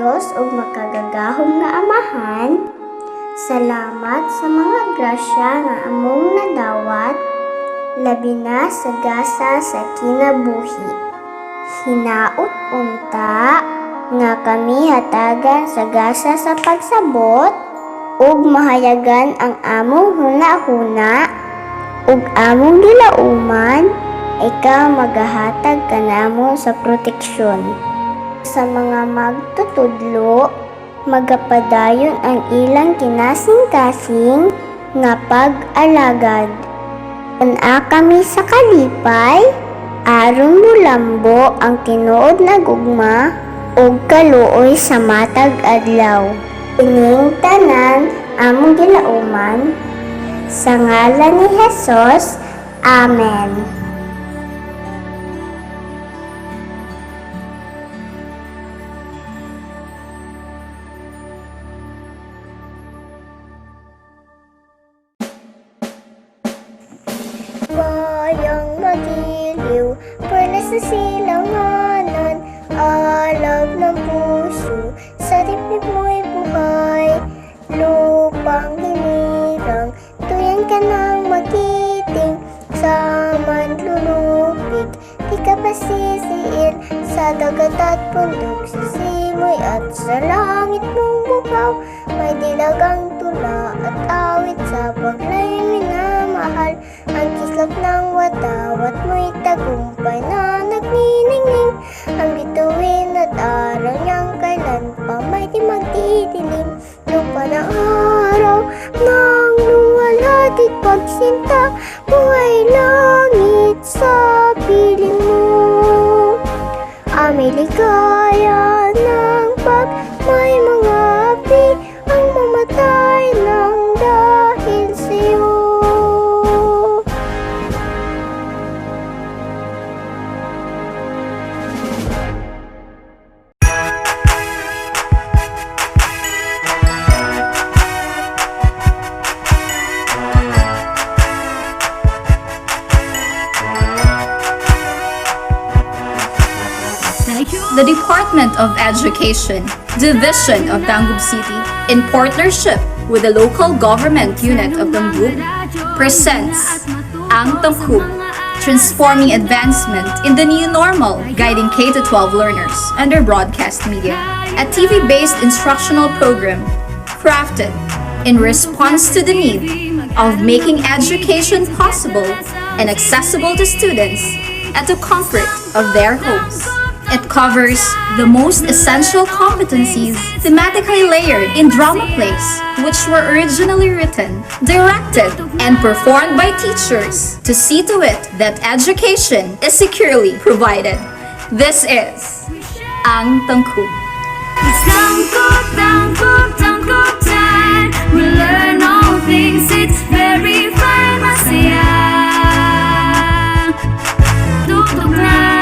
Diyos ug makagagahom nga Amahan, salamat sa mga grasya nga among nadawat, labi na sa gasa sa kinabuhi. Hinaot unta nga kami hatagan sa gasa sa pagsabot ug mahayagan ang among hunahuna ug among gilauman, ikaw magahatag kanamo sa proteksyon. Sa mga magtutudlo, magapadayon ang ilang kinasing-kasing nga pag-alagad. Una kami sa kalipay, aron mulambo ang tinuod na gugma ug kaluoy sa matag adlaw. Ining tanan among gilauman, sa ngalan ni Jesus, Amen. Bayang magiliw, perlas sa silanganan, alab ng puso, sa dibdib mo'y buhay. Lupang hinirang, tuyan ka ng magiting, sa manlulupig, di ka pasisiin, sa dagat at bundok, sa simoy at sa langit mong bukaw. May dilagang tula at awit sa paglayo'y minamahal, ang kislap ng watawat mo'y tagumpay na nagniningning. Ang bituin at araw niyang kailan pa may di magdidilim. Lupa ng araw nang luwalhati pagsinta, buhay langit sa piling mo. Aming ligaya ng pag may mga api, ang mamatay ng dahil sa'yo. The Department of Education, Division of TANGKUB City, in partnership with the local government unit of TANGKUB, presents ang TANGKUB, transforming advancement in the new normal, guiding K-12 learners under broadcast media, a TV-based instructional program crafted in response to the need of making education possible and accessible to students at the comfort of their homes. It covers the most essential competencies thematically layered in drama plays, which were originally written, directed, and performed by teachers to see to it that education is securely provided. This is ang TANGKUB. It's TANGKUB, TANGKUB, TANGKUB time. We learn all things, it's very fun, masaya. Tugtog na.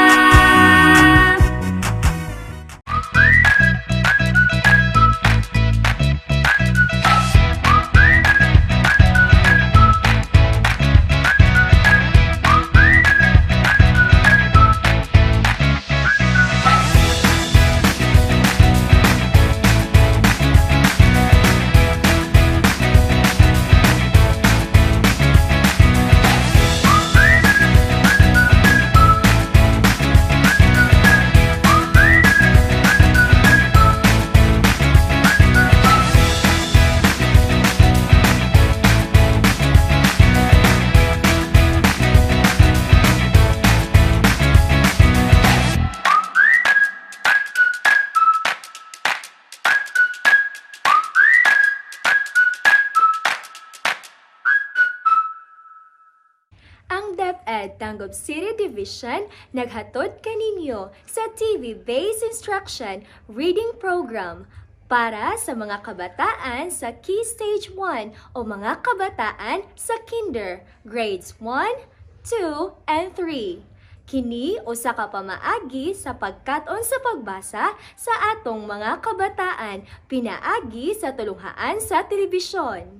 Ang DepEd TANGKUB City Division naghatod kaninyo sa TV-based instruction reading program para sa mga kabataan sa Key Stage 1 o mga kabataan sa Kinder, grades 1, 2, and 3. Kini usa ka pamaagi sa pagkat-on sa pagbasa sa atong mga kabataan pinaagi sa tulunghaan sa telebisyon.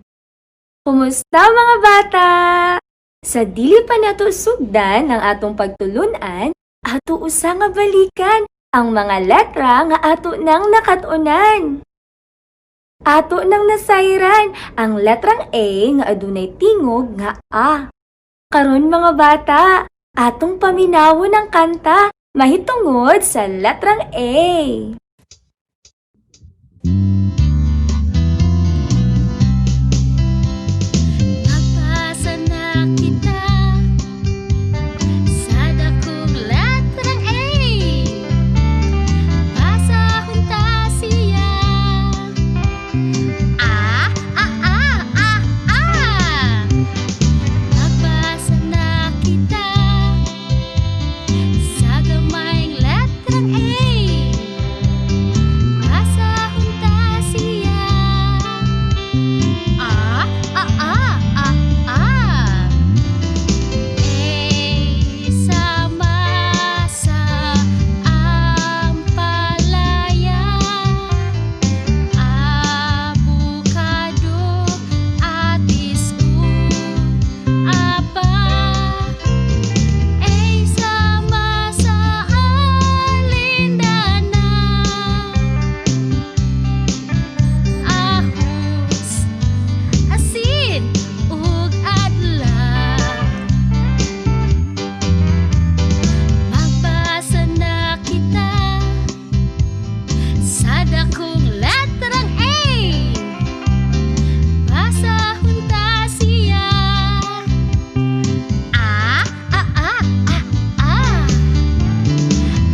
Kumusta mga bata? Sa dili pa nato sugdan ng atong pagtulunan, ato usa nga balikan ang mga letra nga ato nang nakatunan. Ato nang nasayran ang letrang A nga adunay tingog nga A. Karon mga bata, atong paminawon ang kanta mahitungod sa letrang A. Nagpasa na kita sa dakong letrang A. Basahon ta siya. A, A, A, A, A. Nagpasa na kita sa gamayng letrang A. Basahon ta siya. A, A, A, A, A. Sama sa ampalaya. Abukado, atis, apa. Sama sa alindana. Ahos, asin, ug adlaw. Magbasa na kita sa dakong letrang A. Basahon ta siya. A, A, A, A, A.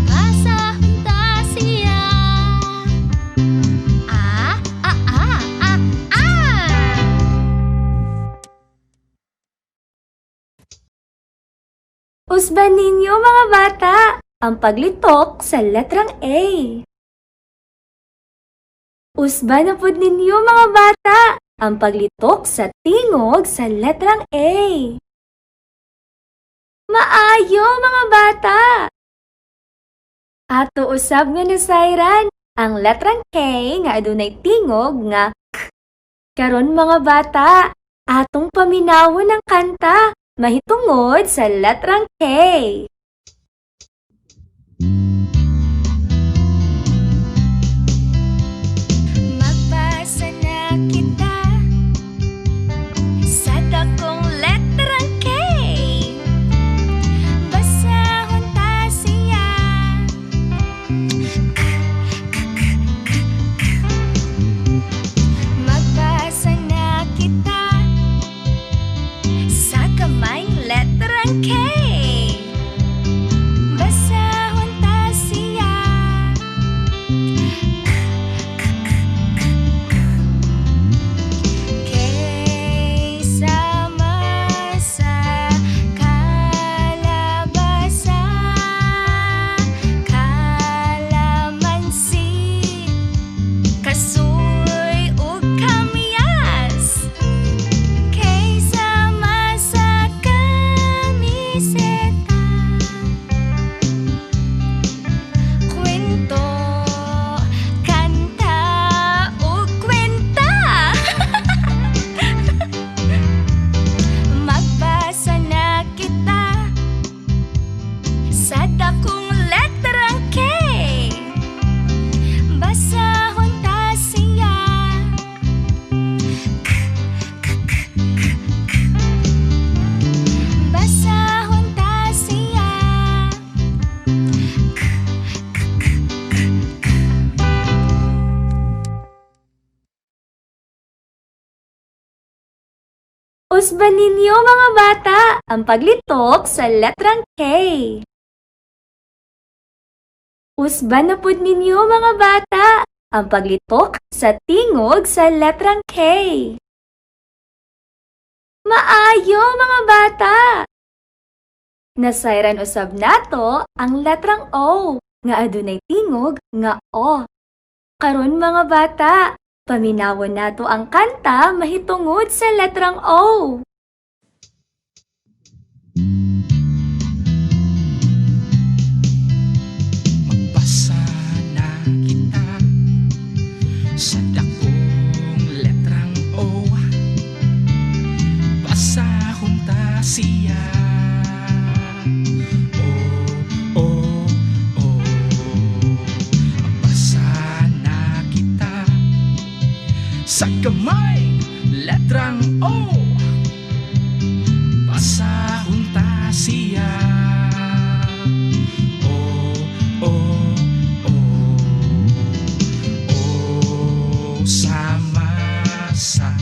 Basahon ta siya. A, A, A, A, A. Usban ninyo mga bata ang paglitok sa letrang A. Usban na pud ninyo mga bata ang paglitok sa tingog sa letrang A. Maayo mga bata! Ato usab nga nasayran ang letrang K nga adunay tingog nga K. Karon mga bata, atong paminawon ang kanta mahitungod sa letrang K. Magbasa na kita sa dakong letrang K. Basahon ta siya. Magbasa na kita sa gamayng letrang K. Basahon ta siya. Sama sa kalabasa, kalamansi, kasoy ug kamyas. Sama sa kamiseta, kwento, kanta ug kwenta. Magbasa na kita sa dakong letrang K. Basahon ta siya. Basahon ta siya. Usban ninyo mga bata ang paglitok sa letrang K. Usban na pud ninyo mga bata ang paglitok sa tingog sa letrang K. Maayo mga bata! Nasayran usab nato ang letrang O nga adunay tingog nga O. Karon mga bata, paminawon nato ang kanta mahitungod sa letrang O. Magbasa na kita sa dakong letrang O. Basahon ta siya. O, O, O. basahon ta siya. Oh, oh, oh, oh, sama sa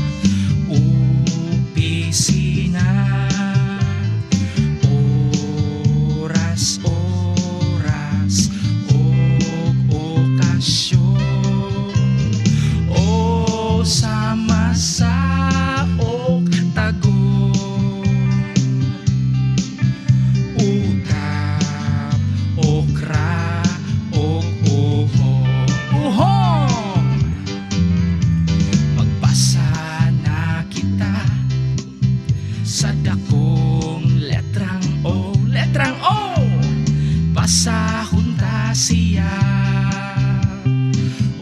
opisina. Oras, oras, og okasyon. O sama sa og tagon. Utap, okra, og uhong. Uhong! Magbasa na kita sa dakong letrang O. Letrang O! Basahon ta siya.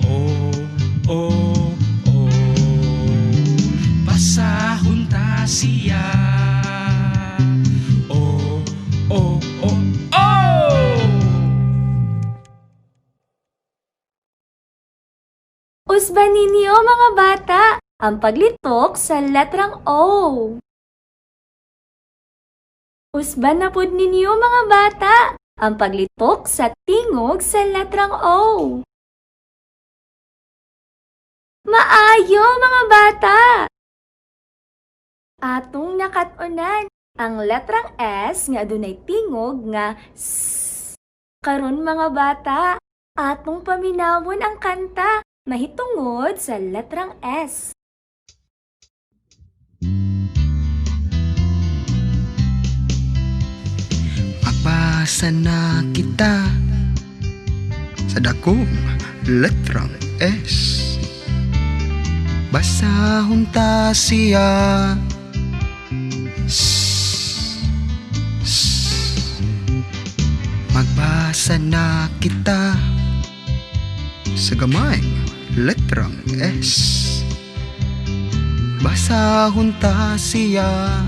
O, O, O. Basahon ta siya. O, O, O, O! Usban ninyo mga bata ang paglitok sa letrang O. Usban na pud ninyo mga bata ang paglitok sa tingog sa letrang O. Maayo mga bata! Atong nakatunan ang letrang S nga adunay tingog nga S. Karon mga bata, atong paminawon ang kanta mahitungod sa letrang S. Magbasa na kita sa dakong letrang S. Basahon ta siya. Magbasa na kita sa gamayng letrang S. Basahon ta siya.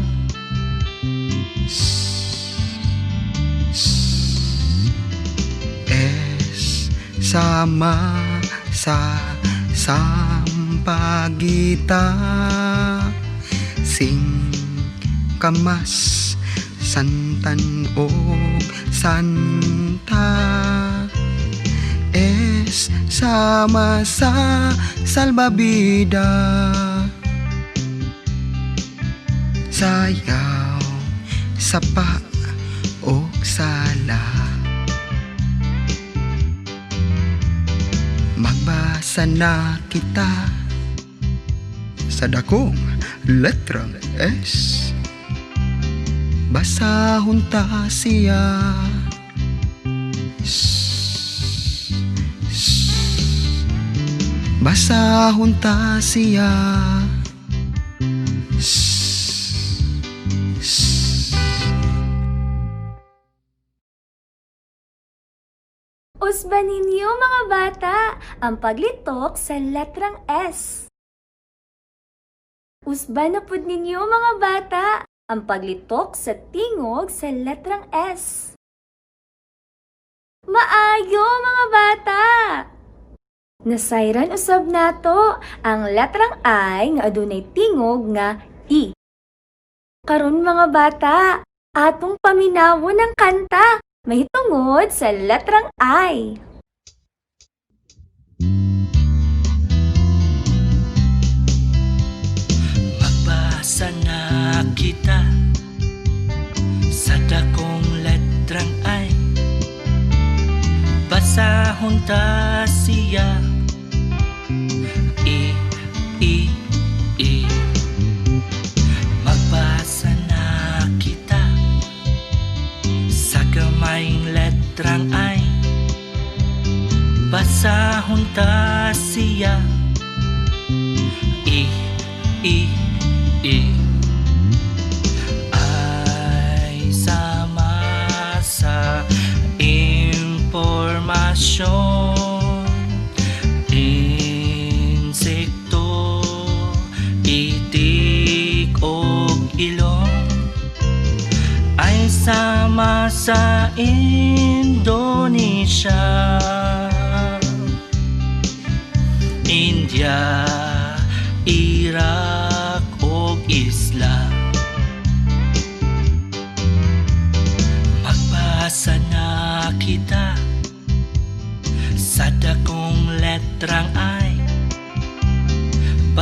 S sama sa sampagita. Sing kamas santan o santa. S sama sa salbabida. Sayaw sapa o sala. Magbasa na kita sa dakong letrang S. Basahon ta siya. Basahon ta siya. Usban ninyo mga bata ang paglitok sa letrang S. Usban na pud ninyo mga bata ang paglitok sa tingog sa letrang S. Maayo mga bata! Nasayran usab nato ang letrang I nga adunay tingog nga I. Karon mga bata, atong paminawon ang kanta mahitungod sa letrang I. Magbasa na kita sa dakong letrang I. Basahon ta siya. I, I, I. Magbasa na kita sa gamayng letrang I. Basahon ta siya. I, I, I. Ay sama sa impormasyon. Insekto, itik og ilong. Ay sama sa Indonesia, India, Iraq og Isla.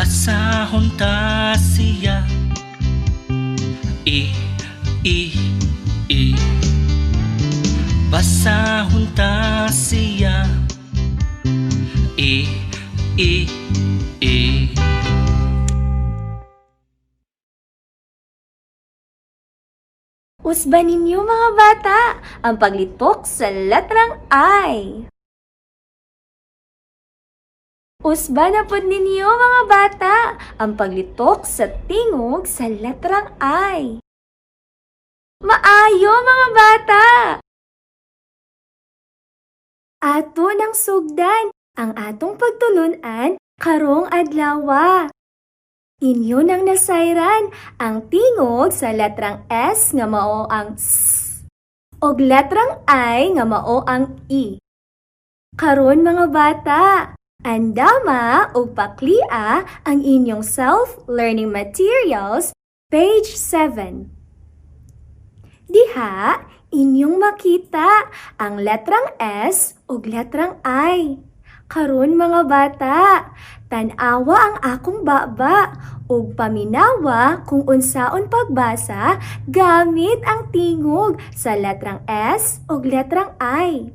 basahon ta siya. Basahon ta siya. Usba ninyo mga bata ang paglitok sa letrang I. Usba na po ninyo mga bata ang paglitok sa tingog sa letrang I. Maayo mga bata! Ato ng sugdan ang atong pagtulunan karong adlaw. Inyo nang nasayran ang tingog sa letrang S nga mao ang S og letrang I nga mao ang I. Karon mga bata, andama og paklia ang inyong self-learning materials, page 7. Diha, inyong makita ang letrang S ug letrang I. Karon mga bata, tan-awa ang akong baba ug paminawa kung unsaon pagbasa gamit ang tingog sa letrang S ug letrang I.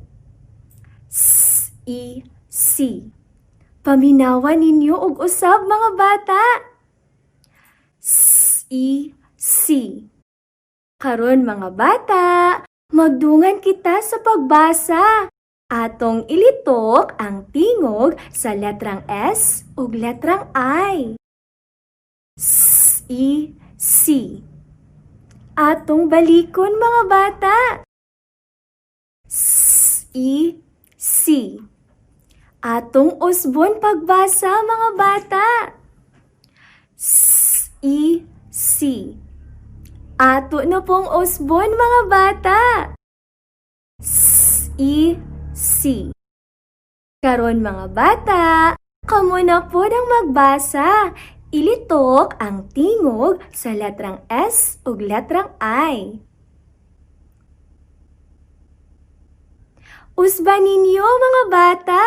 S, I, C. Paminawa ninyo og usab mga bata. S, I, C. Karon mga bata, magdungan kita sa pagbasa. Atong ilitok ang tingog sa letrang S ug letrang I. S, I, C. Atong balikon mga bata. S, I, C. Atong usbon pagbasa mga bata. S, I, C. Ato na pong usbon mga bata. S, I, C. Karon mga bata, kamo na po ang magbasa. Ilitok ang tingog sa letrang S ug letrang I. Usba ninyo mga bata.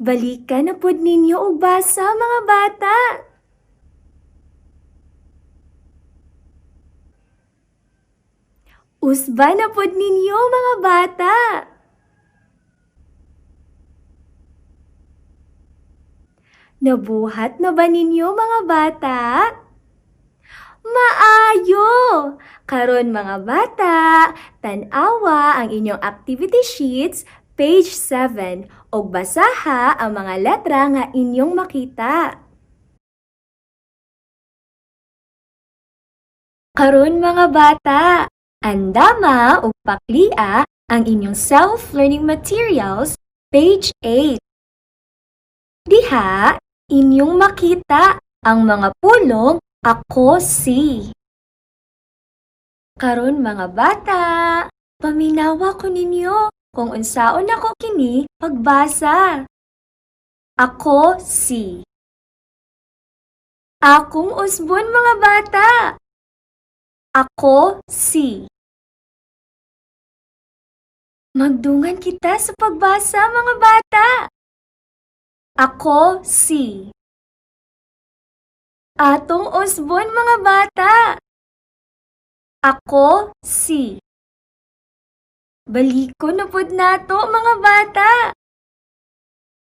Balikan na pod ninyo og basa mga bata. Usba na pod ninyo mga bata. Nabuhat na ba ninyo mga bata? Maayo! Karon mga bata, tan-awa ang inyong activity sheets, page 7, og basaha ang mga letra nga inyong makita. Karon mga bata, andama ug paklia ang inyong self-learning materials, page 8. Diha, inyong makita ang mga pulong ako si. Karon mga bata, paminawa ko ninyo kung unsaon ako kini pagbasa. Ako si. Akong usbon mga bata. Ako si. Magdungan kita sa pagbasa mga bata. Ako si. Atong usbon mga bata. Ako si. Balikon na pod nato mga bata.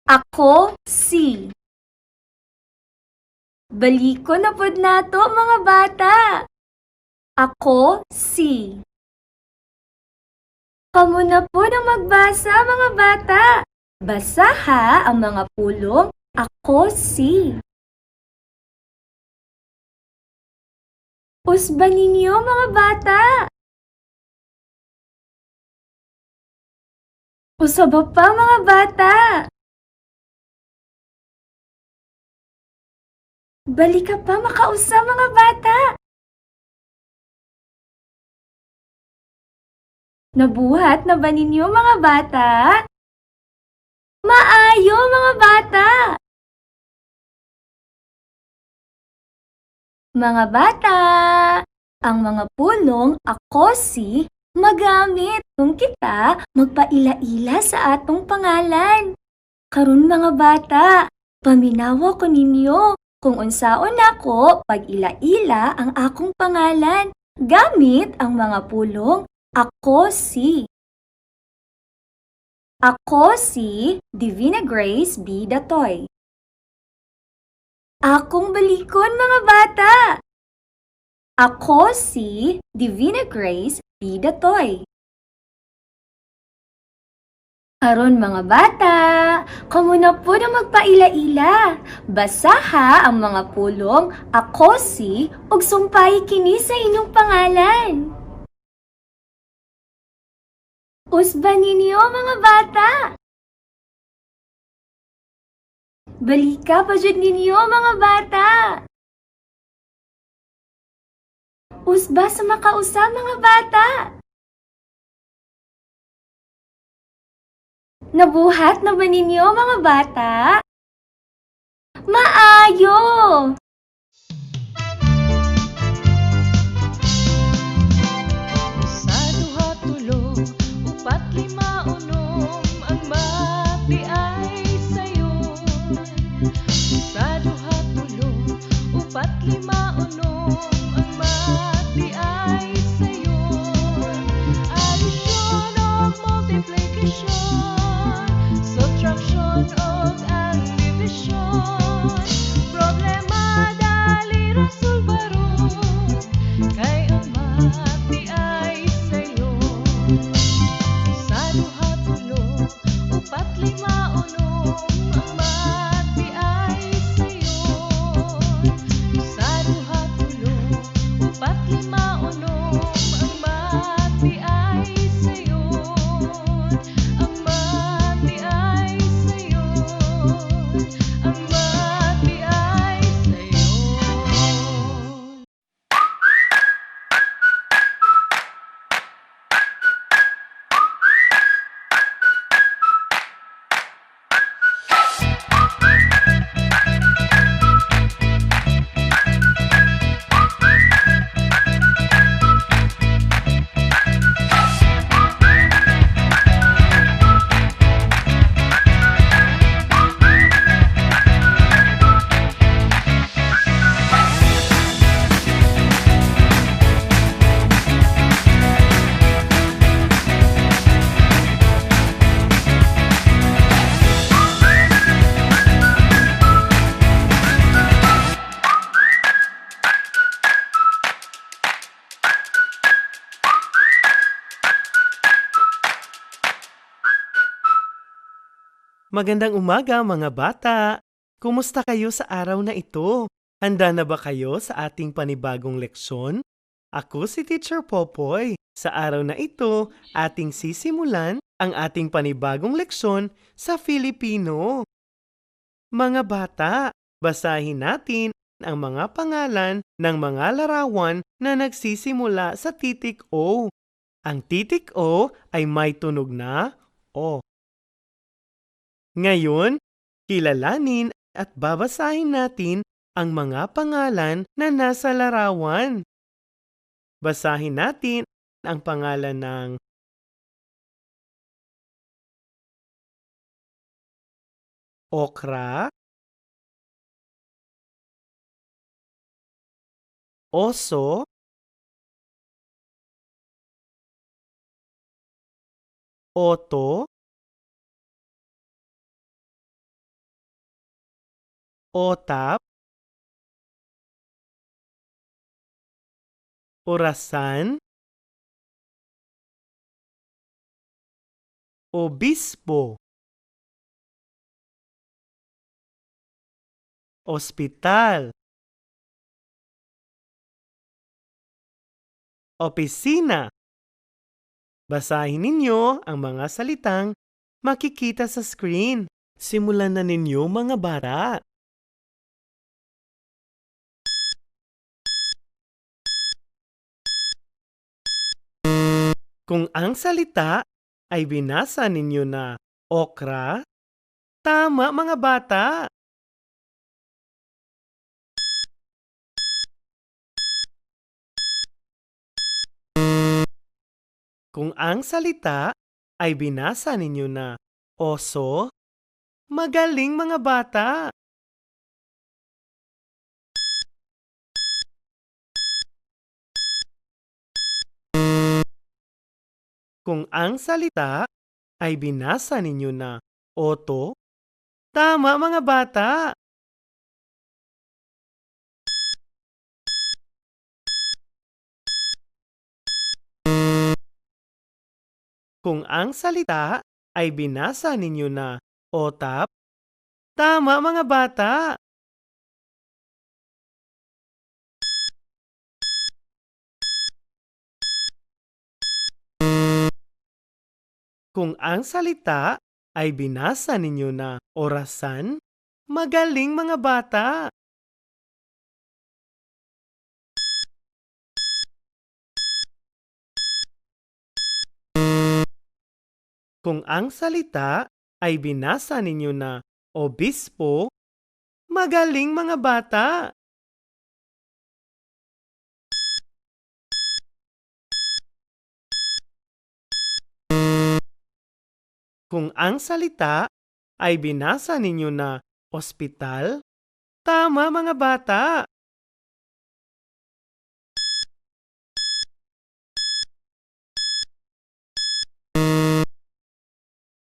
Ako si. Balikon na pod nato mga bata. Ako si. Kamu na po nang magbasa mga bata. Basaha ang mga pulong ako si. Usba ninyo mga bata. Usaba pa mga bata. Balik ka pa makausa mga bata. Nabuhat na ba ninyo mga bata? Maayo mga bata! Mga bata, ang mga pulong ako si Magamit kung kita magpaila-ila sa atong pangalan. Karon mga bata, paminawa ko ninyo kung unsaon ako pag ila-ila ang akong pangalan gamit ang mga pulong ako si. Ako si Divina Grace B. Datoy. Akong balikon mga bata. Ako si Divina Grace B. Datoy. Karon mga bata, kamo na po na magpaila-ila. Basaha ang mga pulong ako si ug sumpay kini sa inyong pangalan. Usba ninyo mga bata. Balika pa jud ninyo mga bata. Usba sa makausap mga bata. Nabuhat na ba ninyo mga bata? Maayo! Sa duha tulo, upat lima unom, ang mati ay sayon. Sa duha tulo, upat lima unom, ang mati ay sayon. Addition o multiplication, subtraction o ang division. Problema dali ra sulbaron, kay ang mati ay sayon. Sa duha tulo, upat lima unom, ang mati ay sayon. Sa duha tulo, upat lima unom, ang mati ay sayon. Ang mati ay sayon. Ang mati ay sayon. Magandang umaga mga bata! Kumusta kayo sa araw na ito? Handa na ba kayo sa ating panibagong leksyon? Ako si Teacher Popoy. Sa araw na ito, ating sisimulan ang ating panibagong leksyon sa Filipino. Mga bata, basahin natin ang mga pangalan ng mga larawan na nagsisimula sa titik O. Ang titik O ay may tunog na O. Ngayon, kilalanin at babasahin natin ang mga pangalan na nasa larawan. Basahin natin ang pangalan ng okra, oso, oto, otap, orasan, obispo, ospital, opisina. Basahin ninyo ang mga salitang makikita sa screen. Simulan na ninyo mga bata. Kung ang salita ay binasa ninyo na okra, tama mga bata. Kung ang salita ay binasa ninyo na oso, magaling mga bata. Kung ang salita ay binasa ninyo na oto, tama mga bata. Kung ang salita ay binasa ninyo na otap, tama mga bata. Kung ang salita ay binasa ninyo na orasan, magaling mga bata. Kung ang salita ay binasa ninyo na obispo, magaling mga bata. Kung ang salita ay binasa ninyo na ospital, tama mga bata.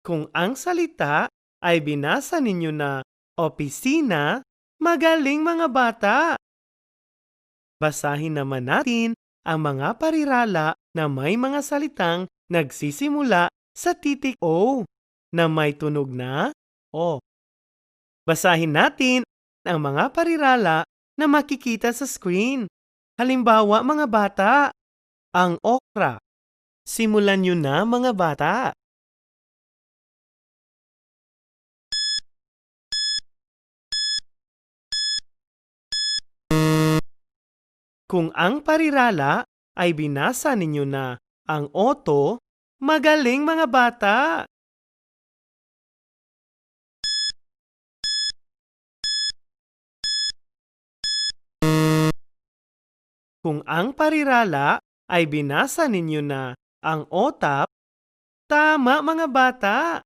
Kung ang salita ay binasa ninyo na opisina, magaling mga bata. Basahin naman natin ang mga parirala na may mga salitang nagsisimula sa titik O na may tunog na O. Basahin natin ang mga parirala na makikita sa screen. Halimbawa mga bata, ang okra. Simulan nyo na mga bata. Kung ang parirala ay binasa ninyo na ang oto, magaling mga bata. Kung ang parirala ay binasa ninyo na ang otap, tama mga bata.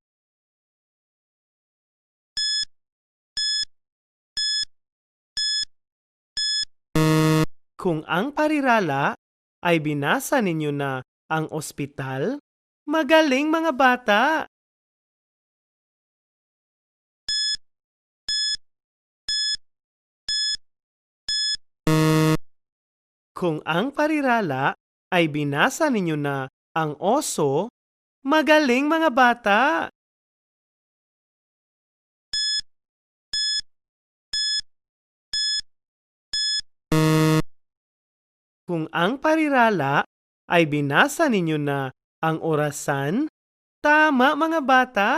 Kung ang parirala ay binasa ninyo na ang ospital, magaling mga bata. Kung ang parirala ay binasa ninyo na ang oso, magaling mga bata. Kung ang parirala ay binasa ninyo na ang orasan, tama mga bata.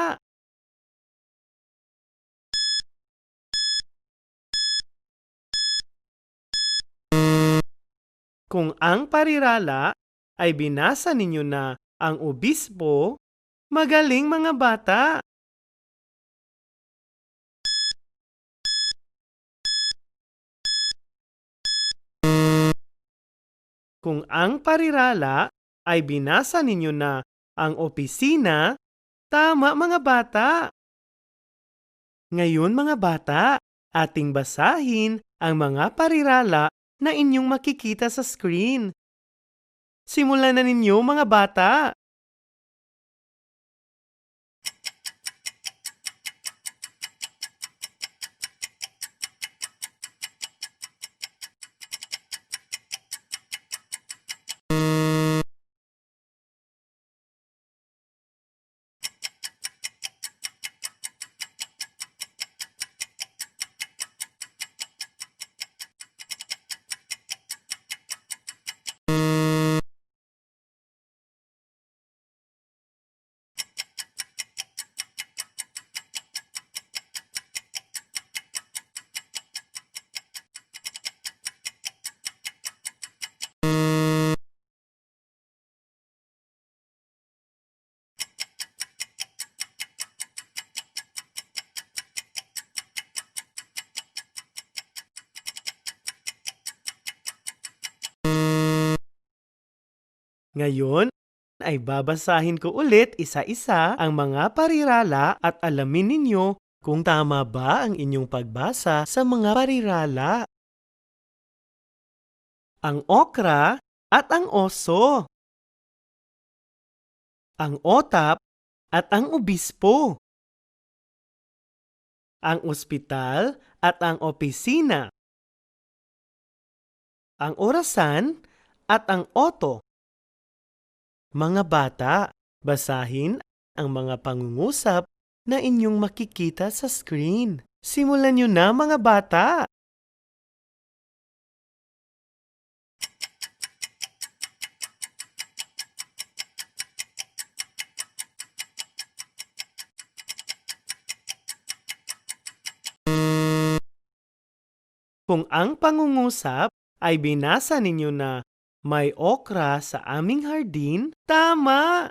Kung ang parirala ay binasa ninyo na ang obispo, magaling mga bata. Kung ang parirala ay binasa ninyo na ang opisina, tama mga bata. Ngayon mga bata, ating basahin ang mga parirala na inyong makikita sa screen. Simulan na ninyo mga bata. Ngayon, ay babasahin ko ulit isa-isa ang mga parirala at alamin ninyo kung tama ba ang inyong pagbasa sa mga parirala. Ang okra at ang oso. Ang otap at ang obispo. Ang ospital at ang opisina. Ang orasan at ang oto. Mga bata, basahin ang mga pangungusap na inyong makikita sa screen. Simulan nyo na mga bata! Kung ang pangungusap ay binasa ninyo na may okra sa aming hardin, tama!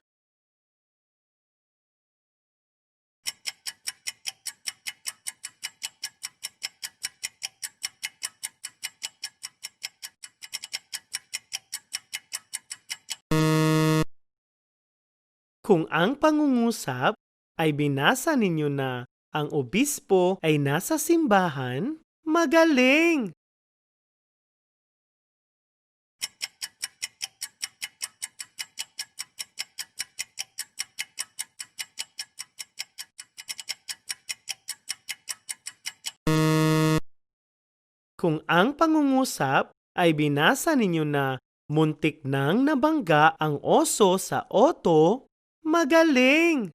Kung ang pangungusap ay binasa ninyo na ang obispo ay nasa simbahan, magaling! Kung ang pangungusap ay binasa ninyo na muntik nang nabangga ang oso sa oto, magaling!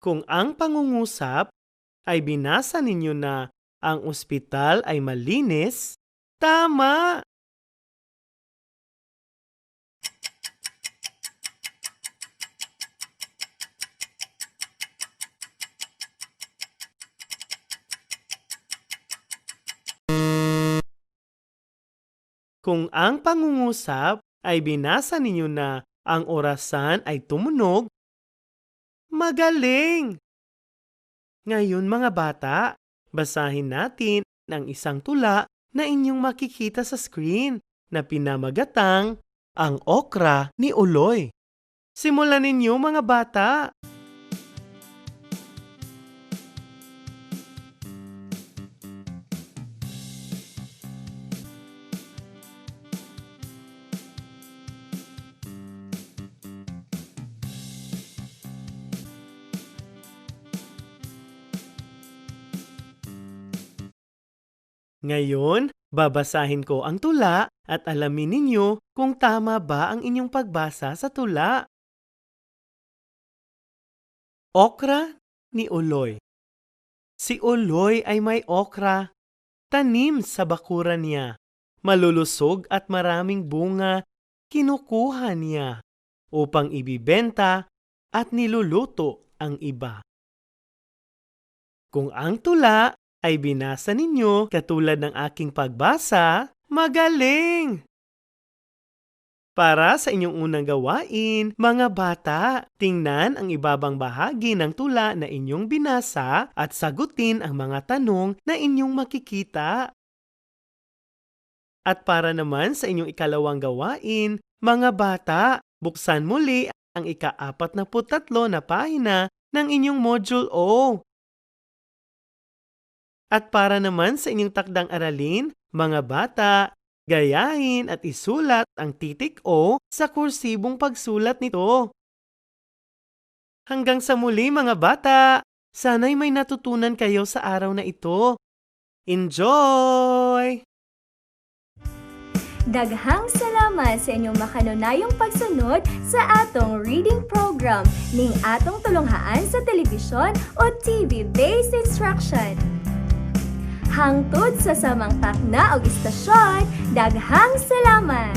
Kung ang pangungusap ay binasa ninyo na ang ospital ay malinis, tama! Kung ang pangungusap ay binasa ninyo na ang orasan ay tumunog, magaling! Ngayon mga bata, basahin natin ang isang tula na inyong makikita sa screen na pinamagatang Ang Okra ni Uloy. Simulan ninyo mga bata! Ngayon, babasahin ko ang tula at alamin ninyo kung tama ba ang inyong pagbasa sa tula. Okra ni Uloy. Si Uloy ay may okra, tanim sa bakuran niya. Malulusog at maraming bunga, kinukuha niya upang ibibenta at niluluto ang iba. Kung ang tula ay binasa ninyo katulad ng aking pagbasa, magaling! Para sa inyong unang gawain, mga bata, tingnan ang ibabang bahagi ng tula na inyong binasa at sagutin ang mga tanong na inyong makikita. At para naman sa inyong ikalawang gawain, mga bata, buksan muli ang ika-43 na pahina ng inyong Module O. At para naman sa inyong takdang aralin, mga bata, gayahin at isulat ang titik O sa kursibong pagsulat nito. Hanggang sa muli mga bata, sana'y may natutunan kayo sa araw na ito. Enjoy! Daghang salamat sa inyong makanunayong pagsunod sa atong reading program ning atong tulunghaan sa telebisyon o TV-based instruction. Hangtod sa samang takna og istasyon, daghang salamat!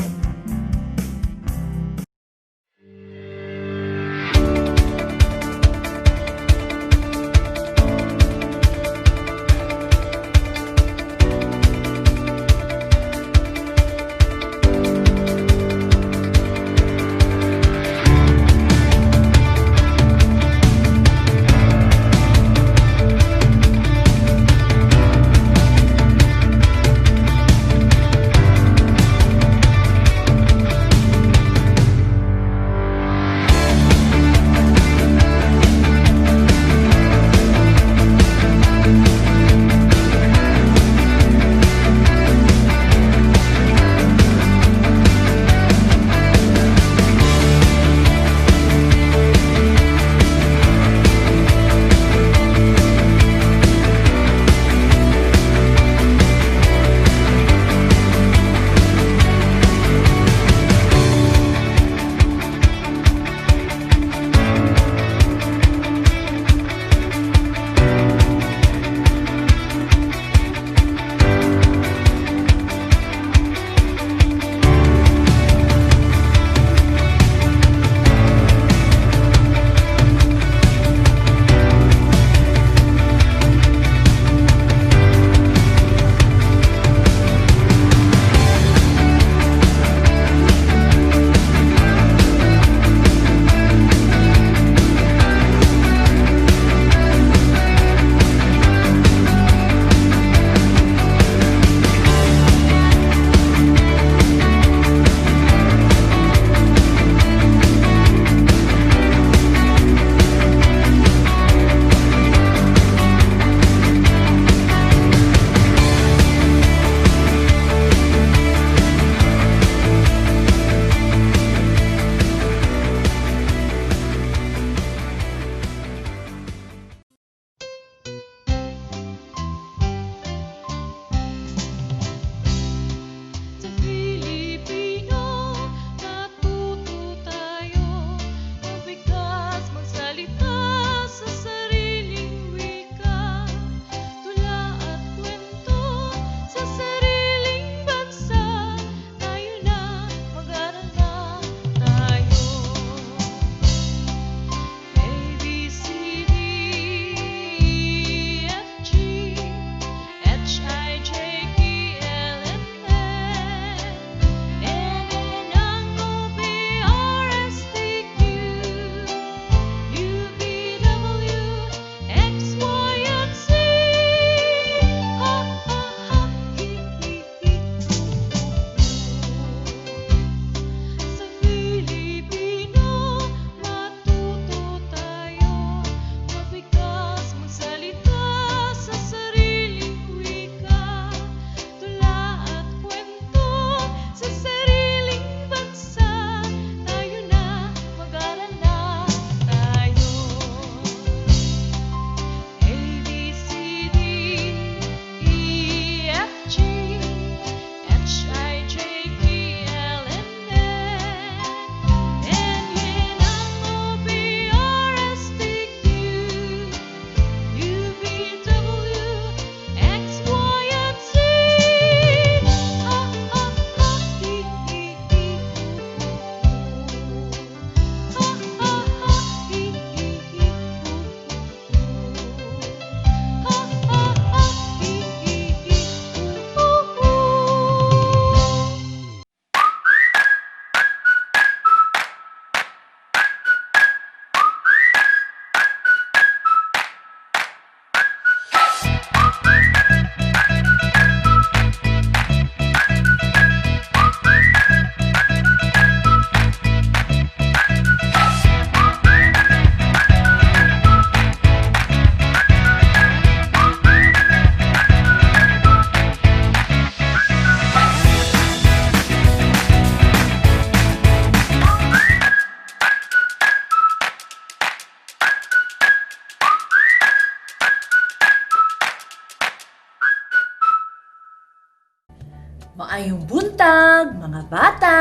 Maayong buntag, mga bata!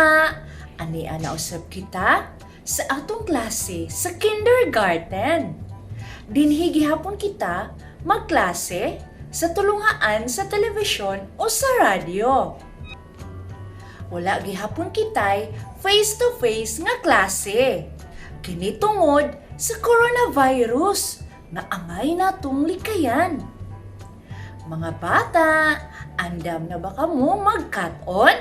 Ani ana usab kita sa atong klase sa kindergarten. Dinhi gihapon kita magklase sa tulungaan sa telebisyon o sa radyo. Wala gihapon kitay face-to-face nga klase. Kini tungod sa coronavirus nga angay natong likayan. Mga bata, andam na ba kamo mag-cut-on?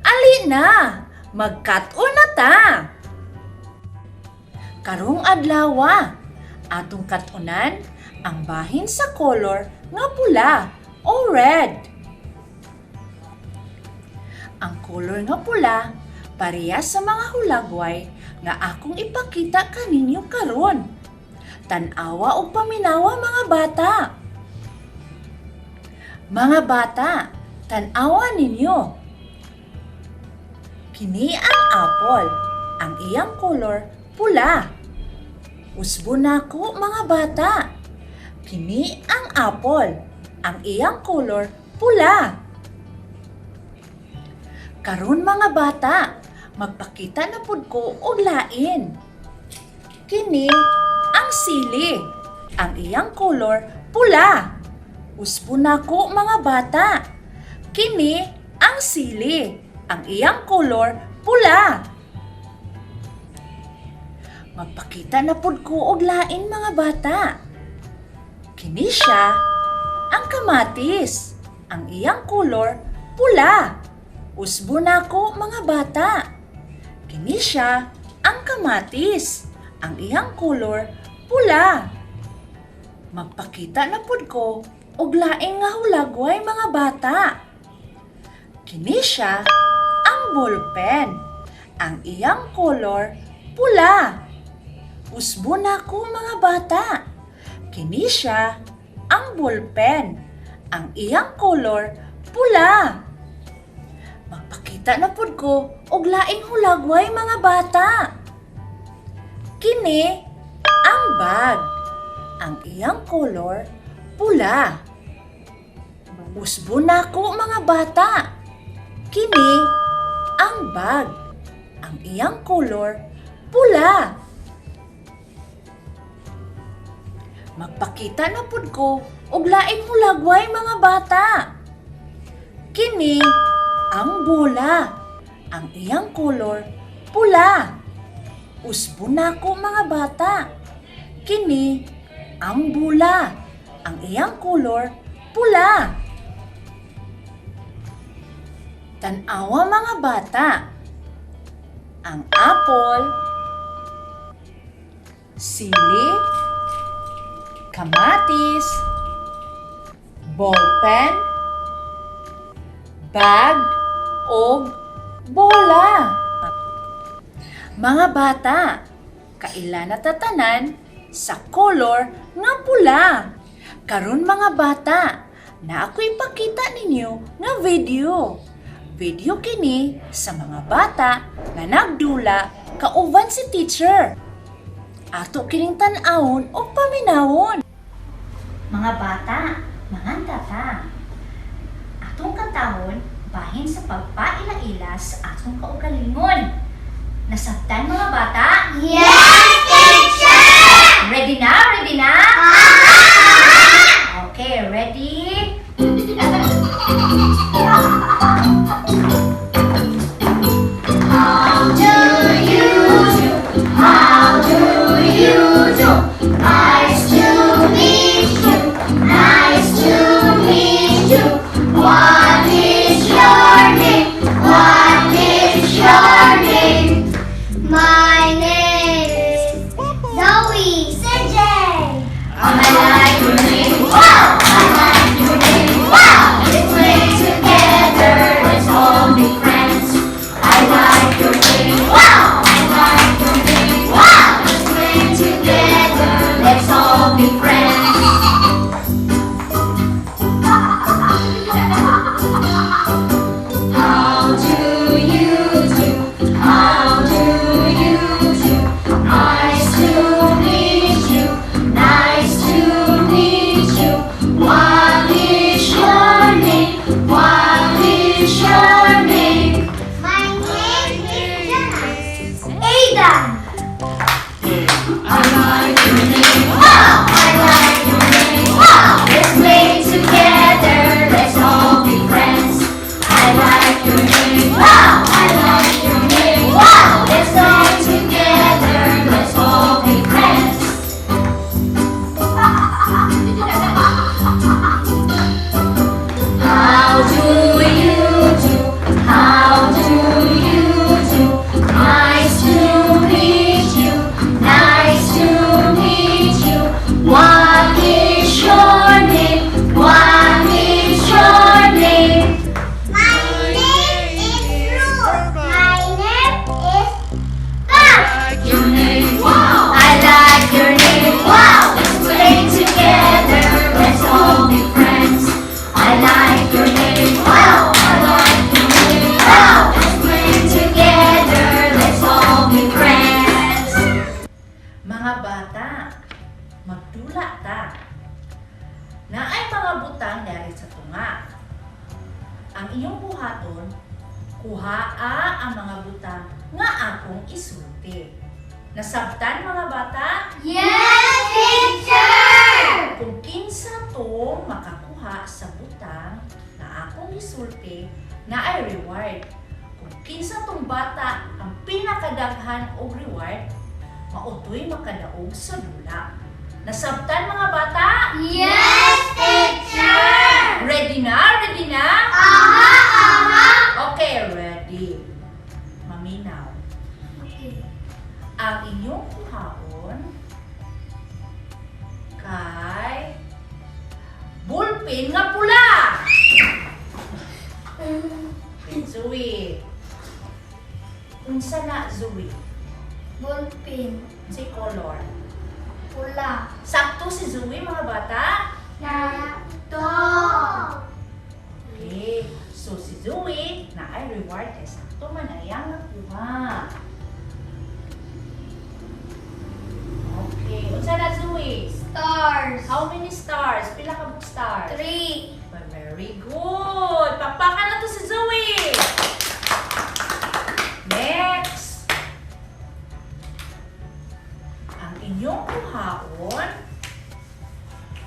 Ali na! Mag-cut-on na ta! Karong adlawa, atong cut-onan ang bahin sa color nga pula o red. Ang color nga pula parehas sa mga hulagway nga akong ipakita kaninyo karon. Tan-awa o paminawa mga bata. Mga bata, tan-awa ninyo. Kini ang apple, ang iyang color pula. Usbo nako mga bata. Kini ang apple, ang iyang color pula. Karon mga bata, magpakita na pud ko og lain. Kini ang sili, ang iyang color pula. Usbo nako mga bata. Kini ang sili, ang iyang color pula. Magpakita na pud ko og lain mga bata. Kini siya ang kamatis, ang iyang color pula. Usbo nako mga bata. Kini siya ang kamatis, ang iyang color pula. Magpakita na pud ko og laing nga hulagway mga bata. Kini siya ang ballpen, ang iyang color pula. Usbo nako mga bata. Kini siya ang ballpen, ang iyang color pula. Magpakita na pud ko og laing hulagway mga bata. Kini ang bag, ang iyang color pula. Usbo nako mga bata. Kini ang bag, ang iyang color pula. Magpakita na pud ko og laing hulagway mga bata. Kini ang bola, ang iyang color pula. Usbo nako mga bata. Kini ang bola, ang iyang color pula. Tan-awa mga bata. Ang apple, sili, kamatis, ballpen, bag, o bola. Mga bata, kaila na tatanan sa color nga pula. Karon mga bata, na ako ipakita ninyo nga video. Video kini sa mga bata nga nagdula kauban si teacher. Ato kining tan-awon o paminawon. Mga bata, manganta ta. Atong katahon bahin sa pagpaila-ila sa atong kaugalingon. Nasabtan mga bata? Yes, teacher! Ready na? Ready na? Okay, ready? How do you do? How do you do? Nice to meet you. Nice to meet you. What is your name? What is your name? My name is Zoe CJ. Naa ang mga butang nga akong isulti. Nasabtan mga bata? Yes, teacher! Kung kinsa to makakuha sa butang na akong isulti na ay reward. Kung kinsa tong bata ang pinakadaghan og reward, mautoy makadaog sa dula. Nasabtan mga bata? Yes, teacher! Ready na? Ready na? Aha, aha! Okay, ready. Maminaw. Okay. Ang inyong kuhaon kay ballpen nga pula. Zoe. Unsa na Zoe? Ballpen. Si color. Pula. Sakto si Zoe mga bata? Narito. Okay. So si Zoe na ay reward kay sakto man ayang nakuha. Okay. Unsa na Zoe? Stars. How many stars? Pila ka bug stars? 3. Very good! Pakpakan na to si Zoe! Next! Ang inyong kuhaon,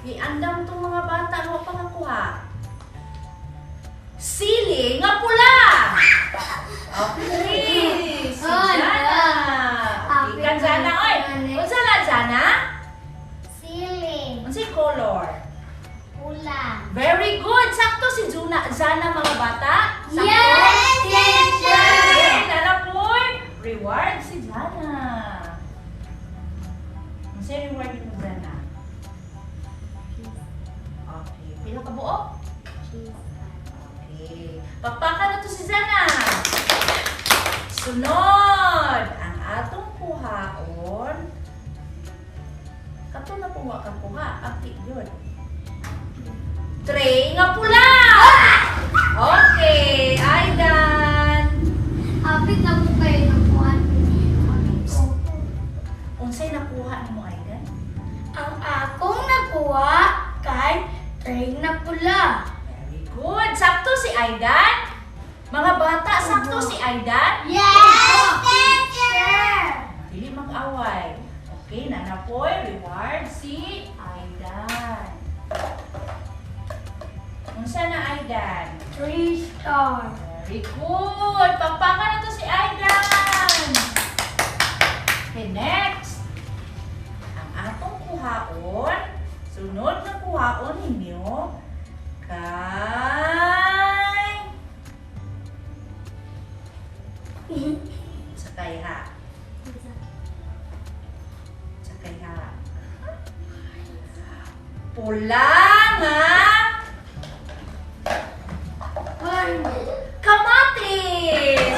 iandam tong mga bata mo pangakuha. Sili nga pula! Okay! Si Jana! Ikan Jana, oy! Unsa na Jana? Ceiling. Unsay color? Pula. Very good! Sakto si Zana mga bata. Sakto? Yes, teacher! Okay, Nana Poy. Reward si Zana. Ano siya reward mo Zana? Okay. Pila ka buo? Okay. Pakpakan na to si Zana. Sunod! Ang atong kuhaon. Kato na po kakuha. Akti yun. Tray nga pula! Okay, Aidan. Apit na po kayo ng buwan. Unsay nakuha mo, Aidan? Ang akong nakuha kay train na pula. Very good. Sakto si Aidan. Mga bata, sakto si Aidan. Yes, teacher! Dili mag-away. Okay, Nanapoy, reward si Aidan. Unsa na Aidan? 3 stars. Very good. Pakpakan na to si Aidan. Okay, next. Ang atong kuhaon, sunod na kuhaon ninyo kay sakay ha. Sakay ha. Pula nga kamatis!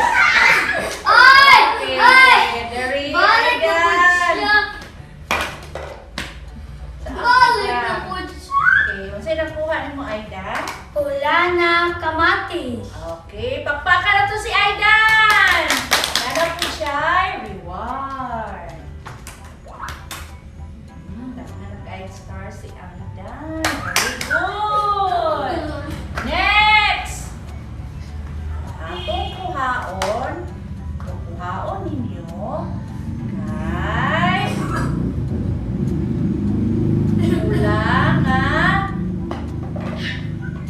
Ay! Okay, Ay! very Balik na po Aidan. siya. Saan Balik ka? na po siya. Okay, unsay nakuha nimo Aidan? Pula na kamatis. Okay, pakpakan na to si Aidan! Nana po siya, reward. Dahil nag-guide star si Aidan. Very good! Next! Atong kuhaon, kuhaon ninyo kay pula nga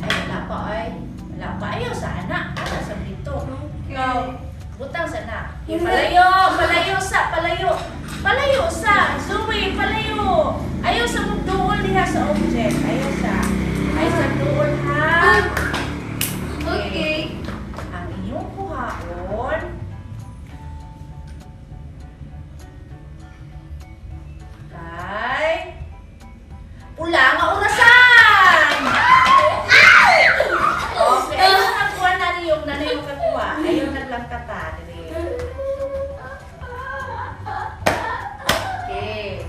wala pa ay. Wala pa. Ayaw sana. Ano sa dito? Ikaw. Butang sana. Palayo. Palayo sa. Palayo. Palayo sa. Zoe. Palayo. Ayaw sa magduol diha sa object. Ayaw sa. Ayaw sa duol ha. Okay. Ang inyong kuhaon. Kay pula nga orasan. Okay, ayaw nakuha na yung nanay mo kakuha. Ayaw naglang kata. Okay.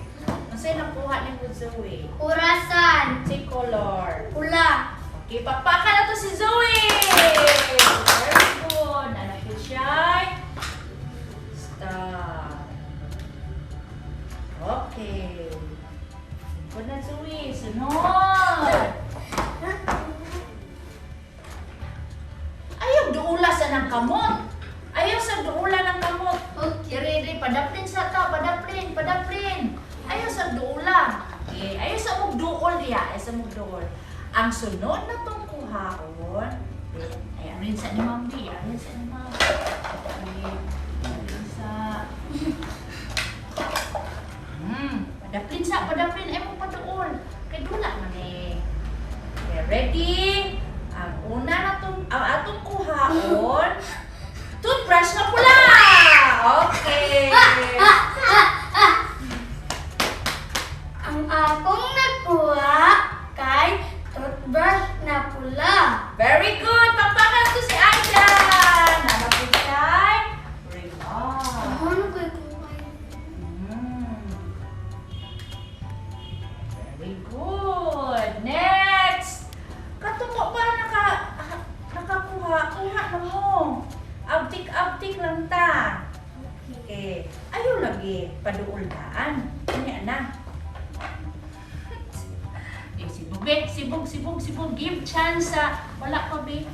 Masay nakuha ni Zoe. Urasan. Si color. Pula. Okay, pakpakan na to si Zoe! Very good. Anak ko siya. Stop. Okay. Good na Zoe. Sunod. Ayaw duula sa ng kamot. Ayaw sa duula ng kamot. Diri, padaplin sa ta, padaplin. Ayaw sa duula. Okay, ayaw sa mugduol diya, ayaw sa mugduol. Ang sunod na tong kuhaon, ayan, rinsa ni Ma'am B, rinsa ni Ma'am. Okay, rinsa. Padaplin, ayaw mo paduol. Kaya dula man eh. Okay, ready? Ang una na atong kuhaon, toothbrush na pula! Okay! Ang akong nakuha kay toothbrush na pula. Very good! Pakpakan to si Aidan! Nalapit kay Raymond. Ano ko'y kuha? Very good! Next! Katungo pa nakakuha. Kuha na mo. Abtik lang ta. Okay. Ayaw lagi. Paduuldaan. Kanya na. Sibog. Give chance sa wala pa, be.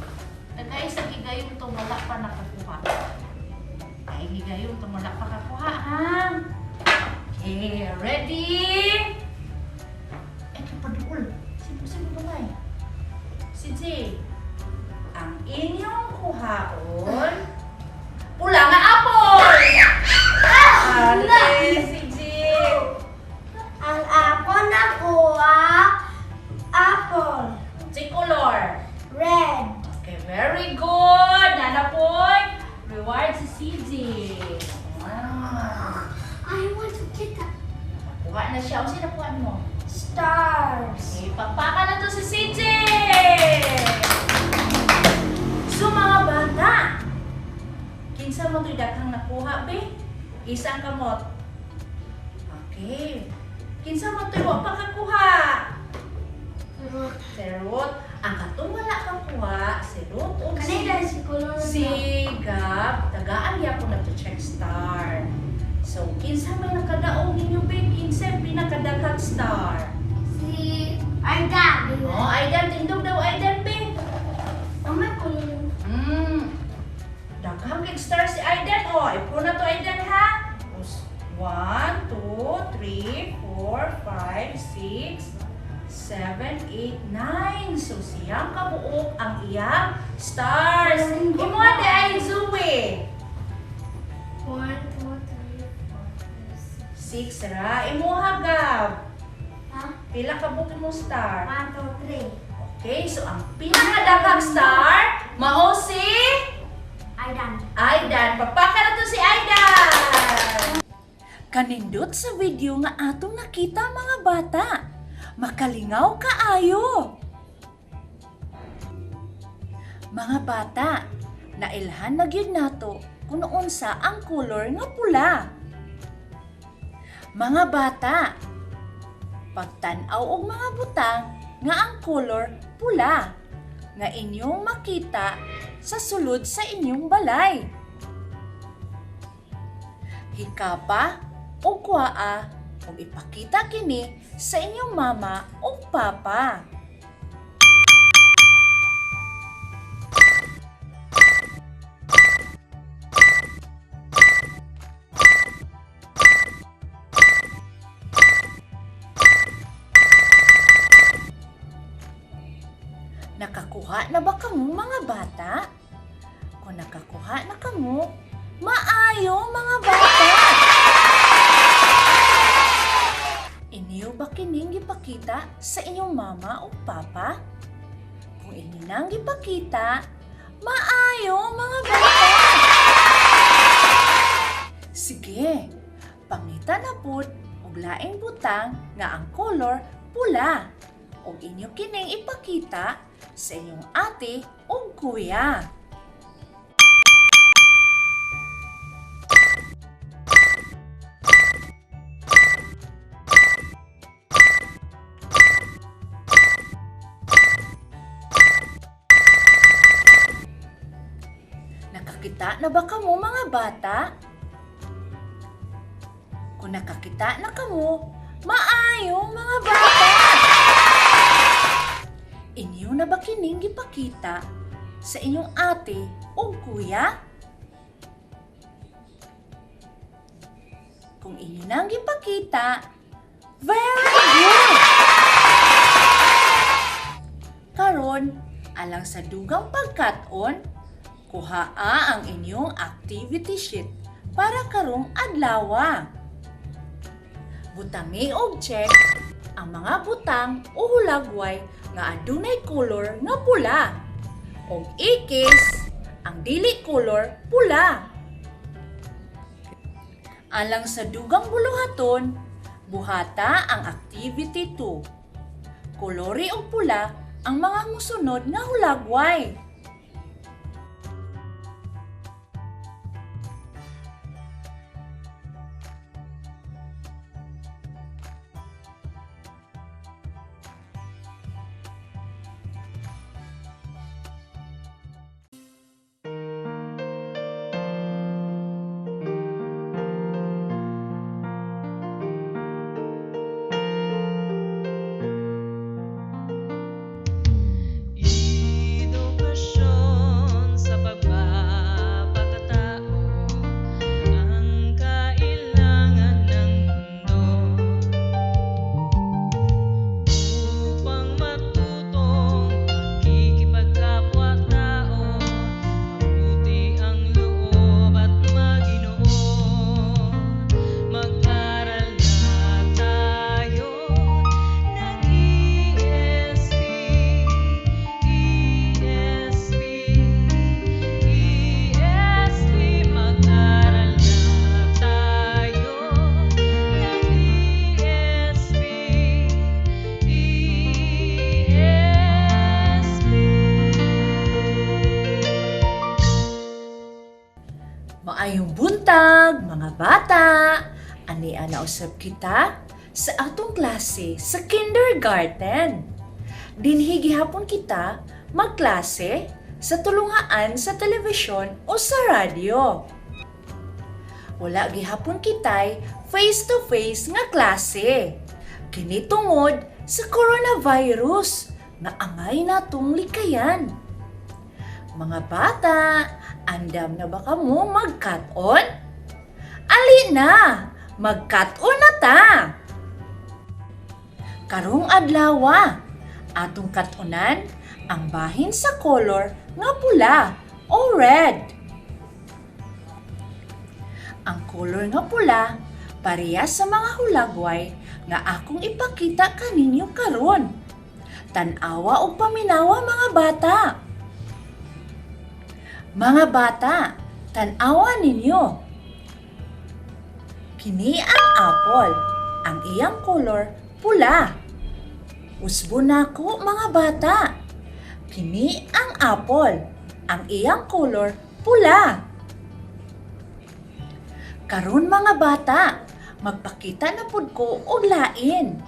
Nagay sa gigayon to wala pa nakakuha. Ay, gigayon to wala pa nakakuha, ha? Okay, ready? Paduol. Sibog gamay. CJ, ang inyong kuhaon, pula nga apple! CJ. Ang ako nakuha apple. Si color. Red. Okay, very good. Nanapoy. Reward si CJ. I want to get that. Kuha na siya. O sino kuha mo? Stars. Okay, pagpaka na to si CJ. So mga bata, kinsa mo ito'y daghang nakuha, be? Isang kamot. Okay. Kinsa mo ito'y wak pakakuha? Serot. Ang katong wala kakuha, serot o Kanina si color si Gab, tagaan niya po nag-check star. So, kinsa may nakadaog ninyo, be? Kinsa pinakadaghang star? Si Aidan. Oh, Aidan, tindog daw Aidan, be. Ang may color. Daghang kay star si Aidan. Oh, ipo na to Aidan, ha? 1, 2, 3, 4, 5, 6, 7, 8, 9. So, siyang kabuok ang iyang stars. Imo ade ay Zoe. 1, 2, 3, 4, 6 ra. Imo hagab. Ha? Pila ka buok mo star? 1, 2, 3. Okay, so ang pinakadaghang star, mao si Aidan. Papaka na to si Aidan. Kanindot sa video nga atong nakita mga bata. Makalingaw kaayo. Mga bata, nailhan na gyud nato kung unsa ang color nga pula. Mga bata, pagtan-aw og mga butang nga ang color pula nga inyong makita sa sulod sa inyong balay. Hikapa o kuaa o ipakita kini sa inyong mama o papa. Nakakuha na ba kamo mga bata? Kung nakakuha na kamo, maayo mga bata! Inyo ba kining gipakita sa inyong mama o papa? Kung inyo nang gipakita, maayo mga bata! Sige, pangita na pud og laing butang nga ang color pula. Og inyo kining ipakita sa inyong ate o kuya. Nakakita na ba kamo mga bata? Kung nakakita na kamo, maayo mga bata! Inyo na ba kining gipakita sa inyong ate o kuya? inyo nang gipakita, very good! Karon, alang sa dugang pagkat-on, kuhaa ang inyong activity sheet para karong adlaw. Butangi og check ang mga butang o hulagway nga adunay color nga pula. Og ikis ang dili color pula. Alang sa dugang buluhaton, buhata ang activity 2. Kolori og pula ang mga musunod nga hulagway. Edukasyon sa pagpapakatao ang kailangan ng mundo upang matutong kikipagkapwa-tao, mabuti ang loob at maginoo. Mag-aral na tayo ng ESP, ESP, ESP. Mag-aral na tayo ng ESP, ESP. Maayong buntag, mga bata! Ani nausab kita sa atong klase sa kindergarten. Dinhi gihapon kita magklase sa tulungaan sa telebisyon o sa radyo. Wala gihapon kitay face-to-face nga klase. Kini tungod sa coronavirus nga angay natong likayan. Mga bata, andam na ba kamo mag-cut-on? Ali na! Mag-cut-on na ta! Karong adlaw, atong cut-onan ang bahin sa color nga pula o red. Ang color nga pula parehas sa mga hulagway nga akong ipakita kaninyo karon. Tan-awa og paminawa mga bata. Mga bata, tan-awa ninyo. Kini ang apple. Ang iyang color pula. Usbo nako mga bata. Kini ang apple. Ang iyang color pula. Karon mga bata, magpakita na pud ko og lain.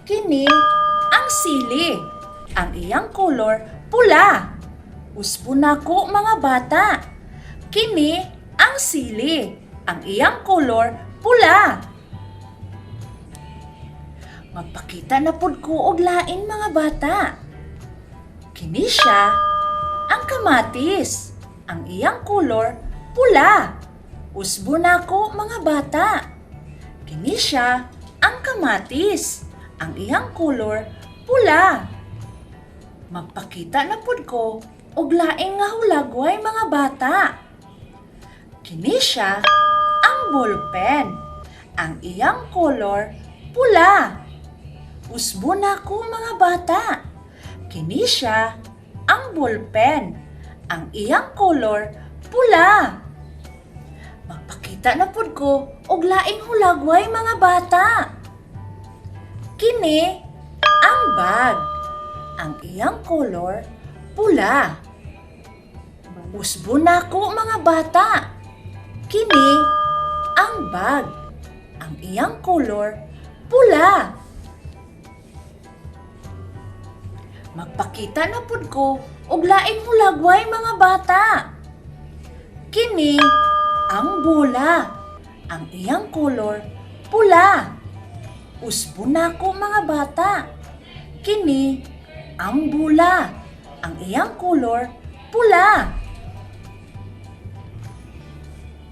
Kini ang sili. Ang iyang color pula. Usbo nako mga bata. Kini ang sili. Ang iyang color pula. Magpakita na pud ko og lain mga bata. Kini siya ang kamatis. Ang iyang color pula. Usbo nako mga bata. Kini siya ang kamatis. Ang iyang color pula. Magpakita na pud ko og laing nga hulagway mga bata. Kini siya ang ballpen. Ang iyang color pula. Usbo nako mga bata. Kini siya ang ballpen. Ang iyang color pula. Magpakita na pud ko og laing hulagway mga bata. Kini ang bag. Ang iyang color pula. Usbo nako mga bata. Kini ang bag. Ang iyang color pula. Magpakita na pud ko og laing hulagway mga bata. Kini ang bola. Ang iyang color pula. Usbo nako mga bata. Kini ang bola. Ang iyang color pula.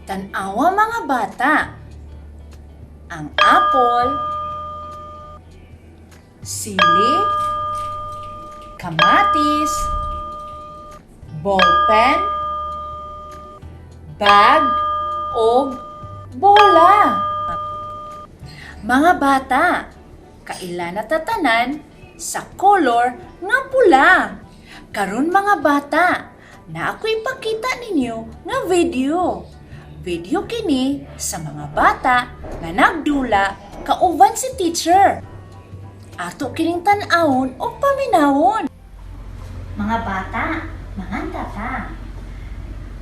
Tan-awa mga bata. apple, sili, kamatis, ballpen, bag, o bola. Mga bata, kaila natatanan sa kolor nga pula. Karon mga bata, na ako ipakita ninyo nga video. Video kini sa mga bata nga nagdula kauban si teacher. Ato kining tan-awon o paminawon. Mga bata, mga tata,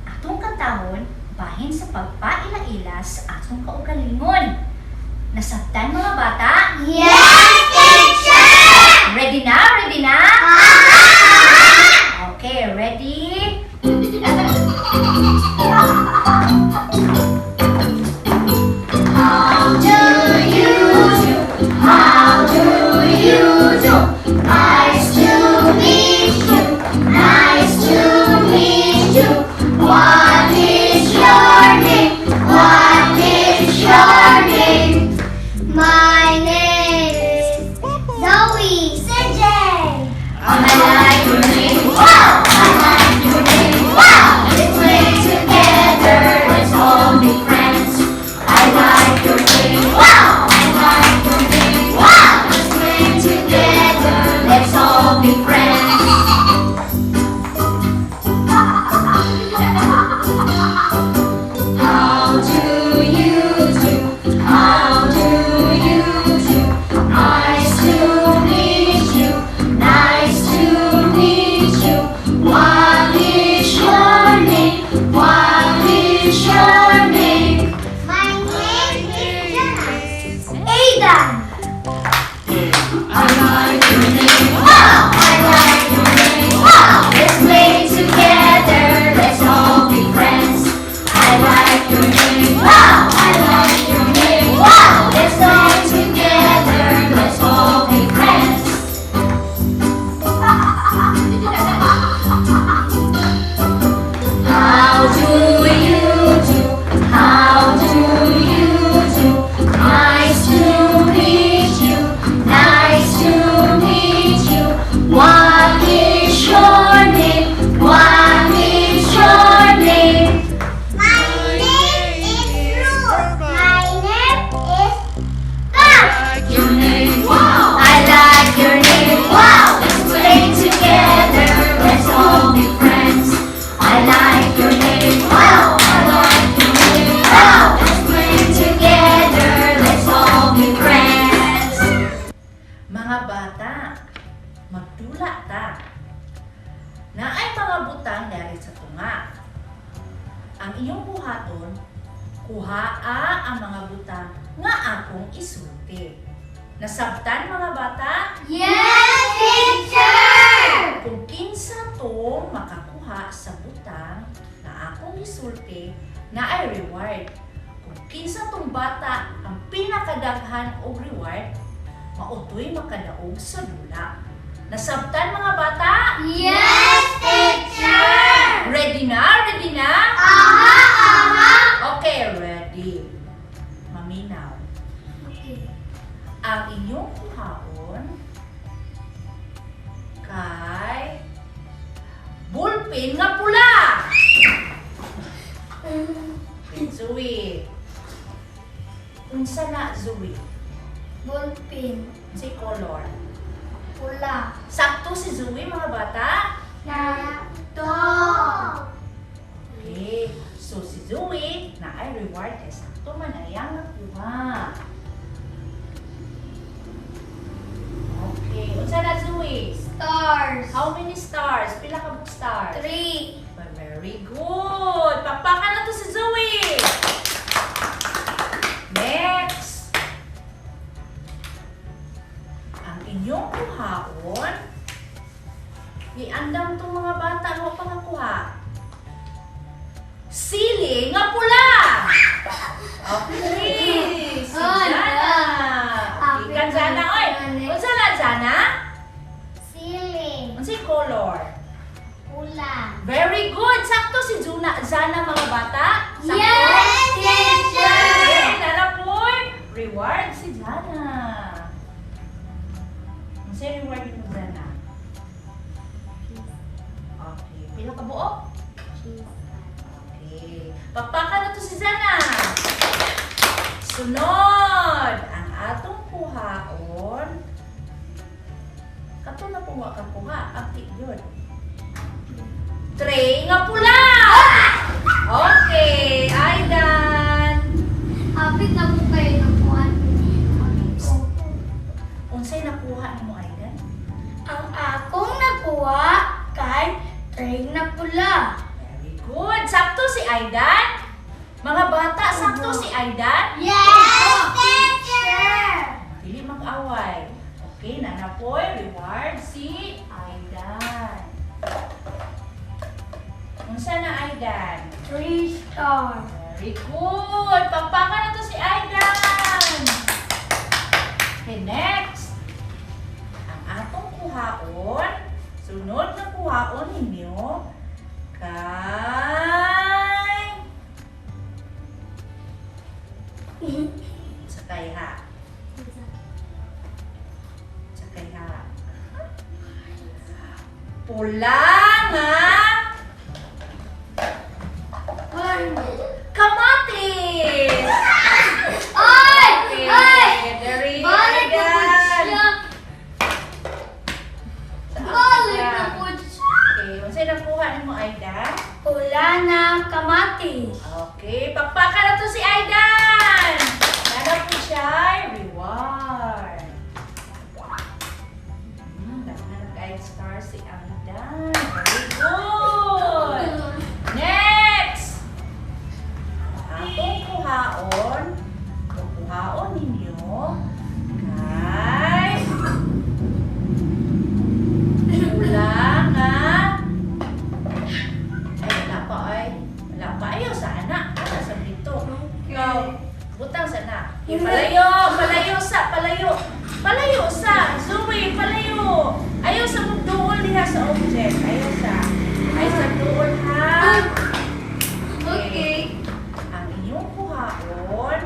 atong katahon bahin sa pagpaila-ila sa atong kaugalingon. Nasabtan mga bata? Yes, teacher! Ready na? Ready na? Okay, ready? How do you do? How do you do? Nice to meet you. Nice to meet you. What is your name? What is your name? My name is Zoe. CJ. I like your name. Wow! I like your name. Wow! Let's play together. Let's all be friends. I like your name. Wow! I like your name. Wow! Let's play together. Let's all be friends. How do you do? How do you do? Nice to meet you. Nice to meet you. What is your name? What is your name? My name is Aidan. I like your name. Wow! I like your name. Wow! Let's play together. Let's all be friends. I like your name. Wow! I like your name. Wow! Let's play together. Let's all be friends. How do you do? How do you do? Nice to meet you. Nice to meet you. What is your name? What is your name? My name is Ruth. My name is Bam. Your name? Wow. I like your name. Wow. Let's play together. Let's all be friends. I like your name. Wow. I like your name. Wow. Let's play together. Let's all be friends. Mga bata, magdula ta. Naay mga butang dari sa tunga. Ang iyong buhaton, kuhaa ang mga butang nga akong isulti. Nasabtan mga bata? Yes, teacher! Kung kinsa to makakuha sa butang na akong isulti, na ay reward. Kung kinsa tong bata ang pinakadaghan og reward, mautoy makadaog sa dula. Nasabtan mga bata? Yes, teacher! Ready na? Ready na? Aha, aha! Okay, ready. Maminaw. Ang inyong kuhaon kay ballpen nga pula. Zoe. Unsa na, Zoe? Ballpen. Si color. Pula. Sakto si Zoe, mga bata? Nato. Okay. So, si Zoe, na ay reward kay sakto man ayang nakuha. Okay. Unsa na, Zoe? Stars. How many stars? Pila ka bug stars? 3. Very good! Pakpakan na to si Zoe! Next! Ang inyong kuhaon, iandam tong mga bata mo pangakuha. Sili nga pula! Okay! Si Jana! Ikan Jana, oy! Unsa na, Jana? Ceiling. Unsay color? Pula. Very good! Sakto si Zana mga bata? Sakto? Yes, teacher! Okay, nana po. Rewards Pakpakan na to si Zana. Sunod, ang atong kuhaon. Kato na po nga kakuha. Akti yun. Tray nga pula. Okay, Aidan. Apit na po kayo ng buwan. Unsay nakuha ni mo, Aidan? Ang akong nakuha kay train na pula. Very good. Sakto si Aidan. Mga bata, sakto si Aidan. Yes, teacher! Dili mag-away. Okay, nanapoy, reward si Aidan. Unsa na Aidan? 3 star. Very good. Pakpakan na to si Aidan. Okay, next. Ang atong kuhaon, sunod na kuhaon ninyo kay sakay ha. Sakay ha. Pula nga kamatis. Ay! Okay, Ay! very Balik na po Aidan. siya! Balik na po siya! Okay, unsay nakuha nimo Aidan? Pula na kamatis. Okay, pakpakan na to si Aidan. Nana po siya, reward. Dahan kay star si Aidan. Very good. Next. Atong kuhaon. Kuhaon ninyo kay pula nga wala pa ay. Wala pa. Ayaw sana. Ano sa dito? Ikaw. Butang sana. Palayo. Palayo sa. Palayo. Palayo sa. Zoe. Palayo. Ayaw sa magduol diha sa object. Ayaw sa. Ay sa duol ha. Okay. Ang inyong kuhaon.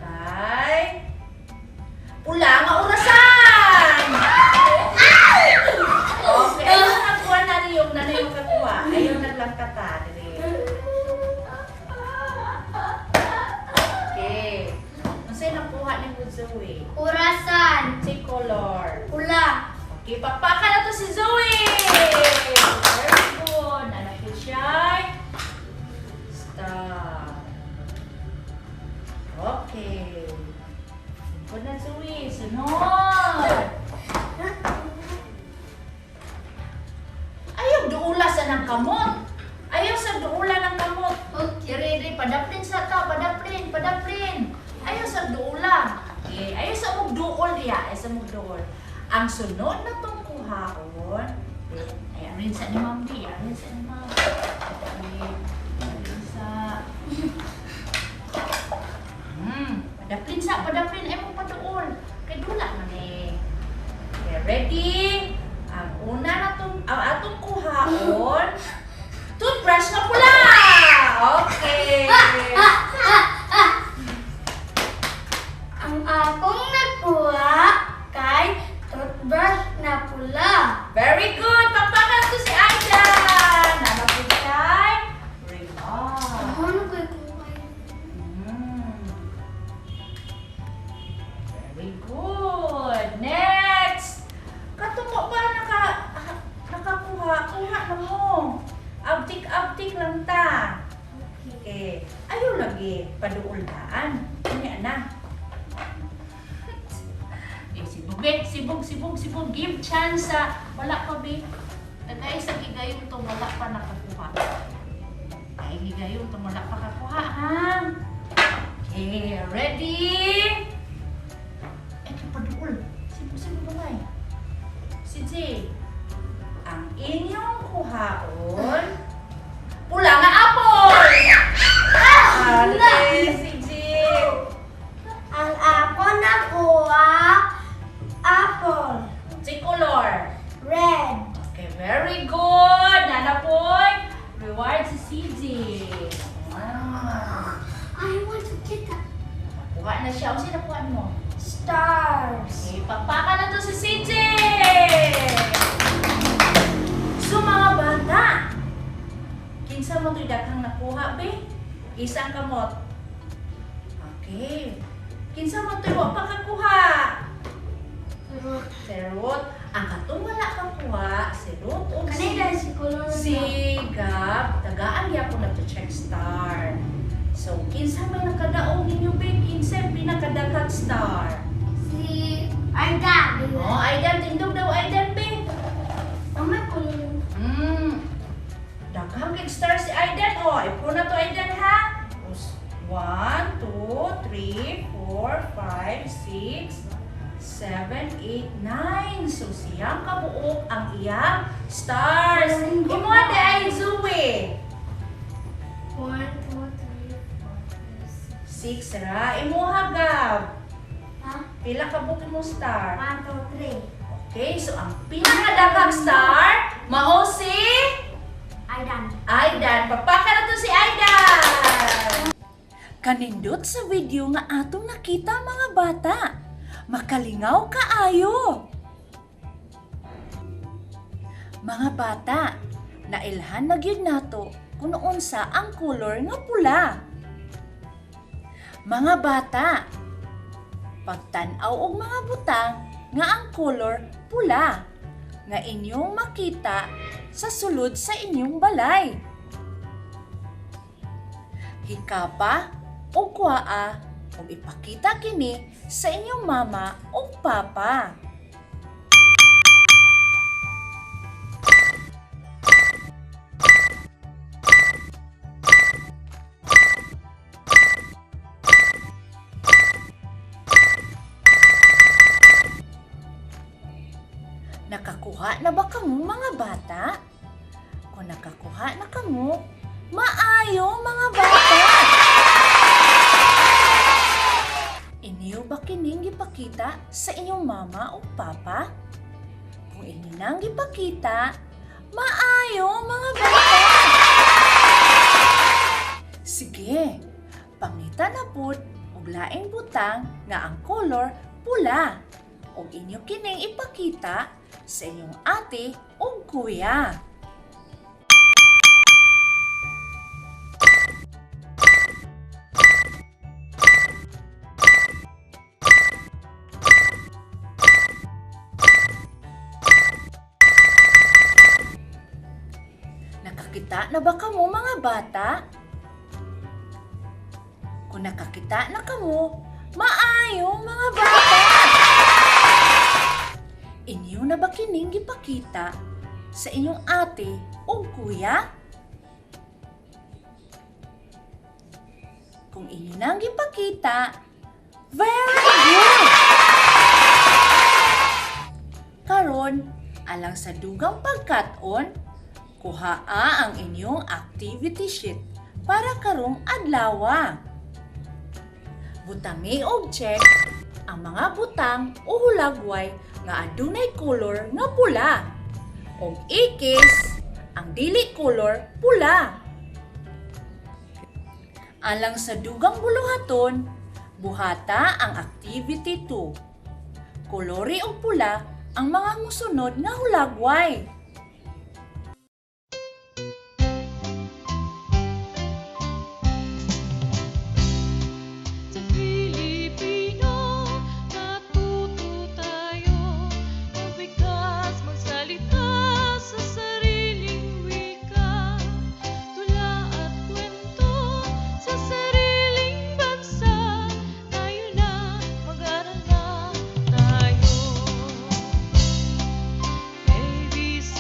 Kay pula nga orasan. Okay, ayaw nagkuha na yung nanayong kakuha. Ayaw naglangkata. Okay. Masay nakuha ni Zoe. Orasan. Si color. Pula. Okay, pakpakan na to si Zoe. Very good. Anak ko siya. Stop. Okay. Good na Zoe. Sunod. Ayaw duula sa ng kamot. Ayaw sa duula ng kamot. Okay, padaplin sa ta, padaplin, padaplin. Ayaw sa duula. Okay, ayaw sa mugduol diya, ayaw sa mugduol. Ang sunod na tong kuhaon, ayan rin sa ni Ma'am B, ayan rin sa ni Ma'am. Okay, ayan sa... padaplin, ayaw mo paduol. Kay dula na ni. Okay, ready? Ang una na tong, ang atong kuhaon, toothbrush na pula! Okay! Ang akong nakuha kay toothbrush na pula. Very good! Pakpakan ko si Aidan! Ano po siya? Reward. Ano kayo kuha? Very good! Next! Katungo ba nakakuha? Kuha na mo. Abtik-abtik lang ta. Okay. Ayaw lagi. Paduuldaan. Ano na? Sibog. Give chance sa wala pa, babe. Nagay sa gigayon to wala pa nakakuha. Ay, gigayon to wala pa nakakuha, ha? Okay, ready? Ito paduol. Sibog ba? Si J. Ang inyong kuhaon, pula nga apple! Si J. Ang ako nakuha apple. Si color. Red. Okay, very good. Nana Poy, reward si CJ. I want to get that. Kuha na siya. Ano sinakuha mo? Stars. Okay, pagpaka na to si CJ. Sumang kinsa mo to'y daghang nakuha, be? Isang kamot. Okay. Kinsa mo to'y wa pa kakuha? Si Ruth. Ang katong wala kakuha, si Ruth o si Gab. Tagaan niya po na to check star. So, kinsa may nakadaog ninyo, be? Kinsa pinakadaghang star? Oh, Aidan. Tindog daw, Aidan, be. Daghang kay star si Aidan. Oh, ipo na to, Aidan, ha? 1, 2, 3, 4, 5, 6, 7, 8, 9. So, siyang kabuok ang iyang stars. Imo ade ay Zoe. 6 ra. Imo hagab. Pila ka buok mo star? Okay, so ang pinakadaghang star, mao si Aidan. Pagpaka na to si Aidan. Kanindot sa video nga atong nakita mga bata. Makalingaw kaayo. Mga bata, nailhan na gyud nato kung unsa ang color nga pula. Mga bata, pagtan-aw og mga butang nga ang color pula nga inyong makita sa sulod sa inyong balay. Hikapa o kuaa o ipakita kini sa inyong mama o papa. Nakakuha na ba kamo mga bata? Kung nakakuha na kamo, maayo mga bata! Inyo ba kining gipakita sa inyong mama o papa? Kung inyo nang gipakita, maayo mga bata! Sige, pangita na pud og laing butang nga ang color pula. Og inyo kining ipakita sa inyong ate o kuya. Nakakita na ba kamo mga bata? Kung nakakita na kamo, maayo mga bata! Inyo na ba kining gipakita sa inyong ate o kuya? Kung inyo nang gipakita, very good! Karon, alang sa dugang pagkat-on, kuhaa ang inyong activity sheet para karong adlaw. Butangi og check ang mga butang o hulagway nga adunay color nga pula. Og ikis ang dili color pula. Alang sa dugang buluhaton, buhata ang activity 2. Kolori og pula ang mga musunod nga hulagway. Sa Pilipino, natuto tayo mabigas magsalita sa sariling wika. Tula at kwento sa sariling bansa, tayo na mag-aral na tayo. ABC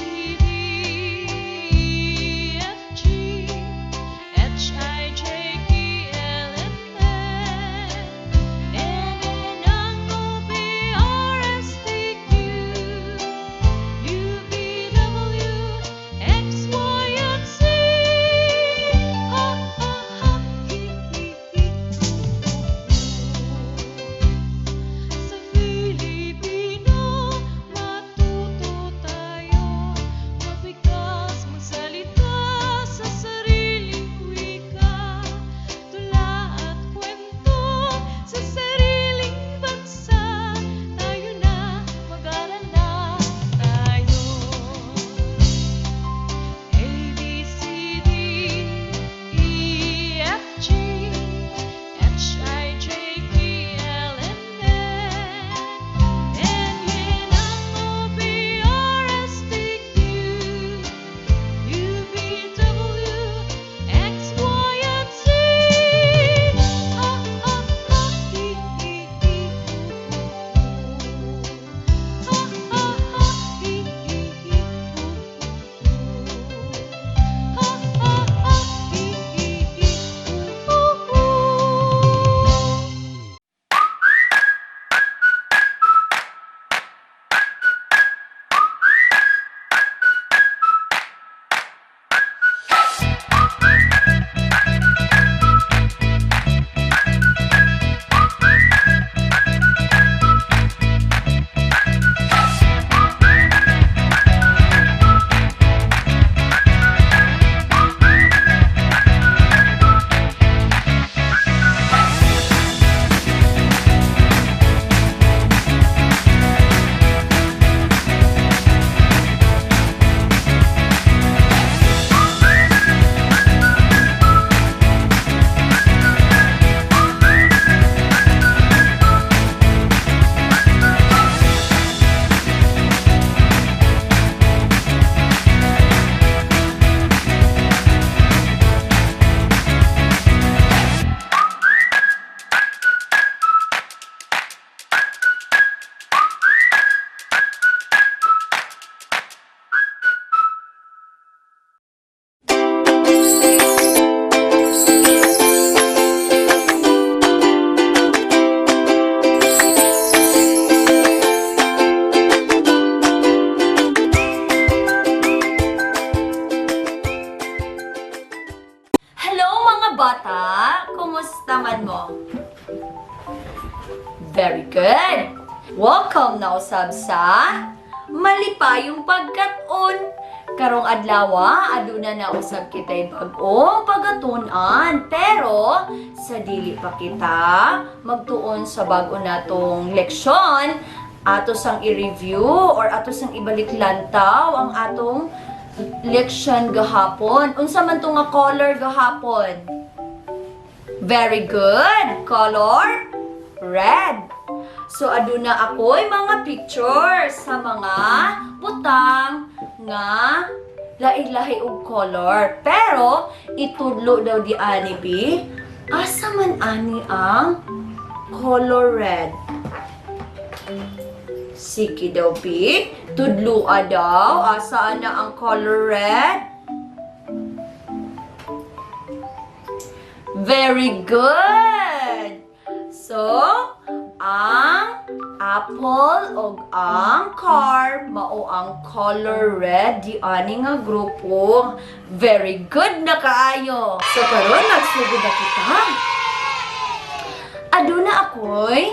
bata, kumusta man mo? Very good. Welcome na usab sa malipayong pagkat-on. Karong adlaw, aduna na usab kita'y bag-ong pagatunan. Pero sa dili pa kita magtuon sa bag-o natong leksyon, ato sang i-review or ato sang ibalik lantaw ang atong leksyon gahapon. Unsa man to nga color gahapon? Very good. Color red. So aduna ako'y mga pictures sa mga butang nga lahi-lahi og color. Pero itudlo daw di ani bi, asa man ani ang color red? Sige daw bi, tudloa daw asa na ang color red? Very good. So, ang apple o ang car mao ang color red di ani nga grupo. Very good na kaayo. So karon nagsugod na kita. Aduna ako'y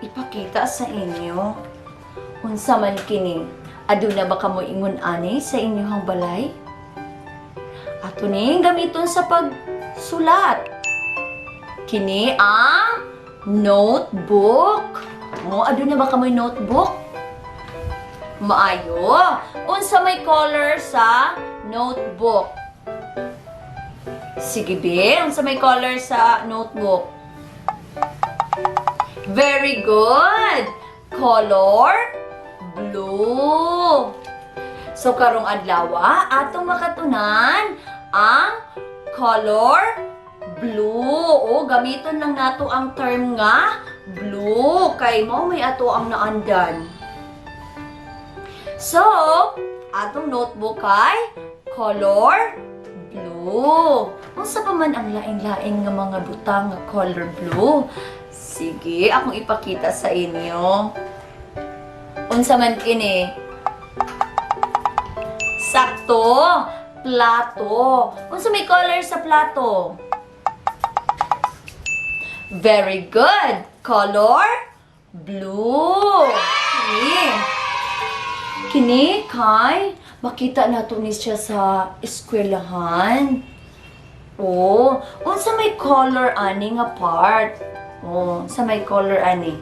ipakita sa inyo unsa man kini. Aduna ba kamo ingon ani sa inyong balay? Ato ning gamiton sa pagsulat. Kini ang notebook. O, aduna ba kamoy notebook? Maayo. Unsa may color sa notebook? Sige be, unsa may color sa notebook? Very good. Color blue. So karong adlaw atong makatunan ang color blue. O, gamiton lang nato ang term nga blue. Kay mo may ato ang naandan. So, atong notebook kay color blue. Unsa pa man ang lain-lain nga mga butang nga color blue? Sige, akong ipakita sa inyo. Unsa man kini? Sakto, plato. Unsa may color sa plato? Very good. Color blue. Kini kay makita nato ni siya sa eskwelahan. Oh, unsa may color ani nga part? Oh, sa may color ani?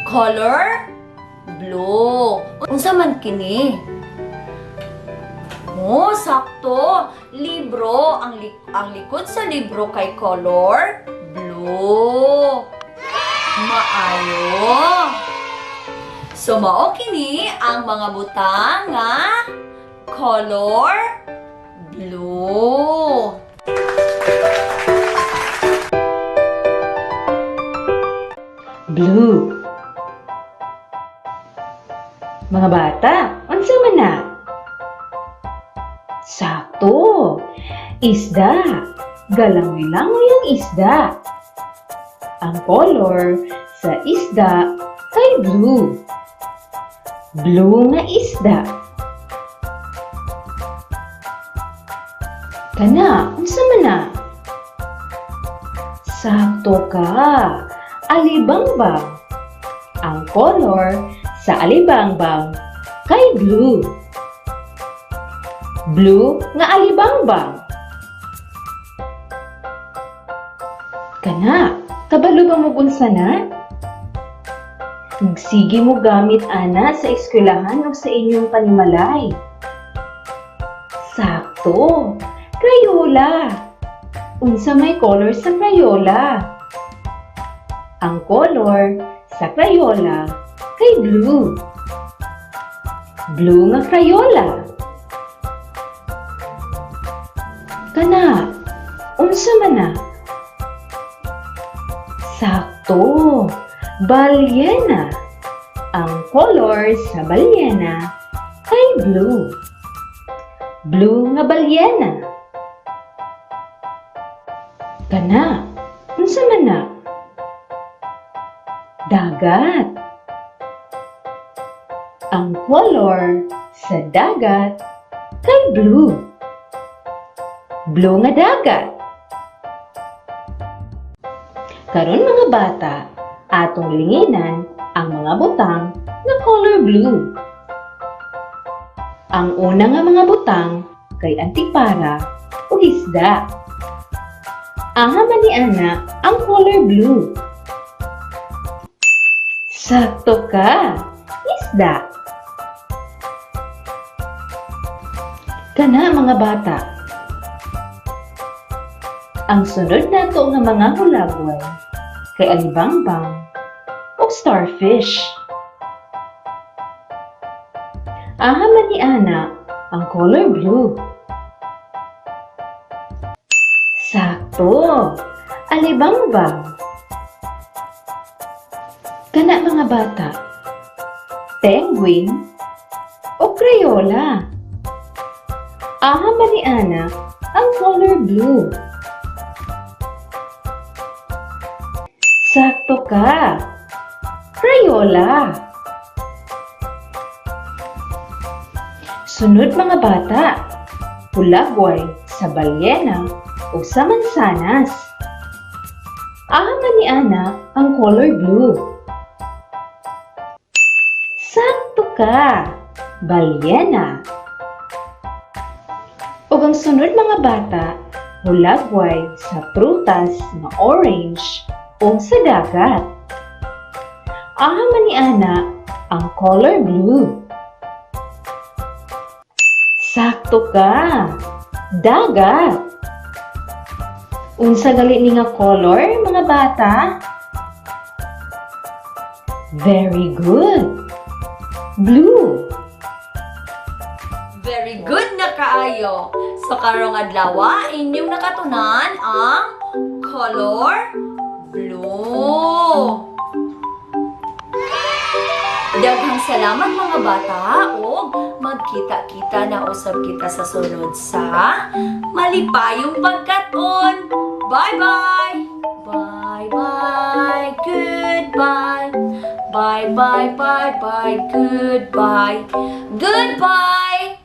Color blue. Unsa man kini? Oh, sakto. Libro. Ang likod sa libro kay color blue. Maayo. So, mao kini ang mga butang nga color blue. Blue. Mga bata, unsa man na? Sakto! Isda! Galangoy-langoy ang isda. Ang color sa isda kay blue. Blue nga isda. Kana, unsa man na? Sakto ka! Alibangbang. Ang color sa alibangbang kay blue. Blue nga alibangbang. Kana, kabalo ba mo unsa na? Sige mo gamit ana sa eskwelahan o sa inyong panimalay. Sakto, Crayola. Unsa may color sa Crayola? Ang color sa Crayola kay blue. Blue nga Crayola. Kana, unsa man na? Sakto, balyena. Ang color sa balyena kay blue. Blue nga balyena. Kana, unsa man na? Dagat. Ang color sa dagat kay blue. Blue nga dagat. Karon mga bata, atong linginan ang mga butang na color blue. Ang una nga mga butang kay antipara o isda. Aha man ni ana ang color blue. Sakto ka, isda. Kana mga bata. Ang sunod nato nga mga hulagway kay alibangbang o starfish. Aha man ni ana ang color blue. Sakto, alibangbang. Kana mga bata, penguin o crayola. Aha man ni ana ang color blue. Sakto ka, crayola. Sunod mga bata, hulagway sa balyena o sa mansanas. Aha man ni ana ang color blue. Sakto ka, balyena. Ug ang sunod mga bata, hulagway sa prutas na orange o sa dagat. Aha man ni ana ang color blue. Sakto ka, dagat. Unsa gali ni nga color mga bata? Very good. Blue. Very good na kaayo. Sa karong adlaw, inyong nakatunan ang color blue. Daghang salamat mga bata o magkita-kita na usab kita sa sunod sa malipayong pagkaton. Bye-bye! Bye-bye! Goodbye! Bye-bye, bye-bye, goodbye! Goodbye!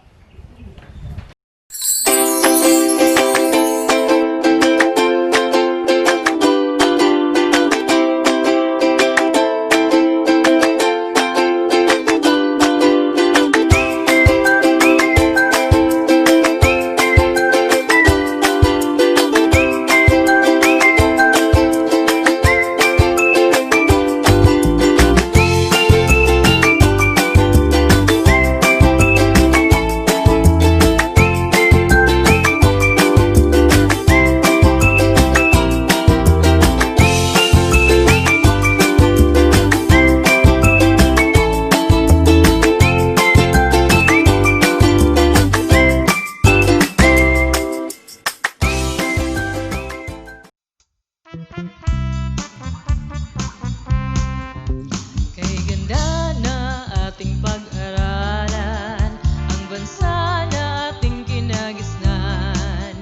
Kay ganda na ating pag-aralan, ang bansa na ating kinagisnan.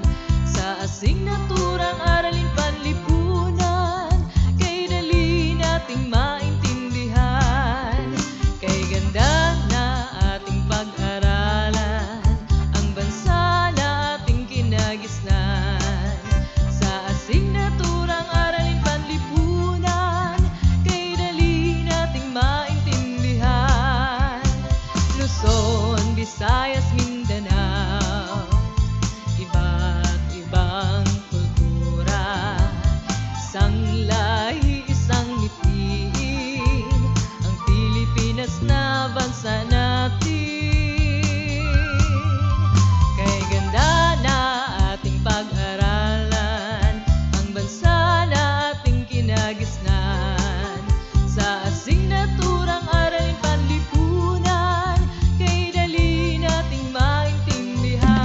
Sa asignaturang aralin panlipunan, kay dali nating maintindihan. Kay ganda na ating pag-aralan, ang bansa na ating kinagisnan. Sa asignaturang aralin panlipunan, kay dali nating maintindihan. Luzon, Visayas, Mindanao, iba't ibang kultura, isang lahi, isang mitiin, ang Pilipinas na bansa natin. Kay ganda na ating pag-aralan, ang bansa na ating kinagisnan. Sa asignaturang aralin panlipunan, kay dali nating maintindihan.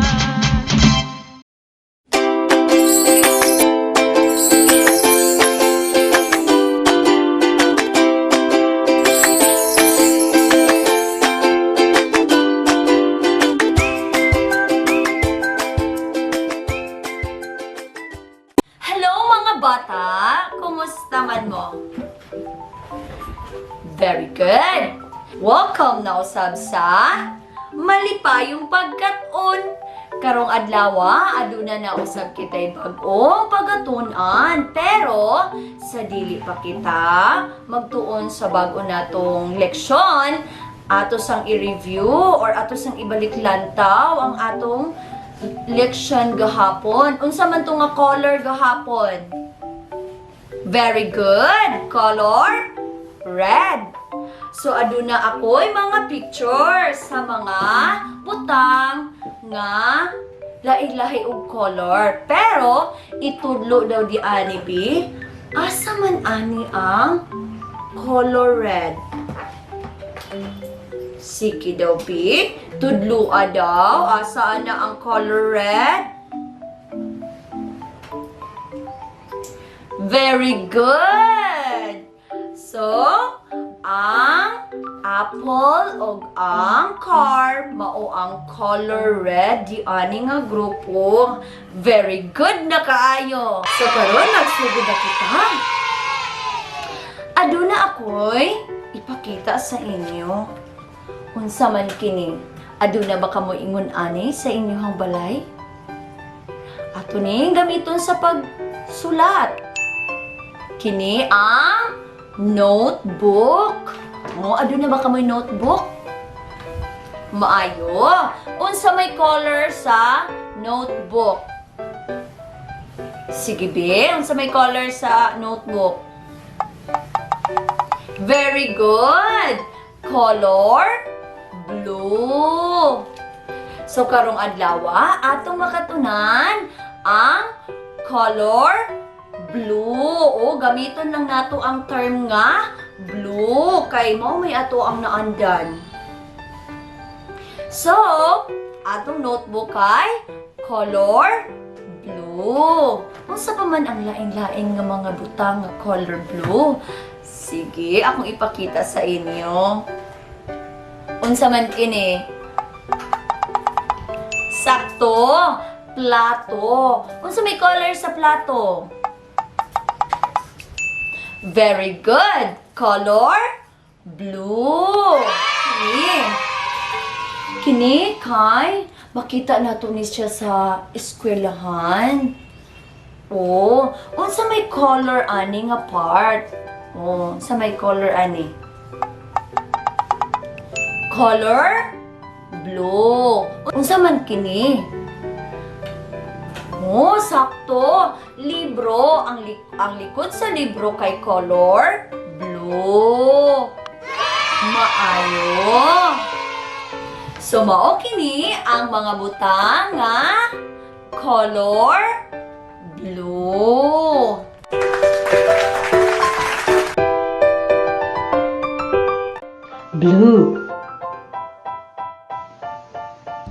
Hello mga bata! Kumusta man mo? Very good! Welcome na usab sa malipayong pagkaton. karong adlawa aduna na usab kitay bag-ong pagatunan, pero sa dili pa kita magtuon sa bag-o natong leksyon, ato sang i-review or ato sang ibalik lantaw ang atong leksyon gahapon. Unsa man to nga color gahapon? Very good. Color red. So aduna ako'y mga pictures sa mga butang nga lahi-lahi og color. Pero itudlo daw di ani bi, asa man ani ang color red? Sige daw bi, tudloa daw asa na ang color red? Very good. So, ang apple o ang car mao ang color red di ani nga grupo. Very good na kaayo. So karon nagsugod na kita. Aduna ako'y ipakita sa inyo unsa man kini. Aduna ba kamo ingon ani sa inyong balay? Ato ning gamiton sa pagsulat. Kini ang notebook. Aduna ba kamoy notebook? Maayo. Unsa may color sa notebook? Sige be, unsa may color sa notebook? Very good. Color blue. So karong adlaw atong makatunan ang color blue. O gamiton lang nato ang term nga blue kay mao may ato ang naandan. So, atong notebook kay color blue. Unsa pa man ang lain-lain nga mga butang nga color blue? Sige, akong ipakita sa inyo. Unsa man kini? Sakto, plato. Unsa may color sa plato? Very good. Color blue. Kini kay makita nato ni siya sa eskwelahan. Unsa may color ani nga part? Unsa may color ani? Color blue. Unsa man kini? Sakto. Libro. Ang likod sa libro kay color blue. Maayo. So, mao kini ang mga butang nga color blue. Blue.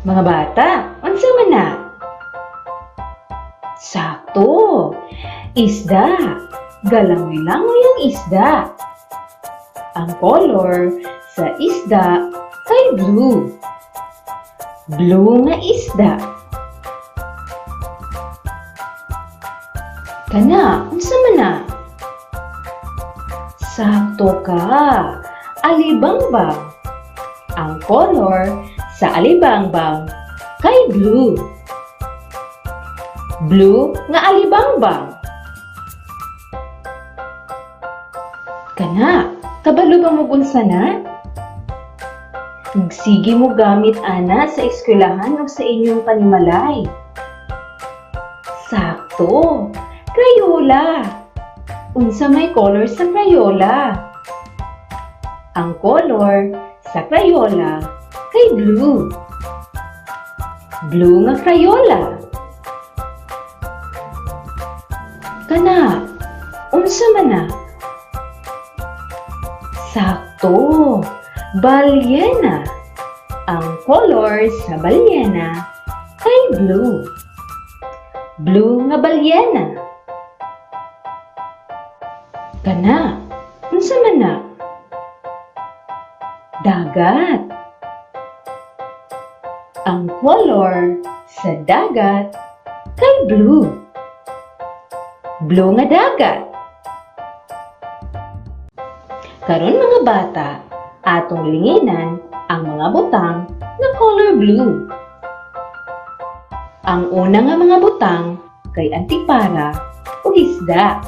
Mga bata, unsa man na? Sakto! Isda! Galangoy-langoy ang isda. Ang color sa isda kay blue. Blue nga isda. Kana, unsa man na? Sakto ka! Alibangbang. Ang color sa alibangbang kay blue. Blue nga alibangbang. Kana, kabalo ba mo gunsa na? Sige mo gamit ana sa eskwelahan o sa inyong panimalay. Sakto, Crayola. Unsa may color sa Crayola? Ang color sa Crayola kay blue. Blue nga Crayola. Kana, unsa man na? Sakto, balyena. Ang color sa balyena kay blue. Blue nga balyena. Kana, unsa man na? Dagat. Ang color sa dagat kay blue. Blue nga dagat. Karon mga bata, atong linginan ang mga butang na color blue. Ang una nga mga butang kay antipara o isda.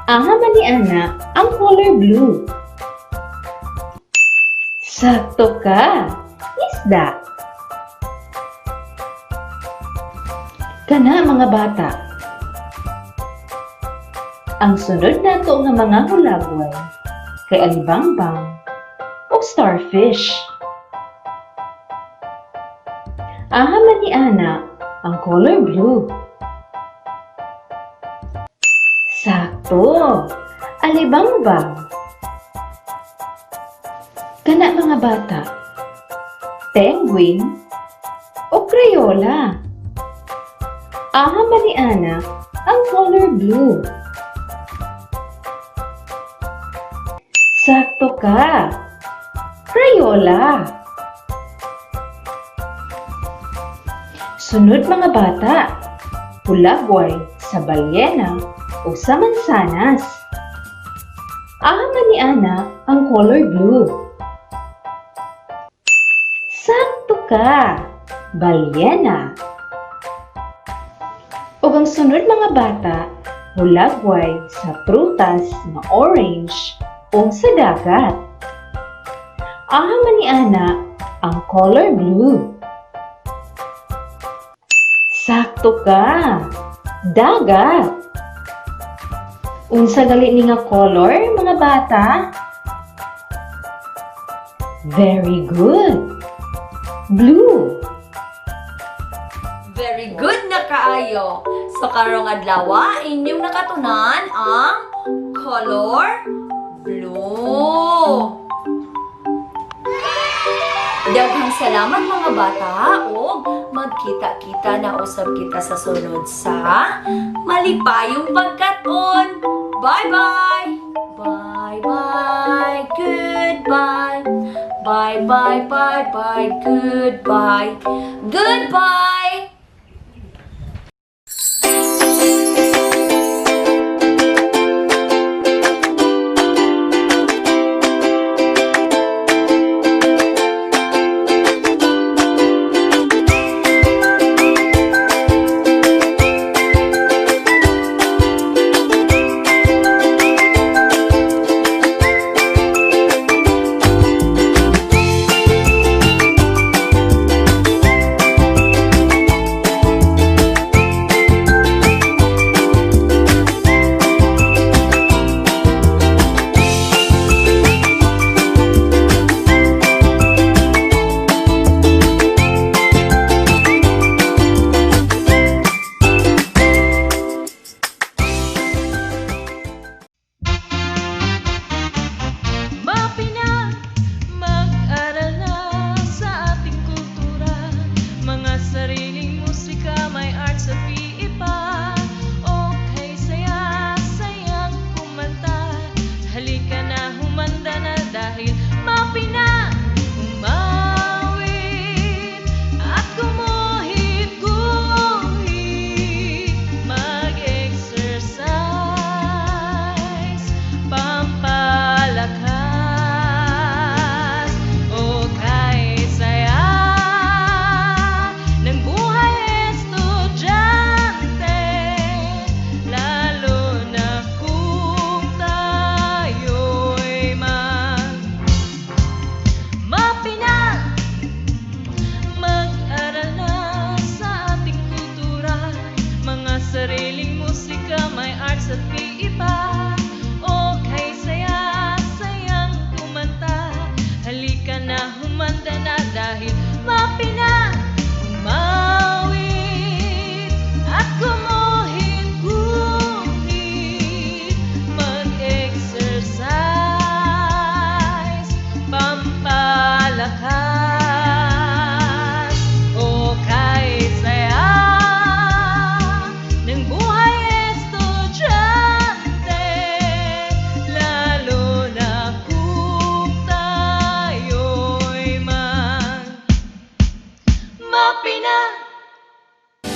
Aha man ni ana ang color blue. Sakto ka, isda. Kana mga bata. Ang sunod nato nga mga hulagway kay alibangbang o starfish. Aha man ni ana ang color blue. Sakto, alibangbang. Kana mga bata, penguin o crayola. Aha man ni ana ang color blue. Sakto ka, crayola. Sunod mga bata, hulagway sa balyena o sa mansanas. Aha man ni ana ang color blue. Sakto ka, balyena. O ang sunod mga bata, hulagway sa prutas na orange o sa dagat. Aha man ni ana ang color blue. Sakto ka, dagat. Unsa gali ni nga color mga bata? Very good. Blue. Very good na kaayo. So karong adlaw inyong nakatunan ang color blue. Daghang salamat mga bata ug magkita-kita na usab kita sa sunod sa malipayong pagkat-on. Bye-bye. Bye-bye. Goodbye. Bye-bye, bye-bye, goodbye. Goodbye.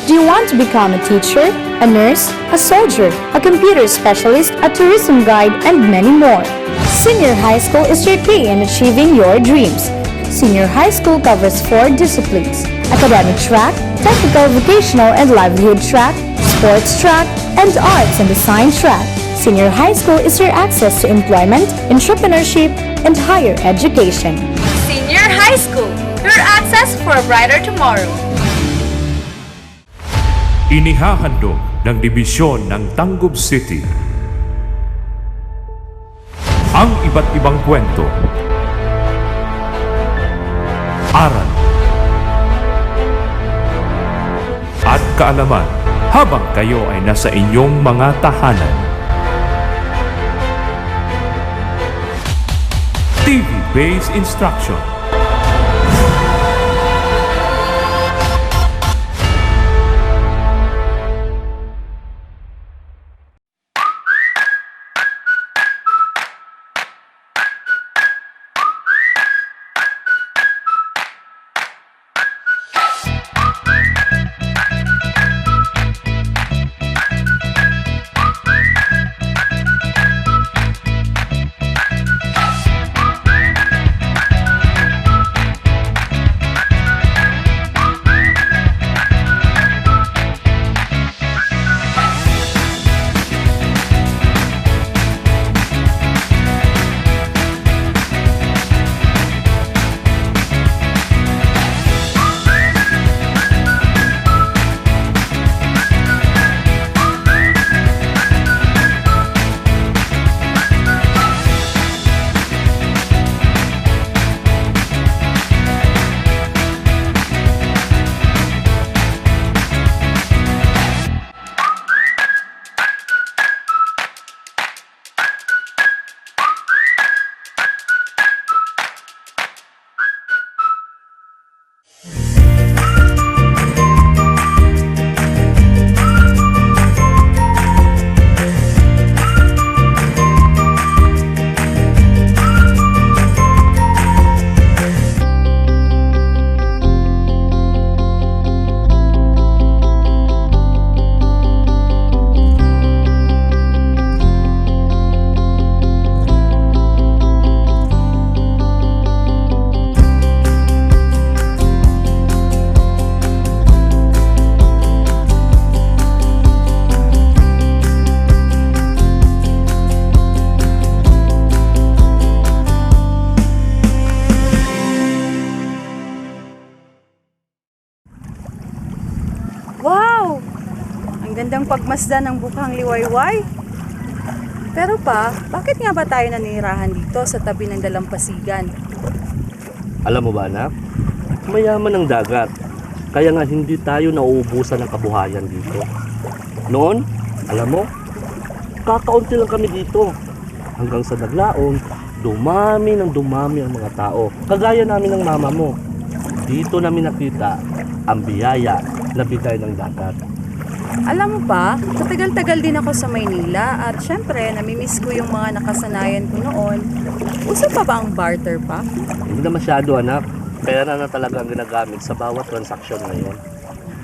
Do you want to become a teacher, a nurse, a soldier, a computer specialist, a tourism guide, and many more? Senior High School is your key in achieving your dreams. Senior High School covers 4 disciplines: academic track, technical, vocational, and livelihood track, sports track, and arts and design track. Senior High School is your access to employment, entrepreneurship, and higher education. Senior High School, your access for a brighter tomorrow. Inihahandog ng Dibisyon ng TANGKUB City ang iba't ibang kwento, aral, at kaalaman habang kayo ay nasa inyong mga tahanan. TV-based instruction. Wow! Ang gandang pagmasdan ng bukhang liwayway. Pero pa, bakit nga ba tayo nanirahan dito sa tabi ng dalampasigan? Alam mo ba, anak? Mayaman ang dagat. Kaya nga hindi tayo nauubusan ng kabuhayan dito. Noon, alam mo, kakaunti lang kami dito. Hanggang sa naglaon, dumami ng dumami ang mga tao. Kagaya namin ng mama mo. Dito namin nakita ang biyaya na bigay ng dagat. Alam mo pa, matagal-tagal din ako sa Maynila at syempre, namimiss ko yung mga nakasanayan ko noon. Uso pa ba ang barter pa? Hindi na masyado, anak. Pera na talaga ang ginagamit sa bawat transaksyon ngayon.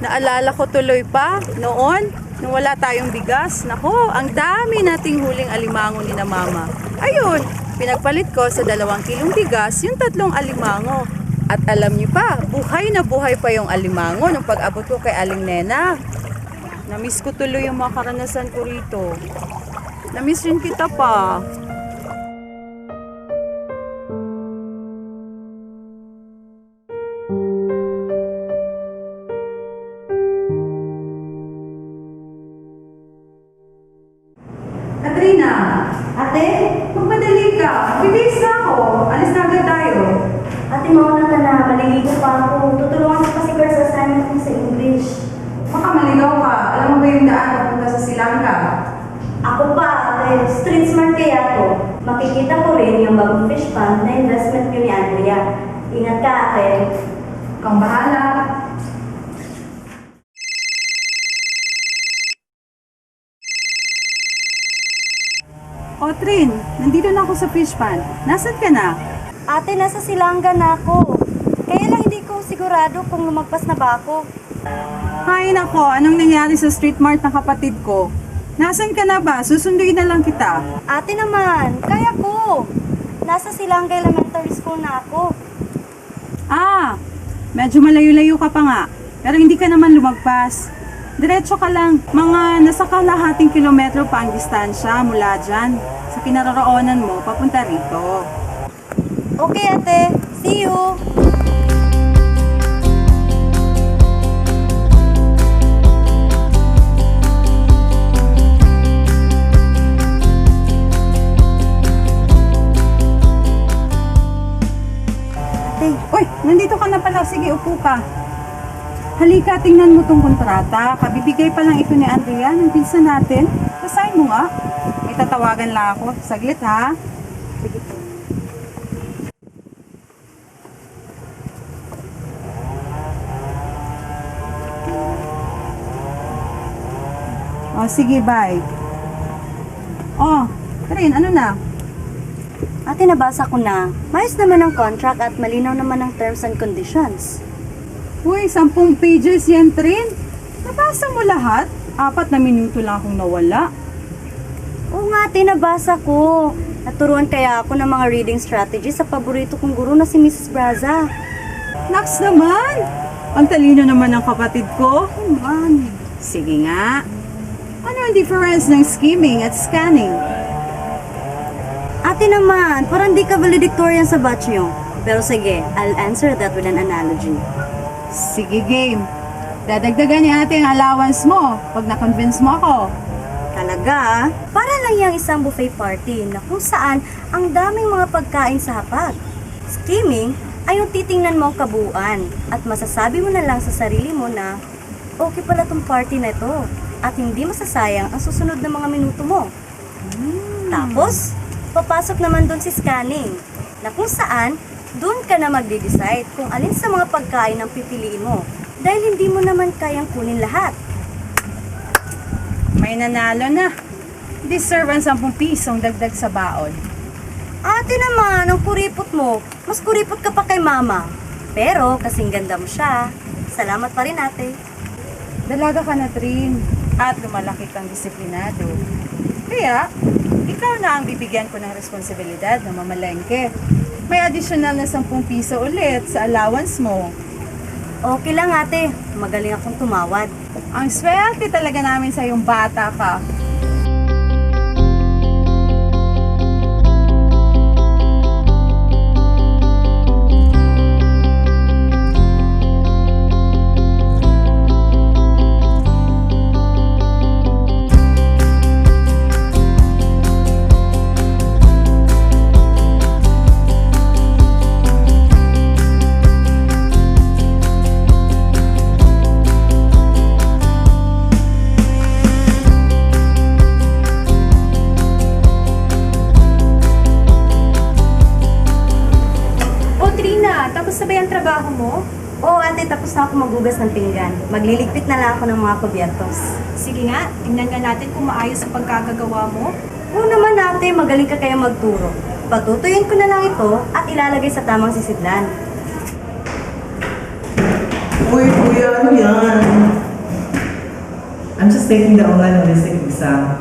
Naalala ko tuloy pa, noon, nung wala tayong bigas. Nako, ang dami nating huling alimango ni na mama. Ayun, pinagpalit ko sa 2 kilong bigas yung 3 alimango. At alam niyo pa, buhay na buhay pa yung alimango nung pag-abot ko kay Aling Nena. Namiss ko tuloy yung mga karanasan ko rito. Namiss rin kita pa. Katrina! Ate, magpadali ka. Bilis na ako. Alis na agad tayo. Ate, mauna ka na. Maliligo pa ako. Tutulungan ko pa si Girl sa assignment mo sa English. Baka maligaw ka. Alam mo ba yung daan papunta sa Silangga? Ako pa, ate. Street smart kaya to. Makikita ko rin yung bagong fish pond na investment ko ni Andrea. Ingat ka, ate. Kang bahala. O Trin, nandito na ako sa fish pond. Nasaan ka na? Ate, nasa Silangga na ako. Kaya lang hindi ko sigurado kung lumagpas na ba ako. Hay nako, anong nangyari sa street mart ng kapatid ko? Nasaan ka na ba? Susunduin na lang kita. Ate naman, kaya ko. Nasa Silangga Elementary School na ako. Medyo malayo-layo ka pa nga. Pero hindi ka naman lumagpas. Diretso ka lang. Mga nasa kalahating kilometro pa ang distansya mula dyan. Sa kinaroroonan mo, papunta rito. Okay, ate. See you! Uy, nandito ka na pala. Sige, upo ka. Halika, tingnan mo tong kontrata. Kabibigay pa lang ito ni Andrea ng pinsan natin. Basahin mo nga. May tatawagan lang ako. Saglit, ha? Sige po. Oh, sige, bye. Oh, Trin, ano na? Ate, nabasa ko na. Mayos naman ang contract at malinaw naman ang terms and conditions. Uy, 10 pages yan, Trin. Nabasa mo lahat? 4 na minuto lang akong nawala. Oo nga, ate, nabasa ko. Naturuan kaya ako ng mga reading strategy sa paborito kong guro na si Mrs. Braza. Naks naman! Ang talino naman ng kapatid ko. Man. Sige nga. Ano ang difference ng skimming at scanning? Ate naman, parang di ka valedictorian sa batch nyo. Pero sige, I'll answer that with an analogy. Sige, game. Dadagdagan ni ate ang allowance mo pag na-convince mo ako. Talaga? Para lang yung isang buffet party na kung saan ang daming mga pagkain sa hapag. Skimming ay yung titingnan mo ang kabuuan at masasabi mo na lang sa sarili mo na okay pala tong party na ito at hindi masasayang ang susunod na mga minuto mo. Tapos, papasok naman doon si scanning na kung saan doon ka na magde-decide kung alin sa mga pagkain ang pipiliin mo dahil hindi mo naman kayang kunin lahat. May nanalo na. Deserve ang 10 pisong dagdag sa baon. Ate naman, ang kuripot mo. Mas kuripot ka pa kay mama. Pero kasing ganda mo siya. Salamat pa rin, ate. Dalaga ka na, Trin. At lumalaki kang disiplinado. Kaya, ikaw na ang bibigyan ko ng responsibilidad na mamalengke. May additional na 10 piso ulit sa allowance mo. Okay lang, ate. Magaling akong tumawad. Ang swerte talaga namin sa iyong bata ka. Oo, ate, tapos na ako maghugas ng pinggan. Magliligpit na lang ako ng mga kubyertos. Sige nga, tingnan nga natin kung maayos ang pagkagagawa mo. Oo naman, ate, magaling ka kaya magturo. Patutuyin ko na lang ito at ilalagay sa tamang sisidlan. Uy, kuya, ano yan? I'm just taking the online holistic exam.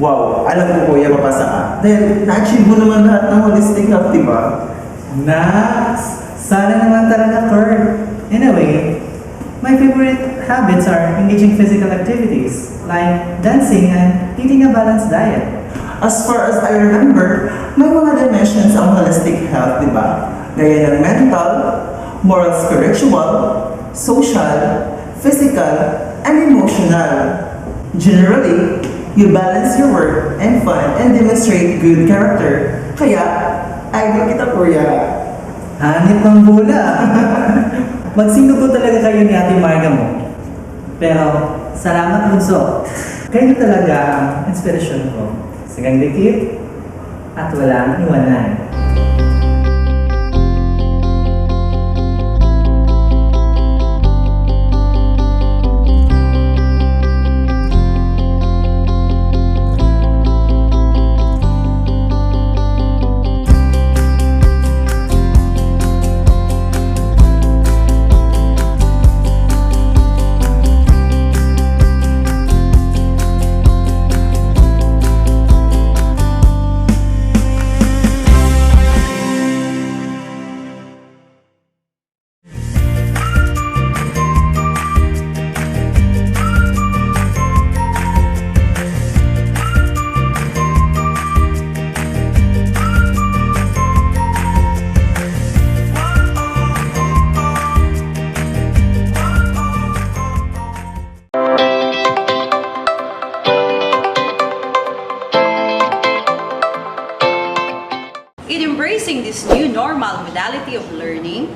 Wow, alam ko kuya, papasa ka. Then, na-achieve mo naman lahat ng holistic health, di ba? Nax! Sana naman talaga, Kurt. Anyway, my favorite habits are engaging physical activities, like dancing and eating a balanced diet. As far as I remember, may mga dimensions ang holistic health, di ba? Gaya ng mental, moral spiritual, social, physical, and emotional. Generally, you balance your work and fun and demonstrate good character. Kaya, idol kita, kuya. Hanip ng bula. Magsinugo talaga kayo ni Ate Marga mo. Pero, salamat bunso. Kayo talaga ang inspirasyon ko. Sanggang-Dikit at walang iwanan. normal modality of learning,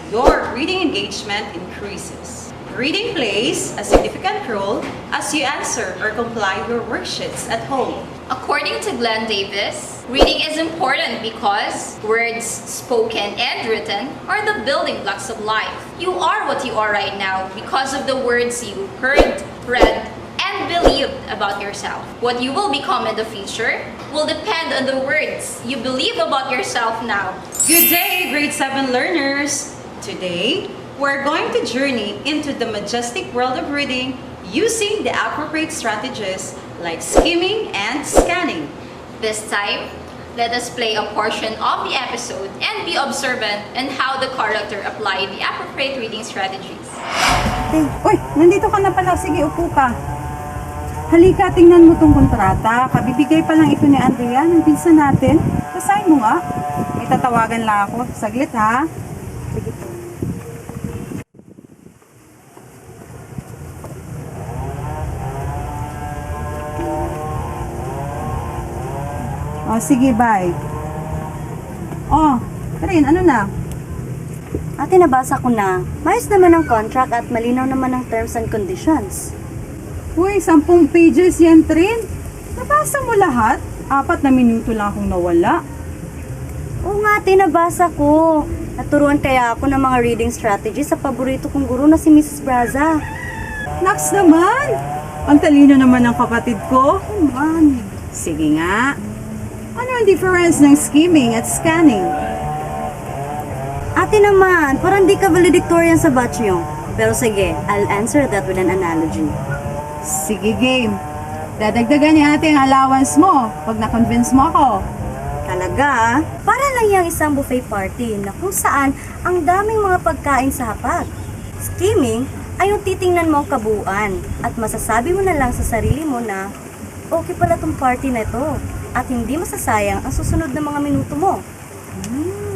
your reading engagement increases. Reading plays a significant role as you answer or comply your worksheets at home. According to Glenn Davis, reading is important because words spoken and written are the building blocks of life. You are what you are right now because of the words you heard, read, and believed about yourself. What you will become in the future will depend on the words you believe about yourself now. Good day, grade 7 learners! Today, we're going to journey into the majestic world of reading using the appropriate strategies like skimming and scanning. This time, let us play a portion of the episode and be observant in how the character applied the appropriate reading strategies. Uy, nandito ka na pala. Sige, upo ka. Halika, tingnan mo tong kontrata. Kabibigay pa lang ito ni Andrea ng pinsan natin. Basahin mo nga. May tatawagan lang ako. Saglit ha. Sige po. Oh, sige, bye. Oh, Karin, ano na? Ate, nabasa ko na. Maayos naman ang contract at malinaw naman ang terms and conditions. Uy, 10 pages yan, Trin. Nabasa mo lahat? 4 na minuto lang akong nawala. Oo nga, ate, nabasa ko. Naturuan kaya ako ng mga reading strategy sa paborito kong guro na si Mrs. Braza. Naks naman! Ang talino naman ng kapatid ko. Man. Sige nga. Ano ang difference ng skimming at scanning? Ate naman, parang di ka valedictorian sa batch nyo. Pero sige, I'll answer that with an analogy. Sige, game. Dadagdagan ni ate ang allowance mo pag na-convince mo ako. Talaga? Para lang yung isang buffet party na kung saan ang daming mga pagkain sa hapag. Skimming ay yung titingnan mo ang kabuuan at masasabi mo na lang sa sarili mo na okay pala tong party na ito at hindi masasayang ang susunod na mga minuto mo.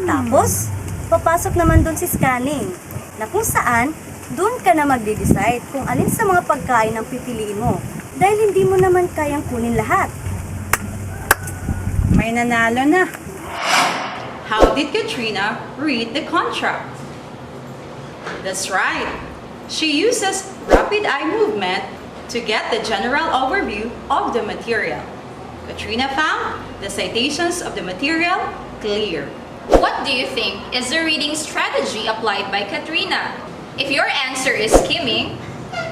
Tapos, papasok naman doon si scanning na kung saan doon ka na magde-decide kung alin sa mga pagkain ang pipiliin mo dahil hindi mo naman kayang kunin lahat. May nanalo na. How did Katrina read the contract? That's right. She uses rapid eye movement to get the general overview of the material. Katrina found the citations of the material clear. What do you think is the reading strategy applied by Katrina? If your answer is skimming,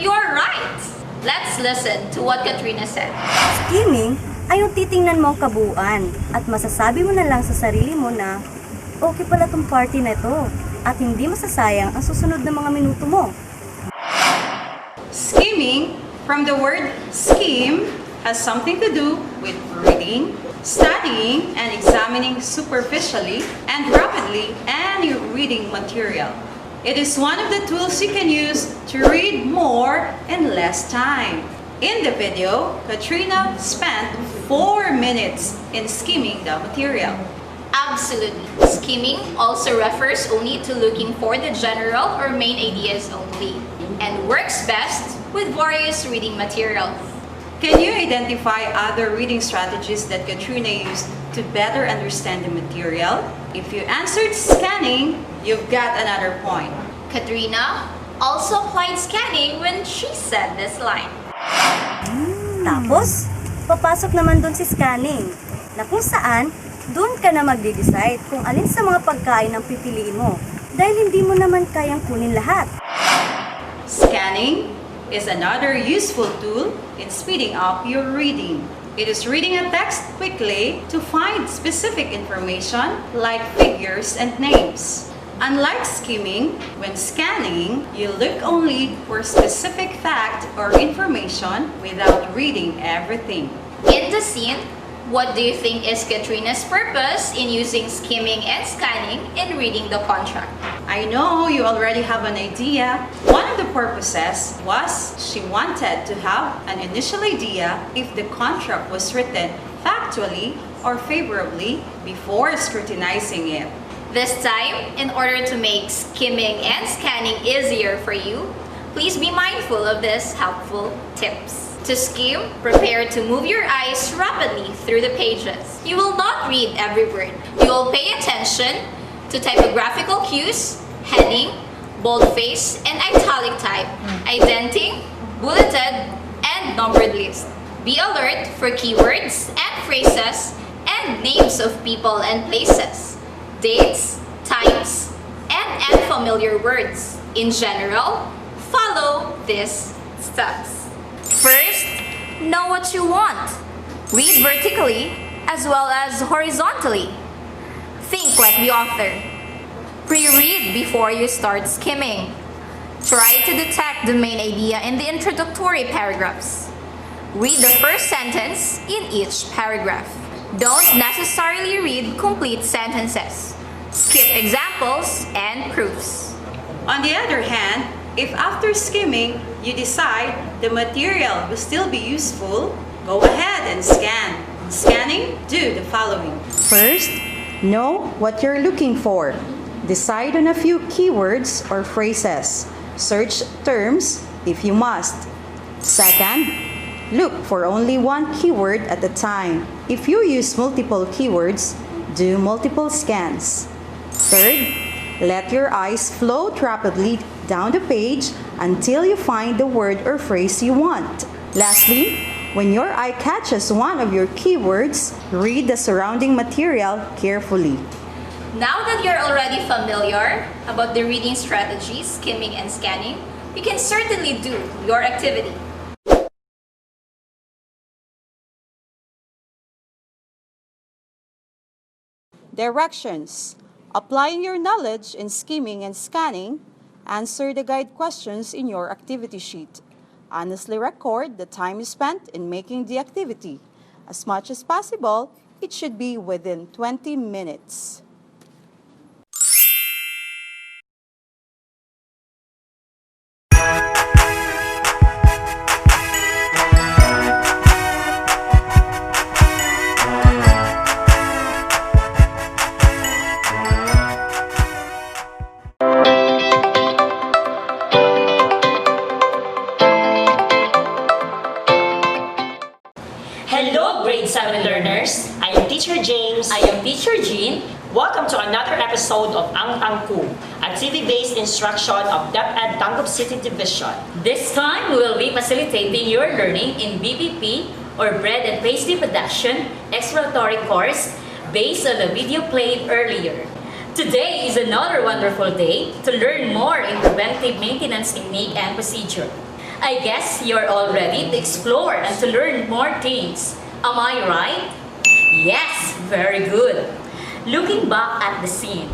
you are right. Let's listen to what Katrina said. Skimming ay yung titingnan mo ang kabuuan at masasabi mo na lang sa sarili mo na okay pala tong party na ito at hindi masasayang ang susunod na mga minuto mo. Skimming, from the word skim, has something to do with reading, studying, and examining superficially and rapidly any reading material. It is one of the tools you can use to read more in less time. In the video, Katrina spent 4 minutes in skimming the material. Absolutely. Skimming also refers only to looking for the general or main ideas only and works best with various reading materials. Can you identify other reading strategies that Katrina used to better understand the material? If you answered scanning, you've got another point. Katrina also applied scanning when she said this line. Tapos, papasok naman doon si scanning na kung saan doon ka na magde-decide kung alin sa mga pagkain ang pipiliin mo dahil hindi mo naman kayang kunin lahat. Scanning is another useful tool in speeding up your reading. It is reading a text quickly to find specific information like figures and names. Unlike skimming, when scanning, you look only for specific fact or information without reading everything. In the scene, what do you think is Katrina's purpose in using skimming and scanning in reading the contract? I know you already have an idea. One of the purposes was she wanted to have an initial idea if the contract was written factually or favorably before scrutinizing it. This time, in order to make skimming and scanning easier for you, please be mindful of these helpful tips. To skim, prepare to move your eyes rapidly through the pages. You will not read every word. You will pay attention to typographical cues, heading, boldface, and italic type, indenting, bulleted, and numbered list. Be alert for keywords and phrases and names of people and places, dates, times, and unfamiliar words. In general, follow these steps. First, know what you want. Read vertically as well as horizontally. Think like the author. Pre-read before you start skimming. Try to detect the main idea in the introductory paragraphs. Read the first sentence in each paragraph. Don't necessarily read complete sentences. Skip examples and proofs. On the other hand, if after skimming you decide the material will still be useful, go ahead and scan. Scanning, do the following. First, know what you're looking for. Decide on a few keywords or phrases. Search terms if you must. Second, look for only one keyword at a time. If you use multiple keywords, do multiple scans. Third, let your eyes float rapidly down the page until you find the word or phrase you want. Lastly, when your eye catches one of your keywords, read the surrounding material carefully. Now that you're already familiar about the reading strategies, skimming and scanning, you can certainly do your activity. Directions. Applying your knowledge in skimming and scanning, answer the guide questions in your activity sheet. Honestly record the time you spent in making the activity. As much as possible, it should be within 20 minutes. Hello, grade 7 learners! I am Teacher James. I am Teacher Jean. Welcome to another episode of Ang TANGKUB, a TV-based instruction of DepEd TANGKUB City Division. This time, we will be facilitating your learning in BPP, or Bread and Pastry Production, exploratory course based on the video played earlier. Today is another wonderful day to learn more in preventive maintenance technique and procedure. I guess you're all ready to explore and to learn more things. Am I right? Yes, very good. Looking back at the scene.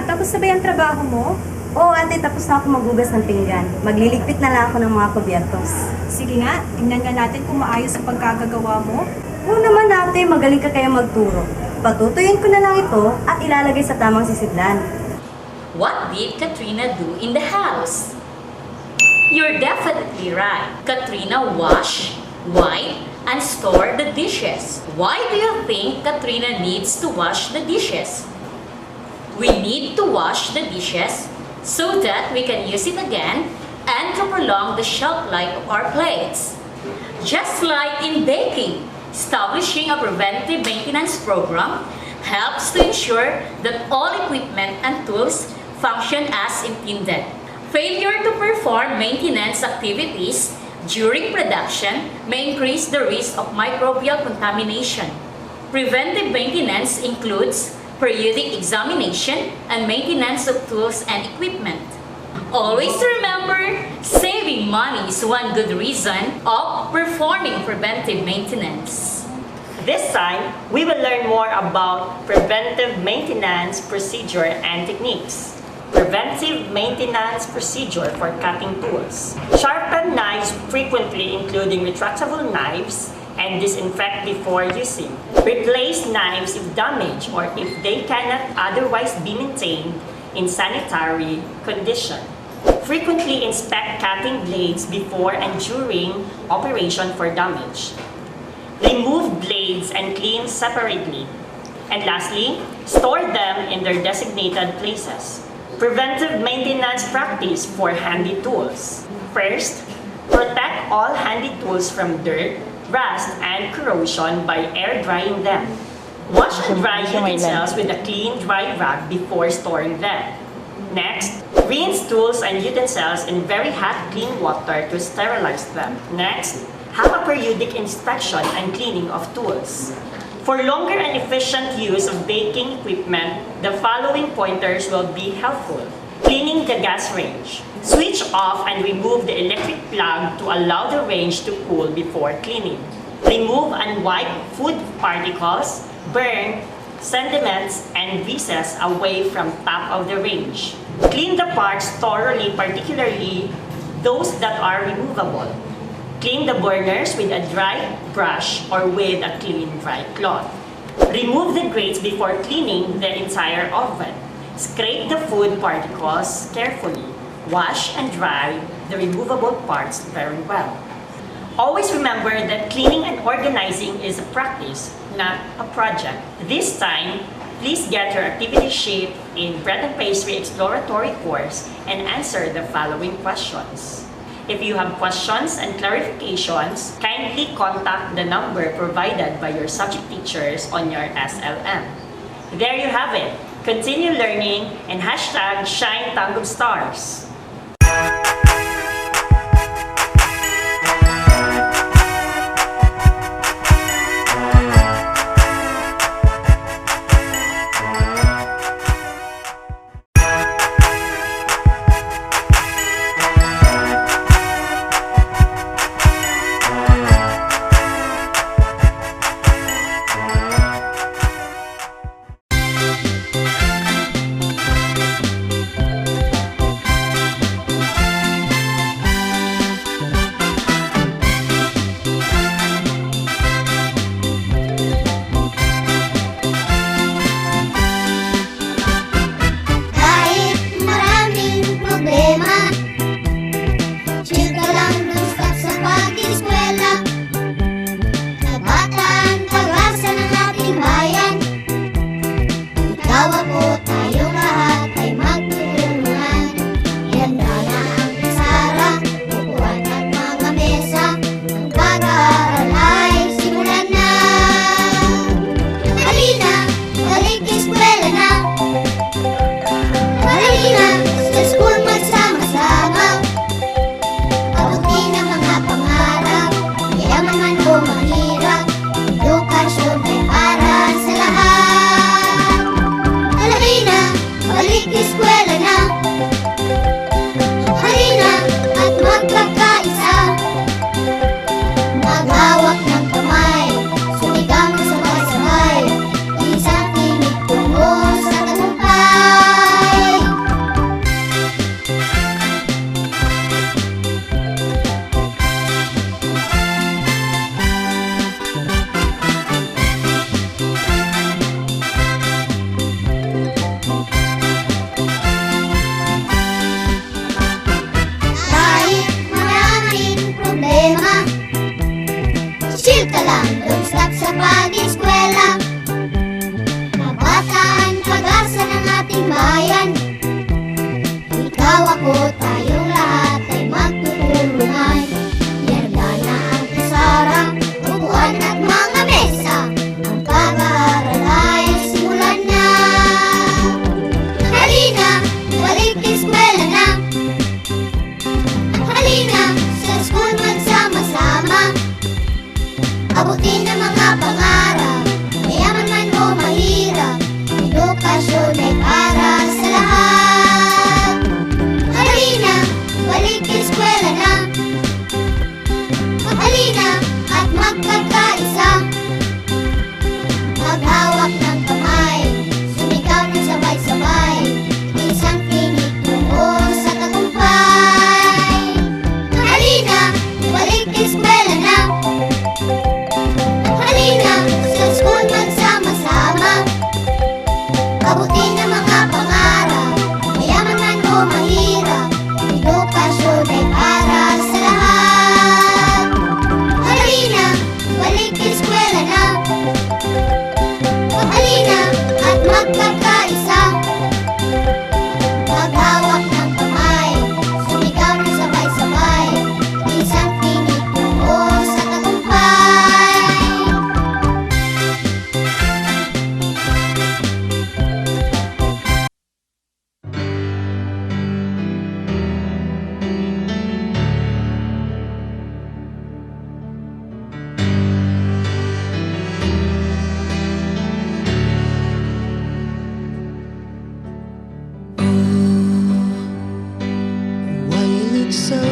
Tapos na ba yung trabaho mo? Oo, ate, tapos na ako maghugas ng pinggan. Magliligpit na lang ako ng mga kubyertos. Sige nga, tingnan nga natin kung maayos ang pagkagagawa mo. Oo naman ate, magaling ka kaya magturo. Patutuyin ko na lang ito at ilalagay sa tamang sisidlan. What did Katrina do in the house? You're definitely right. Katrina washed, wiped, and stored the dishes. Why do you think Katrina needs to wash the dishes? We need to wash the dishes so that we can use it again and to prolong the shelf life of our plates. Just like in baking, establishing a preventive maintenance program helps to ensure that all equipment and tools function as intended. Failure to perform maintenance activities during production may increase the risk of microbial contamination. Preventive maintenance includes periodic examination and maintenance of tools and equipment. Always remember, saving money is one good reason of performing preventive maintenance. This time, we will learn more about preventive maintenance procedure and techniques. Preventive maintenance procedure for cutting tools. Sharpened knives, frequently including retractable knives, and disinfect before using. Replace knives if damaged or if they cannot otherwise be maintained in sanitary condition. Frequently inspect cutting blades before and during operation for damage. Remove blades and clean separately. And lastly, store them in their designated places. Preventive maintenance practice for handy tools. First, protect all handy tools from dirt, rust, and corrosion by air drying them. Wash and dry utensils with a clean, dry rag before storing them. Next, rinse tools and utensils in very hot, clean water to sterilize them. Next, have a periodic inspection and cleaning of tools. For longer and efficient use of baking equipment, the following pointers will be helpful. Cleaning the gas range. Switch off and remove the electric plug to allow the range to cool before cleaning. Remove and wipe food particles, burn, sediments, and greases away from top of the range. Clean the parts thoroughly, particularly those that are removable. Clean the burners with a dry brush or with a clean dry cloth. Remove the grates before cleaning the entire oven. Scrape the food particles carefully. Wash and dry the removable parts very well. Always remember that cleaning and organizing is a practice, not a project. This time, please get your activity sheet in Bread and Pastry Exploratory course and answer the following questions. If you have questions and clarifications, kindly contact the number provided by your subject teachers on your SLM. There you have it. Continue learning and hashtag Shine TANGKUB Stars.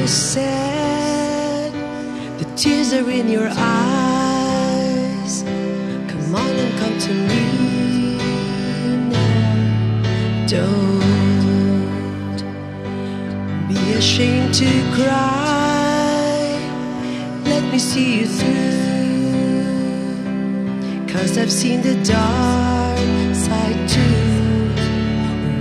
sad, the tears are in your eyes. Come on and come to me now. Don't be ashamed to cry. Let me see you through, 'cause I've seen the dark side too.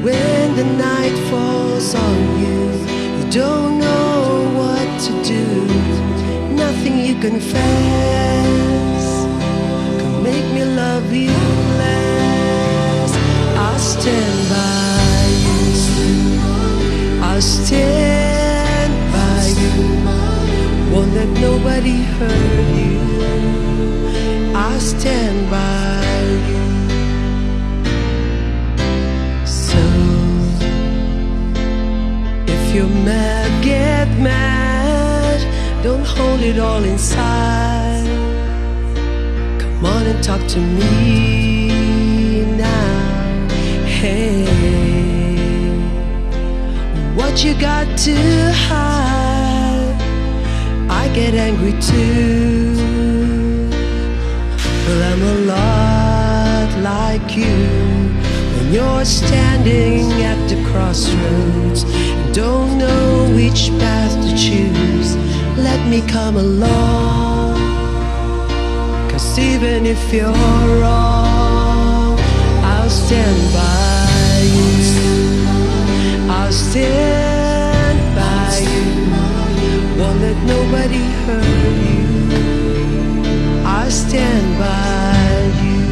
When the night falls on you, you don't know what to do. Nothing you confess can make me love you less. I'll stand by you, I'll stand by you. Won't let nobody hurt you. I'll stand by you. So if you're mad, get mad. Don't hold it all inside. Come on and talk to me now. Hey, what you got to hide? I get angry too. Well, I'm a lot like you. When you're standing at the crossroads and don't know which path to choose, let me come along. 'Cause even if you're wrong, I'll stand by you. I'll stand by you. Won't let nobody hurt you. I'll stand by you.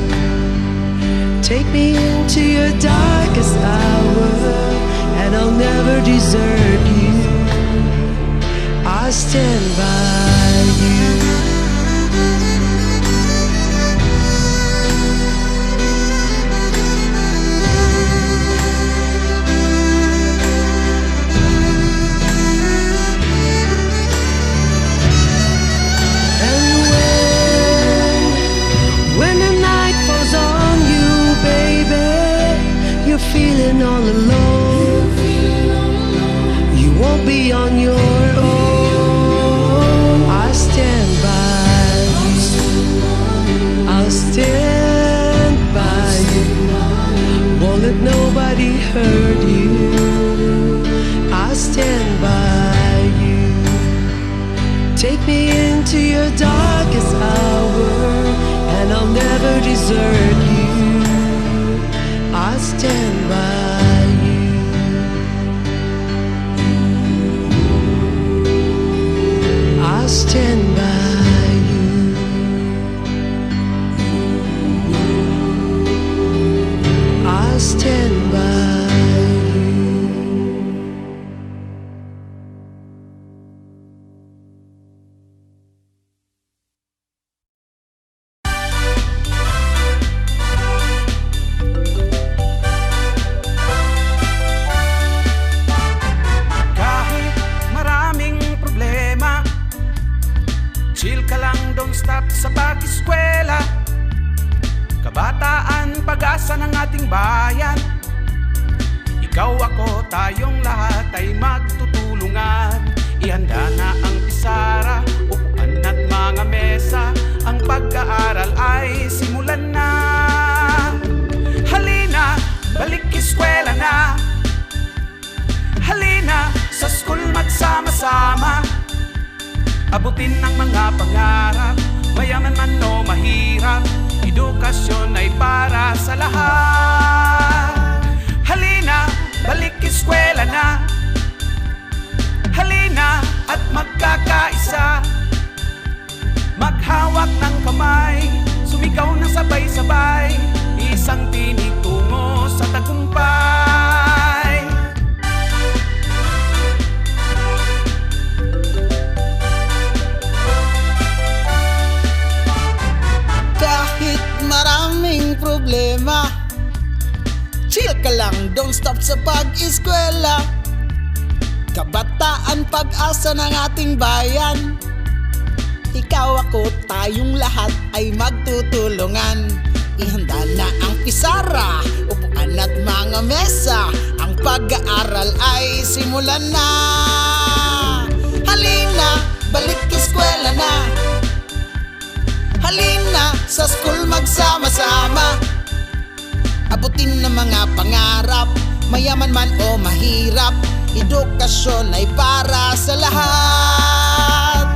Take me into your darkest hour, and I'll never desert you. I'll stand by you. And when the night falls on you, baby, you're feeling all alone. You won't be on your own. I'll stand by you. I'll stand by you. Won't let nobody hurt you. I'll stand by you. Take me into your darkest hour, and I'll never desert you. I'll stand by you. I'll stand by you. I'll stand by you. Kahit maraming problema, chill ka lang, don't stop sa pag-eskwela. Kabataan, pag-asa ng ating bayan. Ikaw, ako, tayong lahat ay magtutulungan. Ihanda na ang pisara, upuan at mga mesa. Ang pag-aaral ay simulan na. Halina, balik eskwela na. Halina, sa school magsama-sama. Abutin ang mga pangarap, mayaman man o mahirap. Edukasyon ay para sa lahat. Halina, balik eskwela na. Halina at magkakaisa. Maghawak ng kamay, sumigaw ng sabay-sabay. Isang tinig tungo sa tagumpay. Kahit maraming problema, chill ka lang, don't stop sa pag-eskwela. Kabataan, pag-asa ng ating bayan. Ikaw, ako, tayong lahat ay magtutulungan. Ihanda na ang pisara, upuan at mga mesa. Ang pag-aaral ay simulan na. abutin ng mga pangarap. Mayaman man o mahirap, edukasyon ay para sa lahat.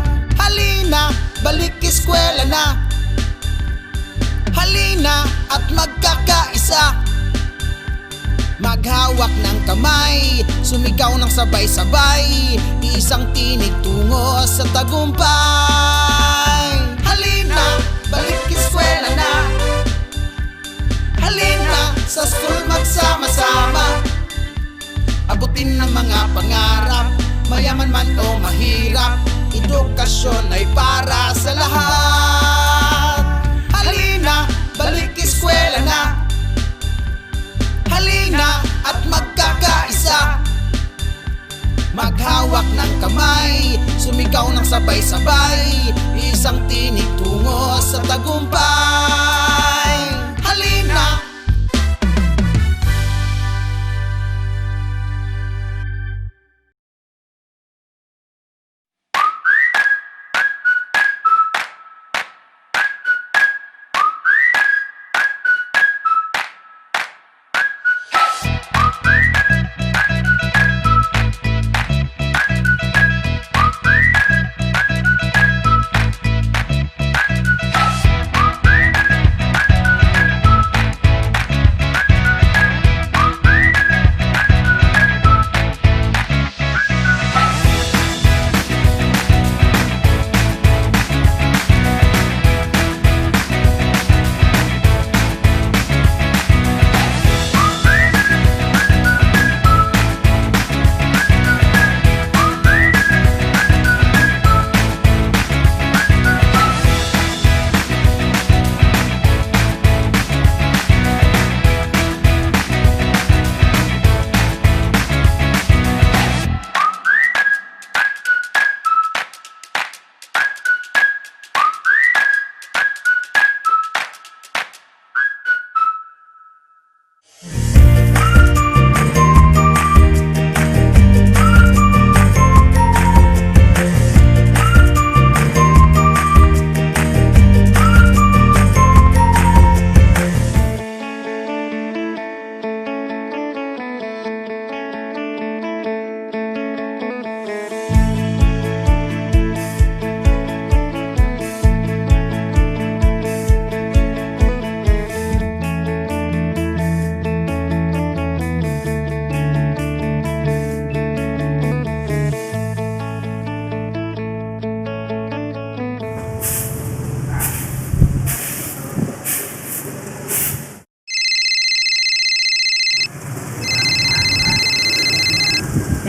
Halina, balik eskwela na. Halina at magkakaisa. Maghawak ng kamay, sumigaw ng sabay-sabay, isang tinig tungo sa tagumpay. Halina, balik eskwela na. Halina, sa school magsama-sama. Abutin ng mga pangarap, mayaman man o mahirap, edukasyon ay para sa lahat. Halina, balik eskwela na. Halina at magkakaisa. Maghawak ng kamay, sumigaw ng sabay-sabay, isang tinig tungo sa tagumpay. Halina.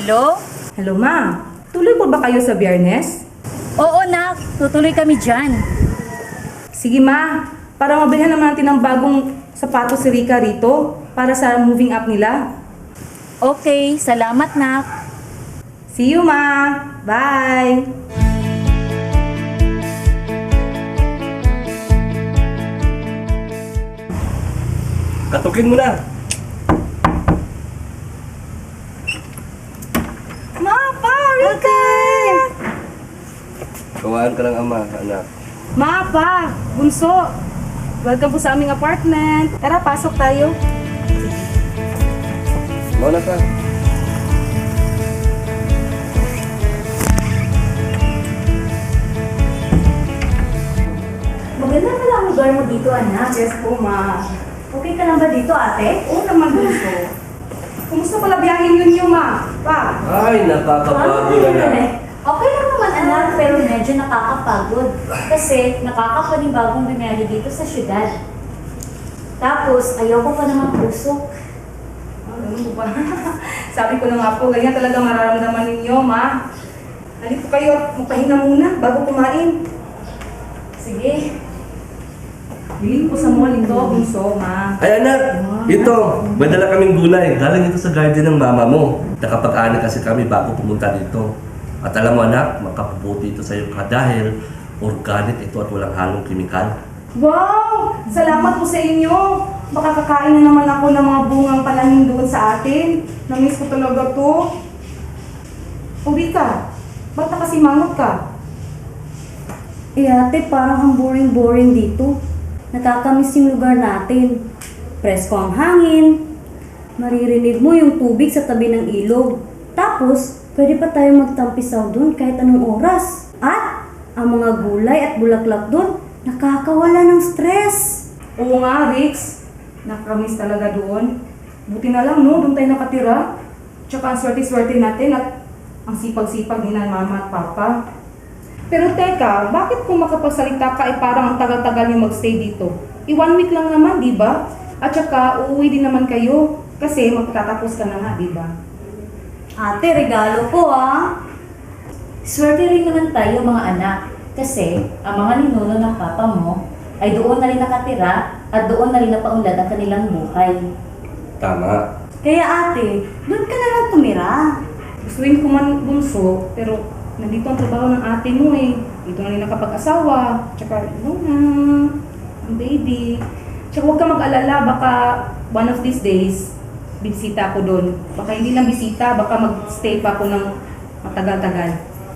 Hello? Hello, ma. Tuloy po ba kayo sa Biyernes? Oo, nak. Tutuloy kami dyan. Sige, ma. Para mabilhan naman natin ng bagong sapatos si Rika rito para sa moving up nila. Okay, salamat, nak. See you, ma. Bye. Katukin mo na. Rika! Kawaan ka ng ama, anak. Ma, pa, bunso. Welcome po sa aming apartment. Tara, pasok tayo. Mauna ka. Maganda pala ang lugar mo dito, anak. Yes po, ma. Okay ka lang ba dito, ate? Oo naman, bunso. Kumusta pala biyahin yun yung ma? Pa? Ay, nakakapagod na. Okay lang naman, anak, pero medyo nakakapagod. Kasi nakakapanibagong biyahe dito sa syudad. Tapos, ayoko pa naman pusok. Ano ba? Sabi ko na nga po, ganyan talaga mararamdaman ninyo, ma. Halika po kayo, magpahinga muna bago kumain. Sige. Bilhin po sa mall ito, bunso, ma. Ay anak, ito, may dala kaming gulay. Galing ito sa garden ng mama mo. Nakapag-ani kasi kami bago pumunta dito. At alam mo anak, makapubuti ito sa iyo dahil organic ito at walang halong kimikal. Wow! Salamat po sa inyo. Makakakain na naman ako ng mga bungang pananim doon sa atin. Namiss ko talaga to. O Rika, ba't nakasimangot ka? Eh ate, parang ang boring-boring dito. Nakakamiss yung lugar natin. presko ang hangin, maririnig mo yung tubig sa tabi ng ilog. Tapos, pwede pa tayo magtampisaw dun kahit anong oras. At, ang mga gulay at bulaklak dun, nakakawala ng stress. Oo nga, Rix. Nakakamiss talaga doon. Buti na lang, no? Doon tayo nakatira. Tsaka ang swerte-swerte natin at ang sipag-sipag ni Mama at Papa. Pero teka, bakit kung makapagsalita ka ay parang ang tagal-tagal niyo magstay dito? 1 week lang naman, di ba? At tsaka uuwi din naman kayo kasi magtatapos ka na nga, di ba? Ate, regalo ko Swerte rin naman tayo mga anak kasi ang mga ninuno ng papa mo ay doon na rin nakatira at doon na rin napaunlad ang kanilang buhay. Tama. Kaya ate, doon ka na lang tumira. Gustuin ko man bunso, pero nandito ang trabaho ng ate mo eh. Dito na rin nakapag-asawa, tsaka ang baby. Tsaka huwag ka mag-alala, baka one of these days, bisita ako doon. Baka hindi lang bisita, baka mag-stay pa ako ng matagal-tagal.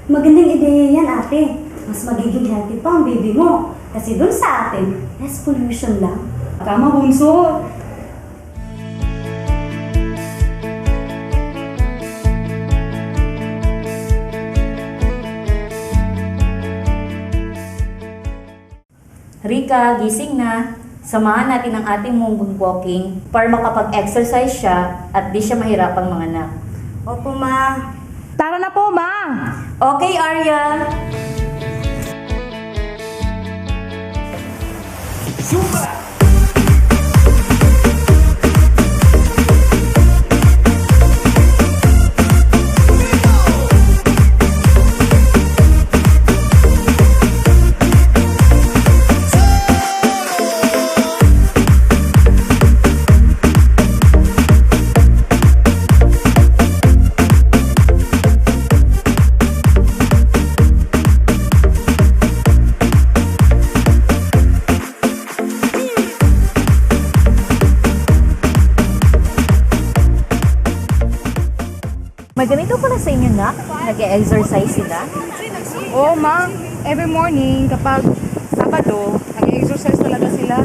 Magandang ideya yan ate. Mas magiging healthy pa ang baby mo. Kasi doon sa atin, less pollution lang. Tama, bunso. Rika, gising na. Samahan natin ang ating mong walking para makapag-exercise siya at di siya mahirapang manganak. Opo, ma. Tara na po, ma! Okay, Arya. Zumba! May ganito pala sa inyo na? Nag-exercise sila? Oo, ma. Every morning, kapag Sabado, nag-exercise talaga sila.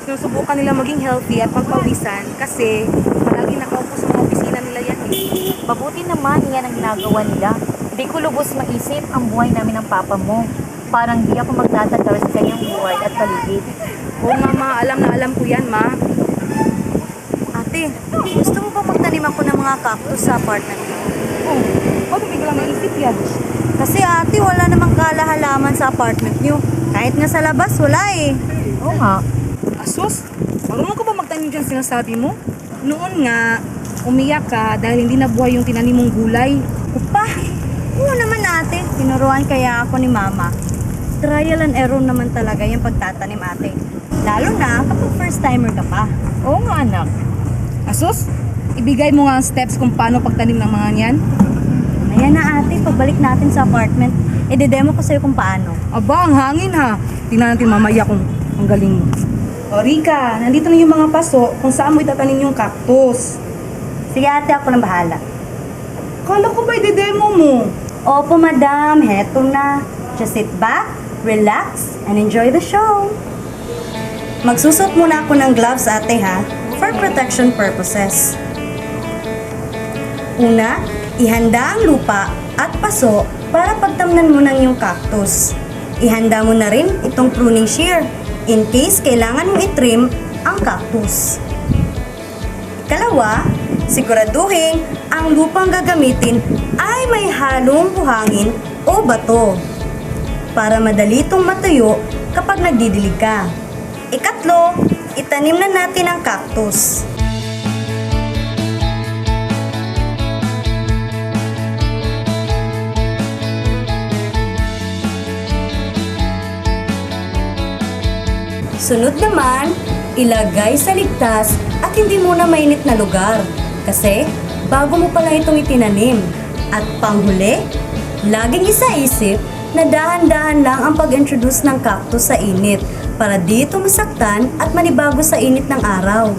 Sinusubukan nila maging healthy at pagpawisan kasi palagi nakaupo sa mga opisina nila yan eh. Mabuti naman yan ang ginagawa nila. Di ko lubos maisip ang buhay namin ng papa mo. Parang di ako magtatagal sa kanyang buhay at paligid. Oo nga, ma. Alam na alam ko yan, ma. Ate, gusto mo ba magtanim ako ng mga cactus sa apartment? Oo. Ba't biglang naisip yan? Kasi ate, wala namang kalahalaman sa apartment niyo. Kahit nga sa labas, wala eh. Oo nga. Asus, marunong ka ba magtanim dyan sinasabi mo? Noon nga, umiyak ka dahil hindi nabuhay yung tinanim mong gulay. Upa, oo naman ate. Tinuruan kaya ako ni mama. Trial and error naman talaga yung pagtatanim ate. Lalo na kapag first timer ka pa. Oo nga anak. Asus, ibigay mo nga ang steps kung paano pagtanim ng mga yan. Ayan na ate, pagbalik natin sa apartment, i-demo ko sa'yo kung paano. Aba, ang hangin ha. Tingnan natin mamaya kung ang galing mo. O Rika, nandito na yung mga paso kung saan mo itatanim yung cactus. Sige ate, ako nang bahala. Kala ko ba i-demo mo? Opo madam, heto na. Just sit back, relax, and enjoy the show. Magsusot muna ako ng gloves ate ha, for protection purposes. Una, ihanda ang lupa at paso para pagtamnan mo ng iyong cactus. Ihanda mo na rin itong pruning shear in case kailangan mong itrim ang cactus. Ikalawa, siguraduhin ang lupang gagamitin ay may halong buhangin o bato para madali itong matuyo kapag nagdidilig ka. Ikatlo, itanim na natin ang cactus. Sunod naman, ilagay sa ligtas at hindi muna mainit na lugar kasi bago mo pala itong itinanim. At panghuli, laging isaisip na dahan-dahan lang ang pag-introduce ng cactus sa init para dito masaktan at manibago sa init ng araw.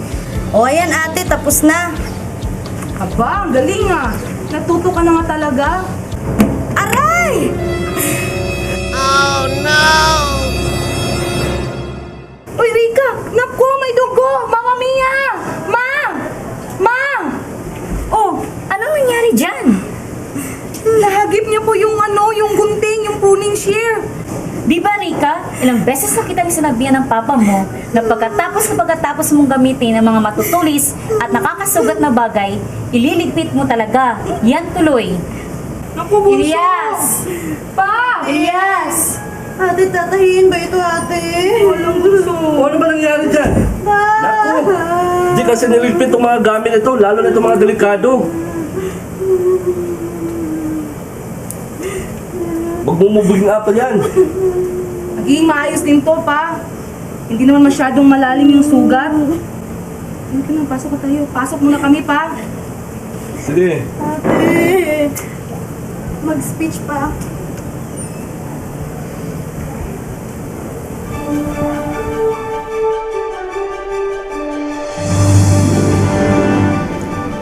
O ayan ate, tapos na. Aba, ang galing ah. Natuto ka na nga talaga. Aray! Oh no! Uy Rika, naku, may dugo! Mamma mia! share. Di ba, Rika? Ilang beses na kitang sinabihan ng papa mo na pagkatapos mong gamitin ang mga matutulis at nakakasugat na bagay, ililigpit mo talaga. Yan tuloy. Naku, bunso. Elias! Pa! Elias! Ate, tatahiin ba ito, ate? Walang gusto. Ano ba nangyari dyan? Naku! Di kasi niligpit itong mga gamit ito, lalo na itong mga delikado. Huwag mong mubuging apal yan. Naging maayos din to, pa. Hindi naman masyadong malalim yung sugat. Ano ka na, pasok ka tayo. Pasok muna kami, pa. Sige. Ate, mag-speech pa.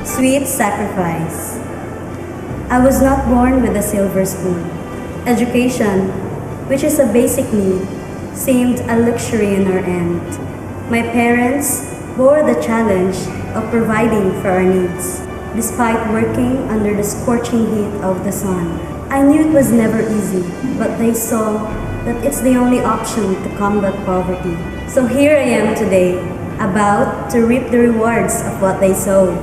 Sweet sacrifice. I was not born with a silver spoon. Education, which is a basic need, seemed a luxury in our end. My parents bore the challenge of providing for our needs, despite working under the scorching heat of the sun. I knew it was never easy, but they saw that it's the only option to combat poverty. So here I am today, about to reap the rewards of what they sowed.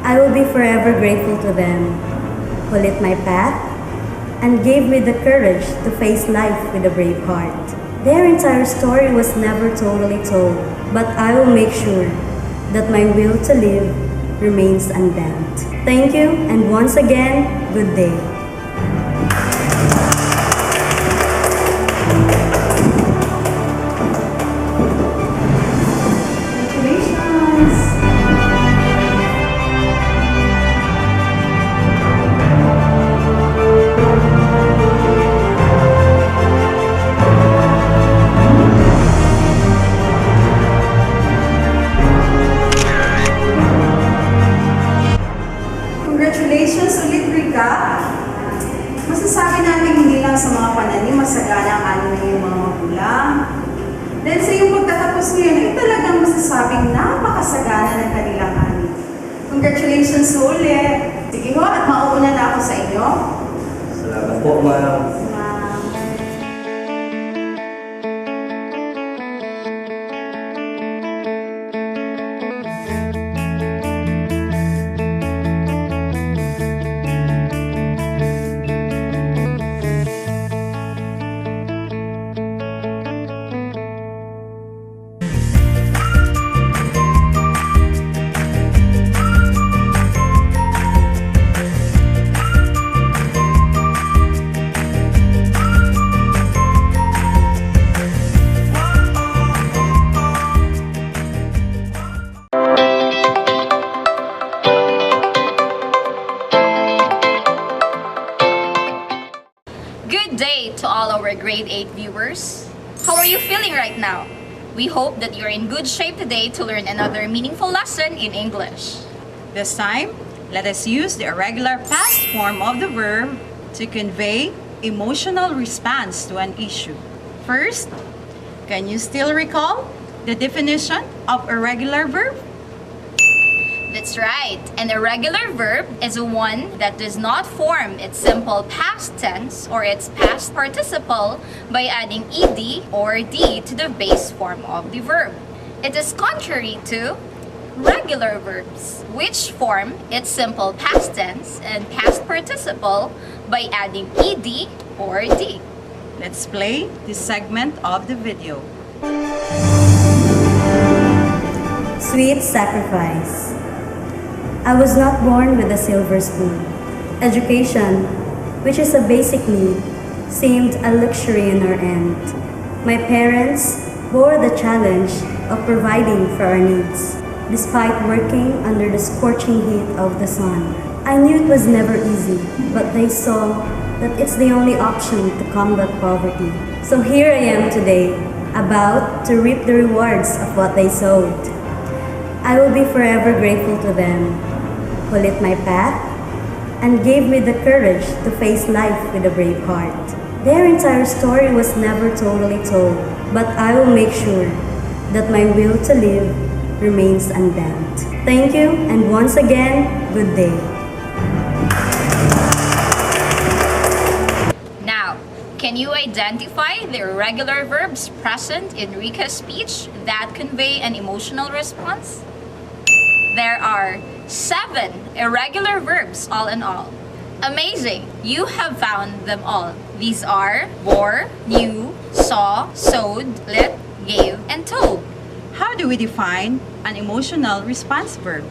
I will be forever grateful to them, who lit my path and gave me the courage to face life with a brave heart. Their entire story was never totally told, but I will make sure that my will to live remains unbent. Thank you, and once again, good day. Congratulations ulit, Rika. Masasabi natin hindi lang sa mga pananim, Masaganang ano na yung mga magulang. Dahil sa iyong pagtatapos ngayon ay talagang masasabing napakasagana ng kanilang ani. Congratulations ulit. Sige ho, at mauuna na ako sa inyo. Salamat po, ma'am. Good day to all our grade 8 viewers. How are you feeling right now? We hope that you're in good shape today to learn another meaningful lesson in English. This time, let us use the irregular past form of the verb to convey emotional response to an issue. First, can you still recall the definition of irregular verb? That's right. An irregular verb is one that does not form its simple past tense or its past participle by adding ed or d to the base form of the verb. It is contrary to regular verbs, which form its simple past tense and past participle by adding ed or d. Let's play this segment of the video. Sweet sacrifice. I was not born with a silver spoon. Education, which is a basic need, seemed a luxury in our end. My parents bore the challenge of providing for our needs, despite working under the scorching heat of the sun. I knew it was never easy, but they saw that it's the only option to combat poverty. So here I am today, about to reap the rewards of what they sowed. I will be forever grateful to them, who lit my path and gave me the courage to face life with a brave heart. Their entire story was never totally told, but I will make sure that my will to live remains unbent. Thank you, and once again, good day. Now, Can you identify the irregular verbs present in Rika's speech that convey an emotional response? There are 7 irregular verbs all in all. Amazing! You have found them all. These are bore, knew, saw, sewed, lit, gave, and told. How do we define an emotional response verb?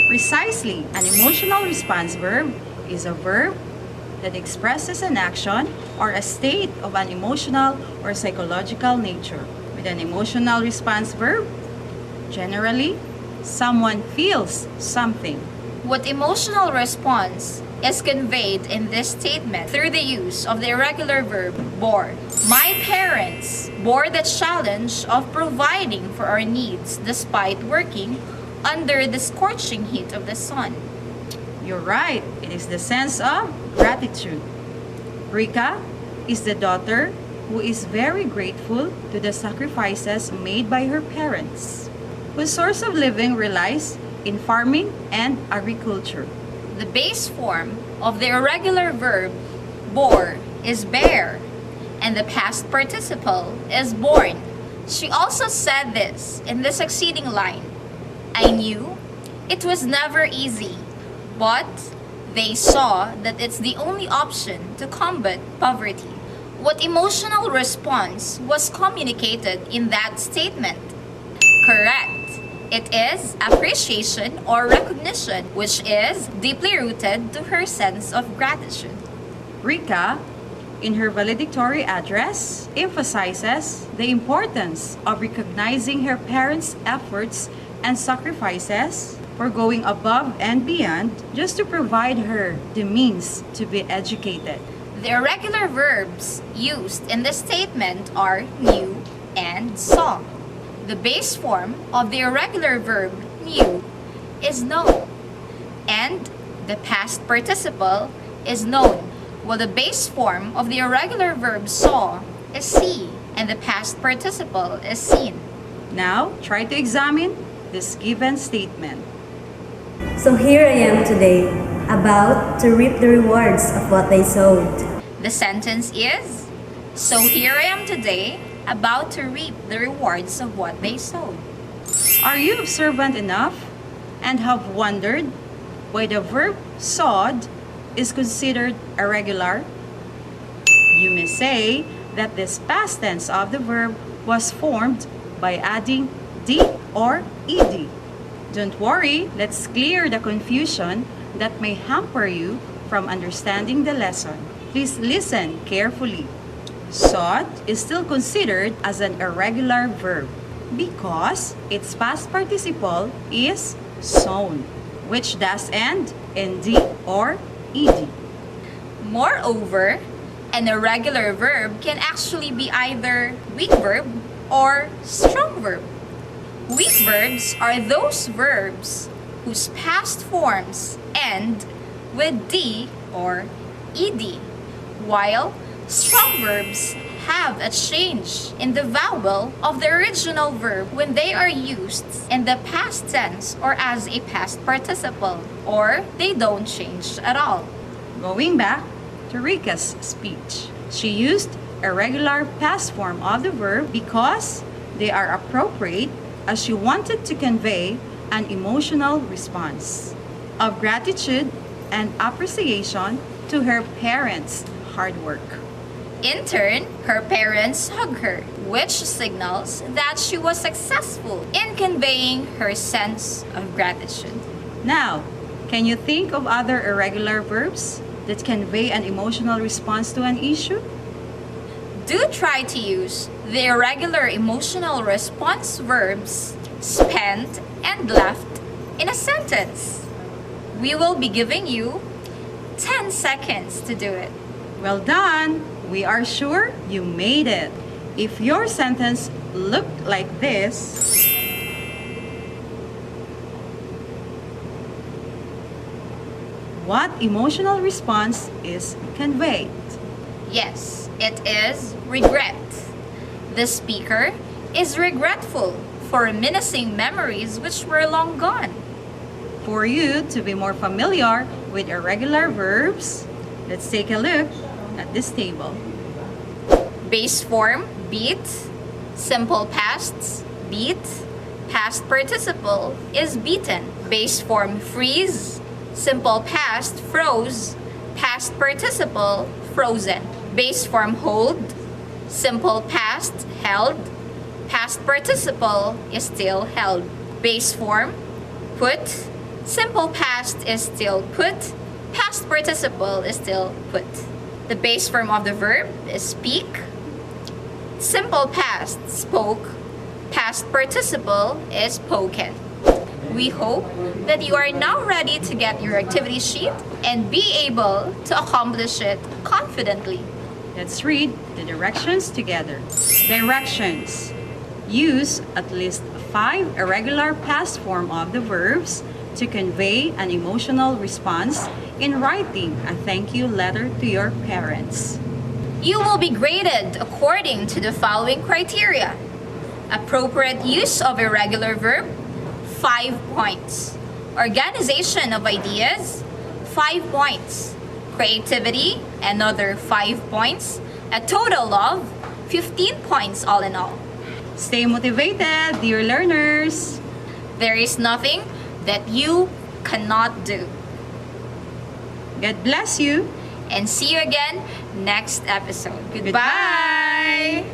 Precisely, an emotional response verb is a verb that expresses an action or a state of an emotional or psychological nature. With an emotional response verb, generally, someone feels something. What emotional response is conveyed in this statement through the use of the irregular verb bore. My parents bore the challenge of providing for our needs despite working under the scorching heat of the sun. You're right, it is the sense of gratitude. Rika is the daughter who is very grateful to the sacrifices made by her parents, whose source of living relies in farming and agriculture. The base form of the irregular verb bore is bear, and the past participle is born. She also said this in the succeeding line. I knew it was never easy, but they saw that it's the only option to combat poverty. What emotional response was communicated in that statement? Correct. It is appreciation or recognition, which is deeply rooted to her sense of gratitude. Rika, in her valedictory address, emphasizes the importance of recognizing her parents' efforts and sacrifices for going above and beyond just to provide her the means to be educated. The irregular verbs used in this statement are knew and saw. The base form of the irregular verb knew is know, and the past participle is known, while the base form of the irregular verb saw is see, and the past participle is seen. Now, try to examine this given statement. So here I am today, about to reap the rewards of what they sowed. The sentence is, so here I am today, about to reap the rewards of what they sowed. Are you observant enough and have wondered why the verb sowed is considered irregular? You may say that this past tense of the verb was formed by adding d or ed. Don't worry, let's clear the confusion that may hamper you from understanding the lesson. Please listen carefully. Sowed is still considered as an irregular verb because its past participle is sown, which does end in d or ed. Moreover, an irregular verb can actually be either weak verb or strong verb. Weak verbs are those verbs whose past forms end with d or ed, while strong verbs have a change in the vowel of the original verb when they are used in the past tense or as a past participle, or they don't change at all. Going back to Rika's speech, she used irregular past form of the verb because they are appropriate as she wanted to convey an emotional response of gratitude and appreciation to her parents' hard work. In turn, her parents hug her, which signals that she was successful in conveying her sense of gratitude. Now, can you think of other irregular verbs that convey an emotional response to an issue? Do try to use the irregular emotional response verbs spent and left in a sentence. We will be giving you 10 seconds to do it. Well done! We are sure you made it. If your sentence looked like this, what emotional response is conveyed? Yes, it is regret. The speaker is regretful for reminiscing memories which were long gone. For you to be more familiar with irregular verbs, let's take a look at this table. Base form, beat. Simple pasts, beat. Past participle is beaten. Base form, freeze. Simple past, froze. Past participle, frozen. Base form, hold. Simple past, held. Past participle is still held. Base form, put. Simple past is still put. Past participle is still put. The base form of the verb is speak. Simple past, spoke. Past participle is spoken. We hope that you are now ready to get your activity sheet and be able to accomplish it confidently. Let's read the directions together. Directions. Use at least 5 irregular past form of the verbs to convey an emotional response in writing a thank you letter to your parents. You will be graded according to the following criteria. Appropriate use of irregular verb, 5 points. Organization of ideas, 5 points. Creativity, another 5 points. A total of 15 points all in all. Stay motivated, dear learners. There is nothing that you cannot do. God bless you. And see you again next episode. Goodbye.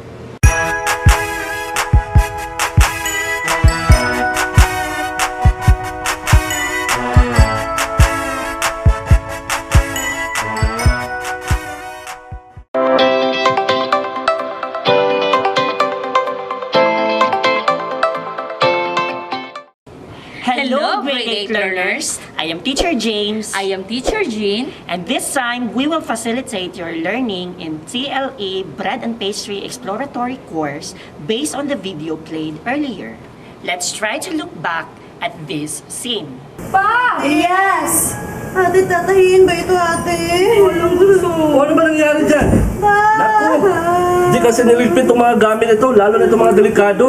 Hello, grade 8 learners. I am Teacher James. I am Teacher Jean. And this time, we will facilitate your learning in TLE Bread and Pastry Exploratory course based on the video played earlier. Let's try to look back at this scene. Pa! Yes! Ate, tatahiin ba ito, ate? Walang gusto. Ano ba nangyari dyan? Pa! Naku! Di kasi niligpit itong mga gamit ito, lalo na itong mga delikado.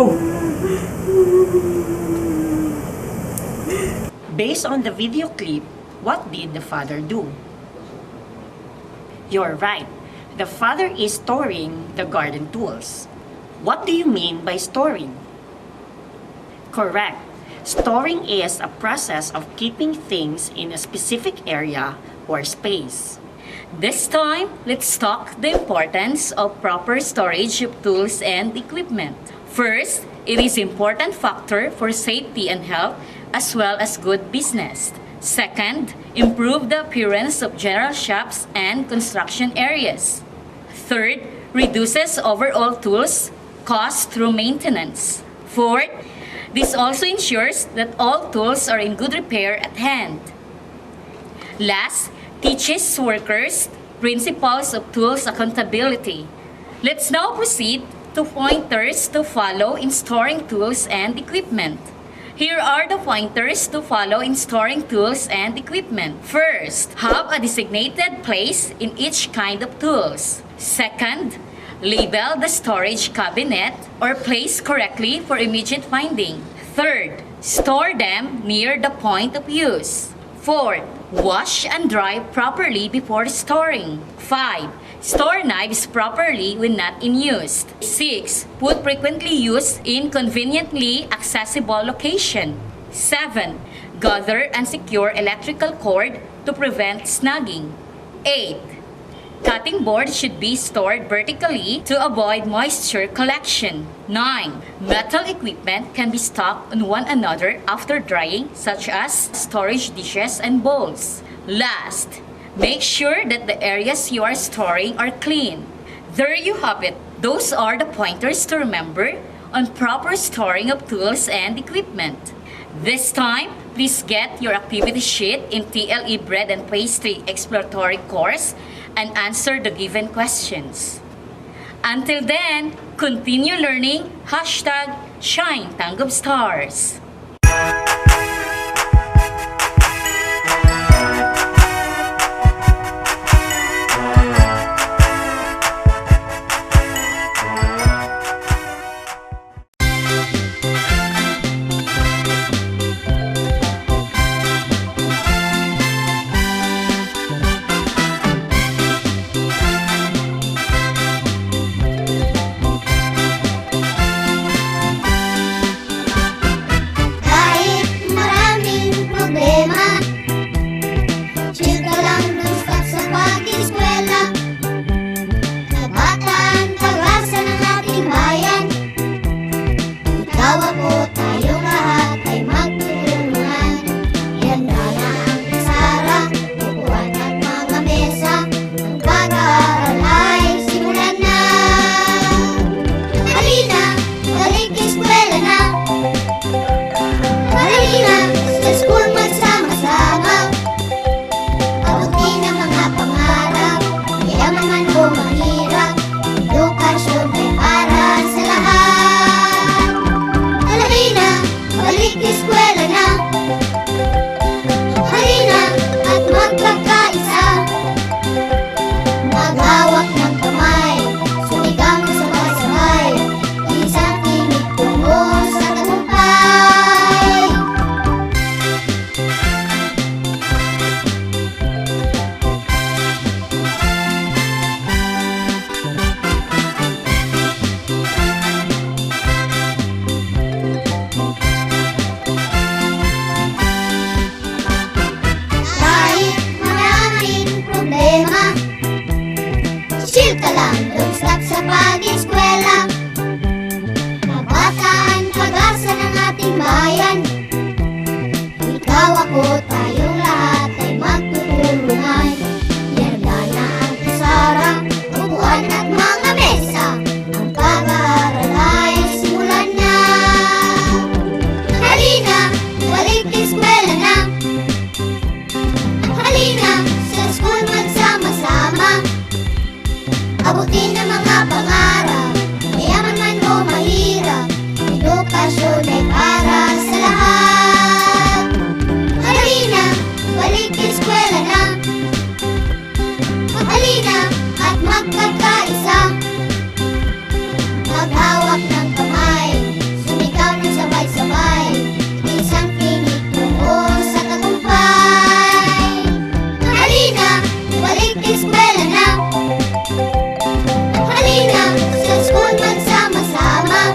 Based on the video clip, what did the father do? You're right. The father is storing the garden tools. What do you mean by storing? Correct. Storing is a process of keeping things in a specific area or space. This time, let's talk the importance of proper storage of tools and equipment. First, it is an important factor for safety and health as well as good business. Second, improve the appearance of general shops and construction areas. Third, reduces overall tools cost through maintenance. Fourth, this also ensures that all tools are in good repair at hand. Last, teaches workers principles of tools accountability. Let's now proceed to pointers to follow in storing tools and equipment. Here are the pointers to follow in storing tools and equipment. First, have a designated place in each kind of tools. Second, label the storage cabinet or place correctly for immediate finding. Third, store them near the point of use. Fourth, wash and dry properly before storing. 5. Store knives properly when not in use. 6. Put frequently used in conveniently accessible location. 7. Gather and secure electrical cord to prevent snagging. 8. Cutting board should be stored vertically to avoid moisture collection. 9. Metal equipment can be stocked on one another after drying, such as storage dishes and bowls. Last, make sure that the areas you are storing are clean. There you have it. Those are the pointers to remember on proper storing of tools and equipment. This time, please get your activity sheet in TLE Bread and Pastry Exploratory course and answer the given questions. Until then, continue learning #Shine TANGKUB Stars. chill ka lang, don't stop sa pag-eskwela. Kabataan, pag-asa ng ating bayan. Ikaw, ako, tayong lahat ay magtutulungan. Ihanda na ang kusara, upuan at mga mesa. Ang pag-aaral ay simulan na. Halina, balik eskwela na. Halina, sa school magsama-sama. Abutin ang mga pangarap, mayaman man o mahirap. Edukasyon ay para sa lahat. Halina, balik eskwela na. Halina, at magkakaisa. Maghawak ng kamay, sumigaw ng sabay-sabay. Isang tinig tungo sa tagumpay. Halina, balik eskwela na. Halina, sa school magsama-sama.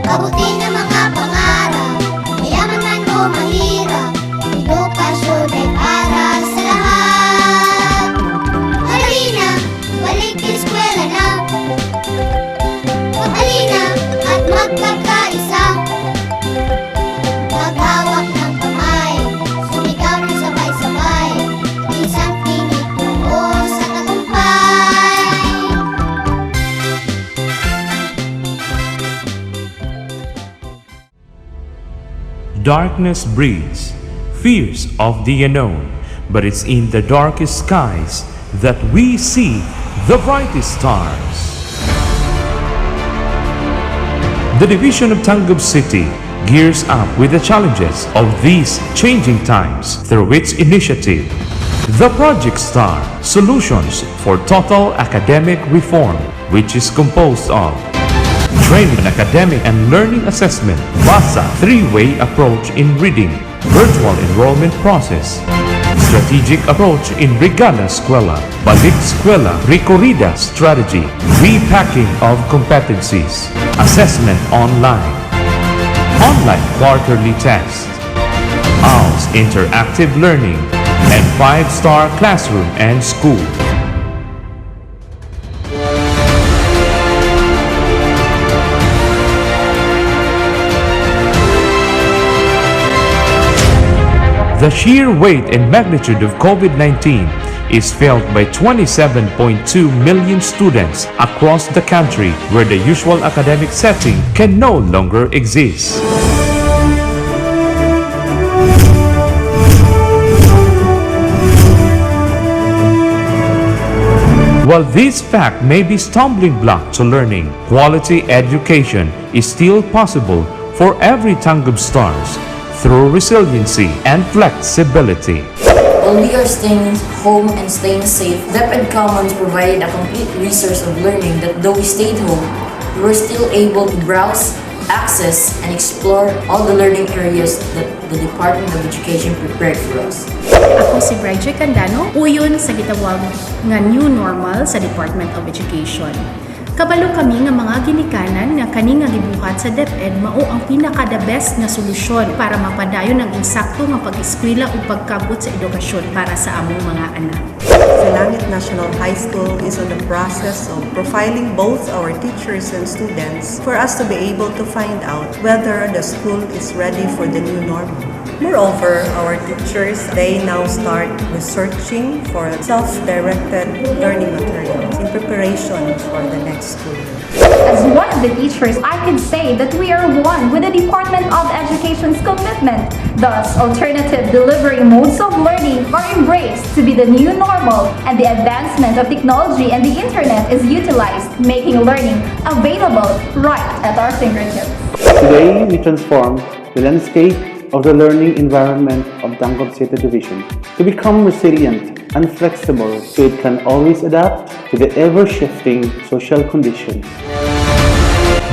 Abutin ang mga pangarap, mayaman man o mahirap. Edukasyon ay para sa lahat. Halina, balik eskwela na. Halina, at magkakaisa. Maghawak ng kamay, sumigaw ng sabay-sabay. Isang tinig tungo sa tagumpay. Darkness breeds, fears of the unknown, but it's in the darkest skies that we see the brightest stars. The division of TANGKUB City gears up with the challenges of these changing times through its initiative, the Project Star Solutions for Total Academic Reform, which is composed of training in academic and learning assessment, BASA, three-way approach in reading, virtual enrollment process, strategic approach in Regala Eskwela, Balik Eskwela, Recorrida strategy, repacking of competencies, assessment online quarterly test, OWL's interactive learning, and 5-star classroom and school. The sheer weight and magnitude of COVID-19 is felt by 27.2 million students across the country, where the usual academic setting can no longer exist. While this fact may be stumbling block to learning, quality education is still possible for every TANGKUB stars through resiliency and flexibility. While we are staying home and staying safe, DepEd Commons provided a complete resource of learning that though we stayed home, we were still able to browse, access, and explore all the learning areas that the Department of Education prepared for us. Ako si Bridget Candano, uyon sa gitawag nga New Normal sa Department of Education. Kabalo kami nga mga ginikanan nga kani nga gibuhat sa DepEd mao ang pinaka-the best na solusyon para mapadayon ang insakto nga pag-eskwela ug pagkabot sa edukasyon para sa among mga anak. Langit National High School is on the process of profiling both our teachers and students for us to be able to find out whether the school is ready for the new normal. Moreover, our teachers, they now start researching for self-directed learning materials in preparation for the next school year. As one of the teachers, I can say that we are one with the Department of Education's commitment. Thus, alternative delivery modes of learning are embraced to be the new normal, and the advancement of technology and the internet is utilized, making learning available right at our fingertips. Today, we transform the landscape of the learning environment of TANGKUB City Division to become resilient and flexible so it can always adapt to the ever-shifting social conditions.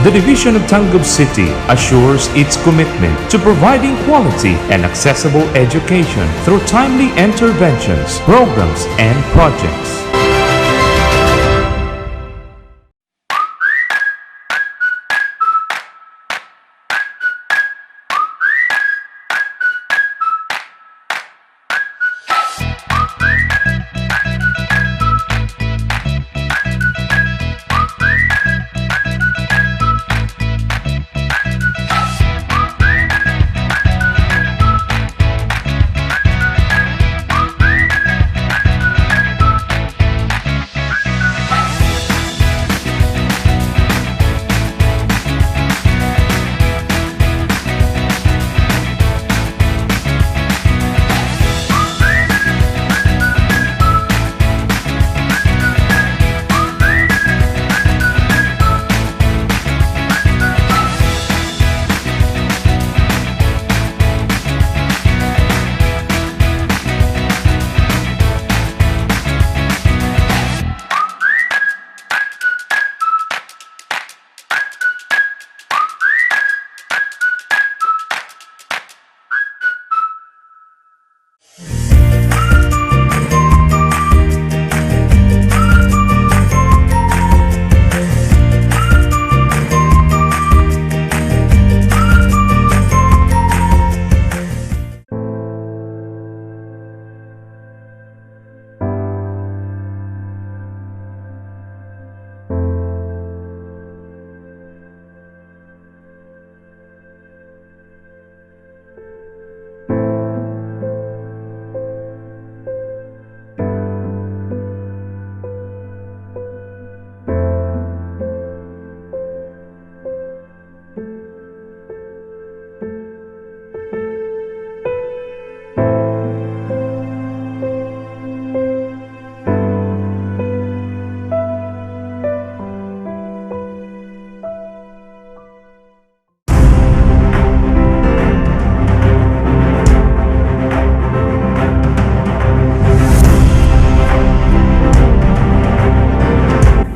The division of TANGKUB City assures its commitment to providing quality and accessible education through timely interventions, programs, and projects.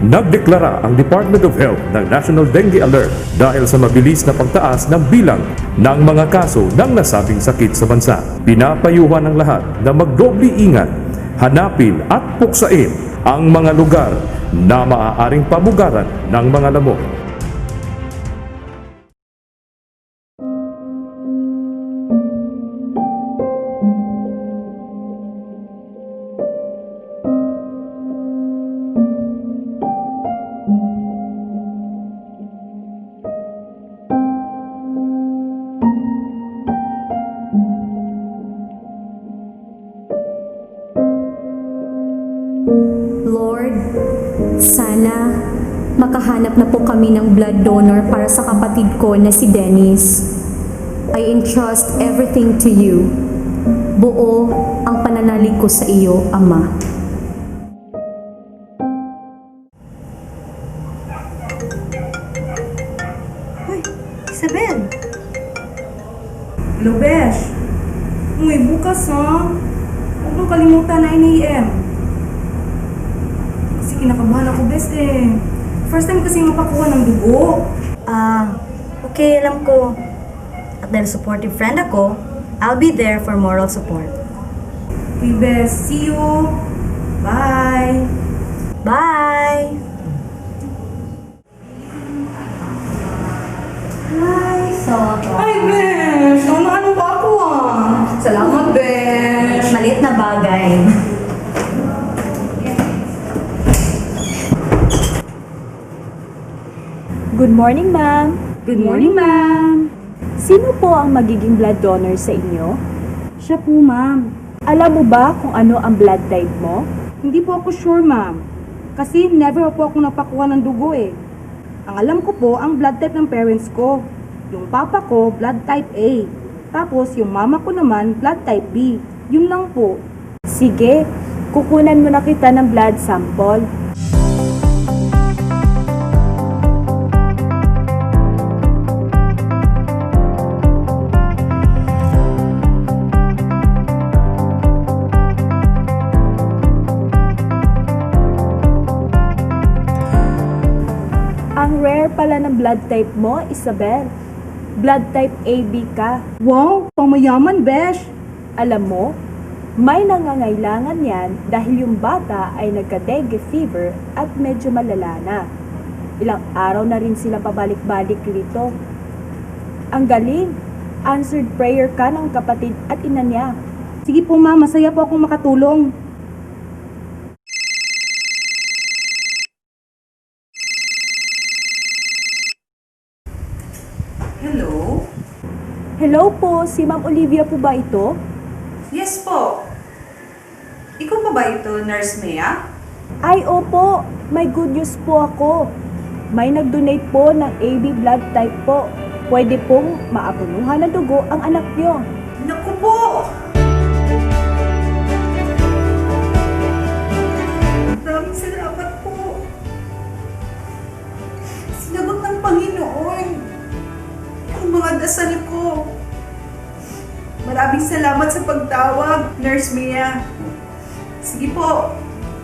Nagdeklara ang Department of Health ng National Dengue Alert dahil sa mabilis na pagtaas ng bilang ng mga kaso ng nasabing sakit sa bansa. Pinapayuhan ng lahat na magdoble ingat, hanapin at puksain ang mga lugar na maaaring pamugaran ng mga lamok. Lord, sana makahanap na po kami ng blood donor para sa kapatid ko na si Dennis. I entrust everything to you. Buo ang pananalig ko sa iyo, Ama. Hoy, Isabel! Hello, Besh! Uy, bukas ha? Huwag mong kalimutan na 9 AM. Kasi kinakabahan ako, Besh eh. First time kasi mapakuha ng dugo. Okay, alam ko. At dahil supportive friend ako, I'll be there for moral support. Okay, Besh. See you! Bye! Bye! Hi! Ay, Besh! Ano pa ako Salamat, Besh! Maliit na bagay. Good morning, ma'am. Good morning, ma'am. Sino po ang magiging blood donor sa inyo? Siya po, ma'am. Alam mo ba kung ano ang blood type mo? Hindi po ako sure, ma'am. Kasi never po ako napakuha ng dugo eh. Ang alam ko po, ang blood type ng parents ko. Yung papa ko, blood type A. Tapos yung mama ko naman, blood type B. Yun lang po. Sige, kukunan mo na kita ng blood sample. Ang rare pala ng blood type mo, Isabel. Blood type AB ka. Wow, pamayaman, Besh! Alam mo, may nangangailangan yan dahil yung bata ay nagka-dengue fever at medyo malala na. Ilang araw na rin sila pabalik-balik rito. Ang galing! Answered prayer ka ng kapatid at ina niya. Sige po, ma'am. Masaya po akong makatulong. Hello? Hello po, si Ma'am Olivia po ba ito? Yes po. Ikaw pa ba ito, Nurse Mea? Ay opo, may good news po ako. May nag-donate po ng AB blood type po. Pwede pong maapunuhan ng dugo ang anak niyo. Naku po! Maraming salamat po. Sinagot ng Panginoon ang mga dasal ko. Maraming salamat sa pagtawag, Nurse Mia. Sige po.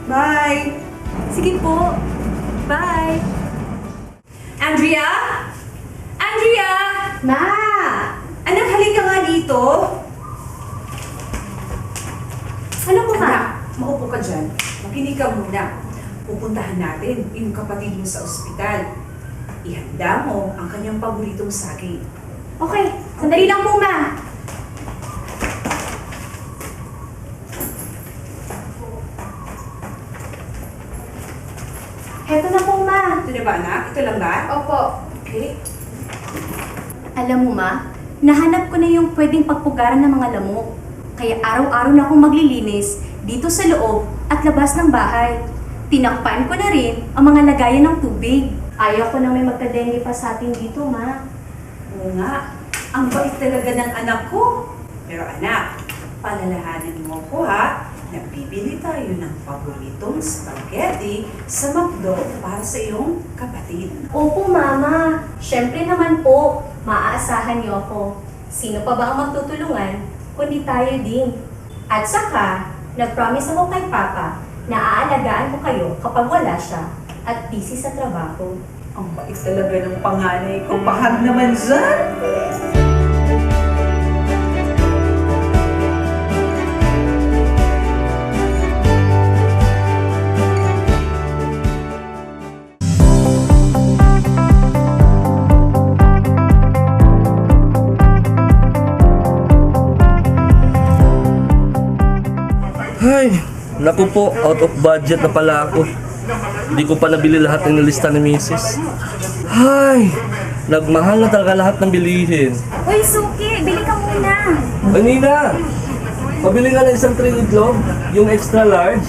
Bye. Sige po. Bye. Andrea? Andrea! Ma! Anak, halika nga dito. Ano po, Anak, ma? maupo ka dyan. Makinig ka muna. Pupuntahan natin yung kapatid mo sa ospital. Ihanda mo ang kanyang paboritong saging. Okay, sandali lang po, ma. Heto na po, ma. Ito na ba, anak? Ito lang ba? Opo. Okay. Alam mo, ma, nahanap ko na yung pwedeng pagpugaran ng mga lamok. Kaya araw-araw na akong maglilinis dito sa loob at labas ng bahay. Tinakpan ko na rin ang mga lagayan ng tubig. Ayaw ko na may magka-dengue pa sa atin dito, ma. Oo nga. Ang bait talaga ng anak ko. Pero anak, palalahanan mo ko ha. Nagbibili tayo ng paboritong spaghetti sa McDo para sa iyong kapatid. Opo, mama. Siyempre naman po, maaasahan niyo ako. Sino pa ba ang magtutulungan kundi tayo din? At saka, nag-promise ako kay Papa na aalagaan ko kayo kapag wala siya. at busy sa trabaho. Ang bait talaga ng panganay ko. Pahag naman dyan. Ay, naku po, out of budget na pala ako. Hindi ko pa nabili lahat ng nilista ni Mrs. Ay, nagmahal na talaga lahat ng bilihin. Uy, Suki! Bili ka muna! Ay, Nina! Pabili nga ng isang tray itlog, yung extra large.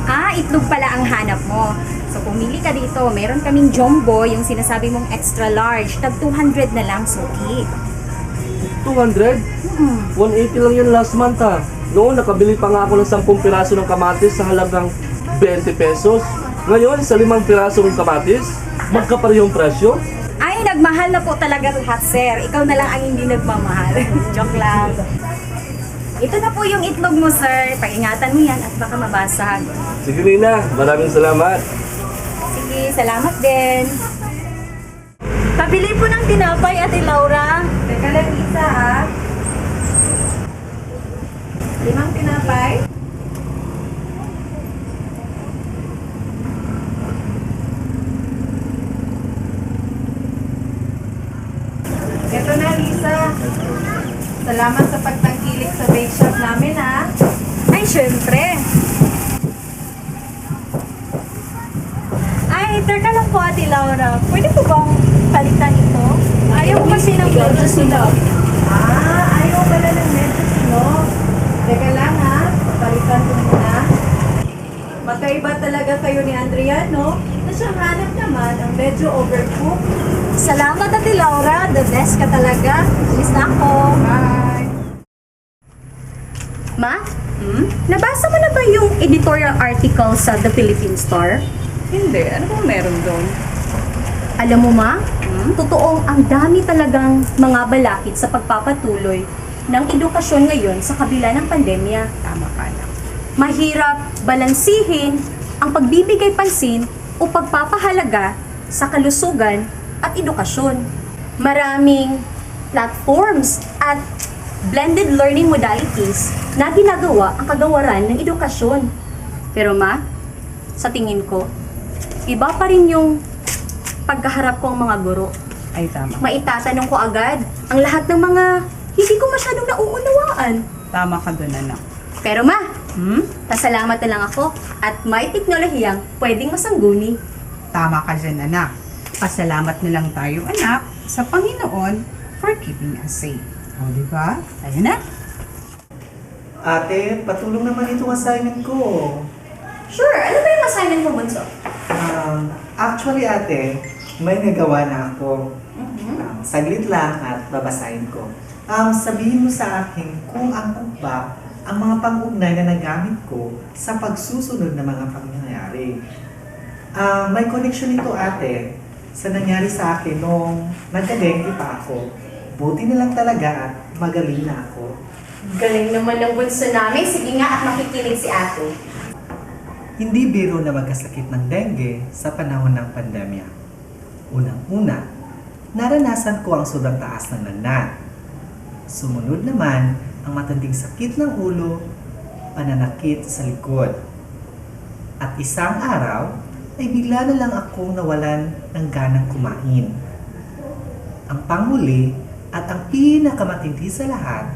Ah, itlog pala ang hanap mo. So pumili ka dito. Meron kaming jumbo, yung sinasabi mong extra large. Tag 200 na lang, Suki. 200? 180 lang yun last month ha. Noon, nakabili pa nga ako ng 10 piraso ng kamatis sa halagang 20 pesos. Ngayon, sa 5 piraso ng kamatis, magkaparehong presyo. Ay, nagmahal na po talaga lahat, sir. Ikaw na lang ang hindi nagmamahal. Joke lang. Ito na po yung itlog mo, sir. Pag-ingatan mo yan at baka mabasag. Sige, Nina. Maraming salamat. Sige, salamat din. Pabili po ng tinapay, Ate Laura. Teka lang, Isa, ha? 5 tinapay. Ito na, Lisa. Salamat sa pagtangkilik sa bake shop namin, ha? Ay, syempre. Ay, teka lang po, Ate Laura. Pwede po bang palitan ito? Ayaw ko kasi ng medyo silog. Ayaw pala ng medyo silog. Teka lang, ha? Palitan ko muna. Magkaiba talaga kayo ni Andrea, no? Na siyang hanap naman ang medyo overcooked. Salamat, Ate Laura. The best ka talaga. Alis na ako. Bye. Ma? Nabasa mo na ba yung editorial article sa The Philippine Star? Hindi. Ano bang meron doon? Alam mo, Ma? Totoong ang dami talagang mga balakid sa pagpapatuloy ng edukasyon ngayon sa kabila ng pandemya. Tama ka lang. Mahirap balansihin ang pagbibigay pansin o pagpapahalaga sa kalusugan at edukasyon. Maraming platforms at blended learning modalities na ginagawa ang kagawaran ng edukasyon. Pero Ma, sa tingin ko, iba pa rin yung pagkaharap ko ang mga guro. Ay, tama. Maitatanong ko agad ang lahat ng mga hindi ko masyadong nauunawaan. Tama ka doon, anak. Pero Ma, pasalamat na lang ako at may teknolohiyang pwedeng masangguni. Tama ka dyan, anak. Pasalamat na lang tayo, anak, sa Panginoon for keeping us safe. O, di ba? Tayo na. Ate, patulong naman itong assignment ko. Sure, ano ba yung assignment mo, Bunso? Actually, ate, may nagawa na ako. Saglit lang at babasahin ko. Sabihin mo sa akin kung angkop ba ang mga pang-ugnay na nagamit ko sa pagsusunod ng mga pangyayari. May connection ito, ate, sa nangyari sa akin nung nagka-dengue pa ako. Buti na lang talaga at magaling na ako. Galing naman ng bunso namin. Sige nga at makikinig si ate. Hindi biro na magkasakit ng dengue sa panahon ng pandemya. Unang-una, naranasan ko ang sobrang taas ng lagnat. Sumunod naman ang matinding sakit ng ulo, pananakit sa likod. At isang araw, ay bigla na lang akong nawalan ng ganang kumain. Ang panghuli at ang pinakamatindi sa lahat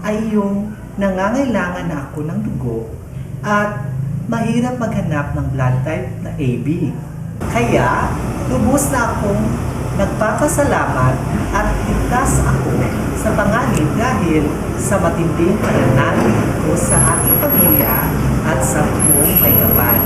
ay yung nangangailangan na ako ng dugo at mahirap maghanap ng blood type na AB. Kaya, lubos na akong nagpapasalamat at ligtas ako sa panganib dahil sa matinding pananalig ko sa aking pamilya at sa buong may kapal.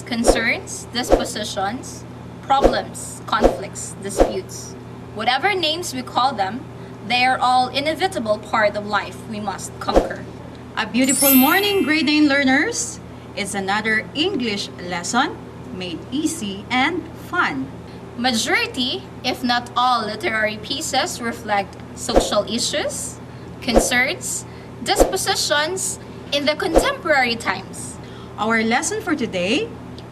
concerns, dispositions, problems, conflicts, disputes. Whatever names we call them, they are all inevitable part of life we must conquer. A beautiful morning, grade 9 learners. It's another English lesson made easy and fun. Majority, if not all, literary pieces reflect social issues, concerns, dispositions in the contemporary times. Our lesson for today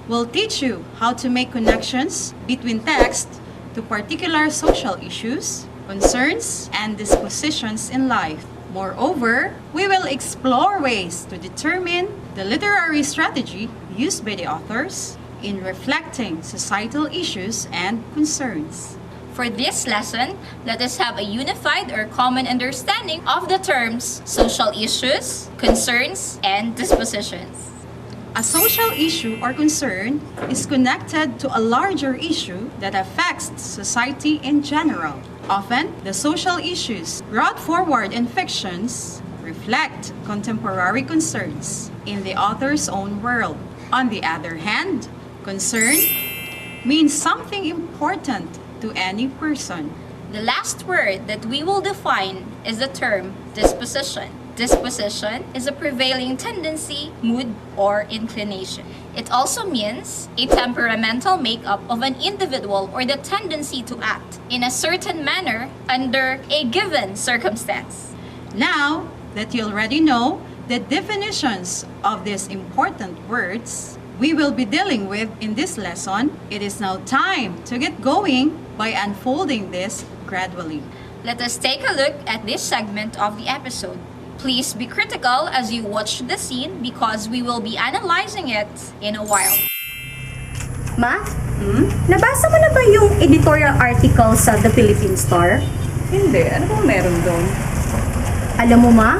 will teach you how to make connections between text to particular social issues, concerns, and dispositions in life. Moreover, we will explore ways to determine the literary strategy used by the authors in reflecting societal issues and concerns. For this lesson, let us have a unified or common understanding of the terms social issues, concerns, and dispositions. A social issue or concern is connected to a larger issue that affects society in general. Often, the social issues brought forward in fictions reflect contemporary concerns in the author's own world. On the other hand, concern means something important to any person. The last word that we will define is the term disposition. Disposition is a prevailing tendency, mood, or inclination. It also means a temperamental makeup of an individual or the tendency to act in a certain manner under a given circumstance. Now that you already know the definitions of these important words we will be dealing with in this lesson, it is now time to get going by unfolding this gradually. Let us take a look at this segment of the episode. Please be critical as you watch the scene because we will be analyzing it in a while. Ma, nabasa mo na ba yung editorial article sa The Philippine Star? Hindi. Ano bang meron doon? Alam mo ma,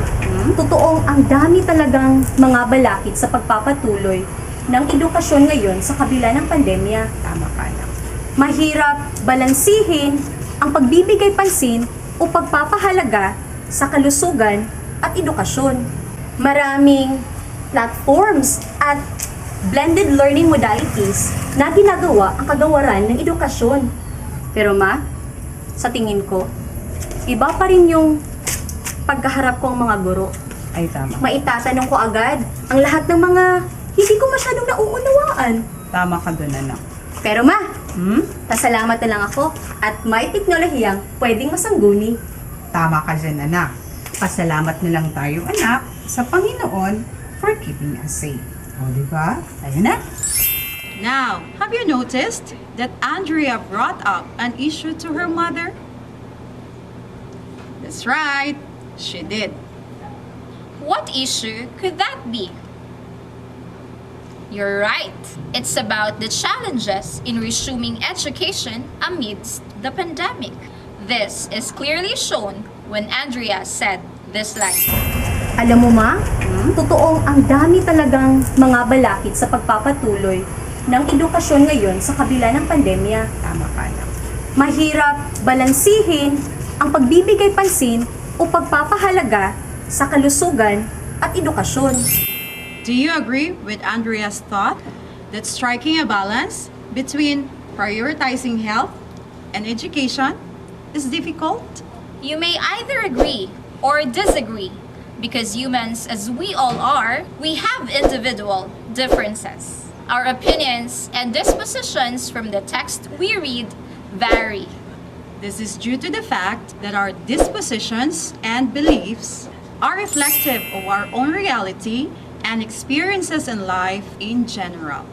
totoong ang dami talagang mga balakid sa pagpapatuloy ng edukasyon ngayon sa kabila ng pandemya. Tama ka lang. Mahirap balansihin ang pagbibigay pansin o pagpapahalaga sa kalusugan at edukasyon. Maraming platforms at blended learning modalities na ginagawa ang kagawaran ng edukasyon. Pero ma, sa tingin ko, iba pa rin yung pagkaharap ko ang mga guro. Ay, tama. Maitatanong ko agad ang lahat ng mga hindi ko masyadong nauunawaan. Tama ka doon, anak. Pero ma, pasalamat na lang ako at may teknolohiyang pwedeng masangguni. Tama ka dyan, anak. Pasalamat na lang tayo, anak, sa Panginoon for keeping us safe. O, di ba? Tayo na. Now, have you noticed that Andrea brought up an issue to her mother? That's right, she did. What issue could that be? You're right. It's about the challenges in resuming education amidst the pandemic. This is clearly shown when Andrea said this line. Alam mo ma, totoong ang dami talagang mga balakid sa pagpapatuloy ng edukasyon ngayon sa kabila ng pandemya. Tama ka lang. Mahirap balansihin ang pagbibigay pansin o pagpapahalaga sa kalusugan at edukasyon. Do you agree with Andrea's thought that striking a balance between prioritizing health and education is difficult? You may either agree or disagree because humans, as we all are, we have individual differences. Our opinions and dispositions from the text we read vary. This is due to the fact that our dispositions and beliefs are reflective of our own reality and experiences in life in general.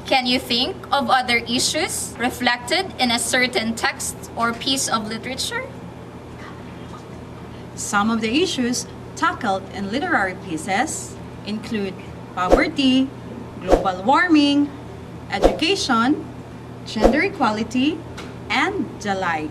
Can you think of other issues reflected in a certain text or piece of literature? Some of the issues tackled in literary pieces include poverty, global warming, education, gender equality, and the like.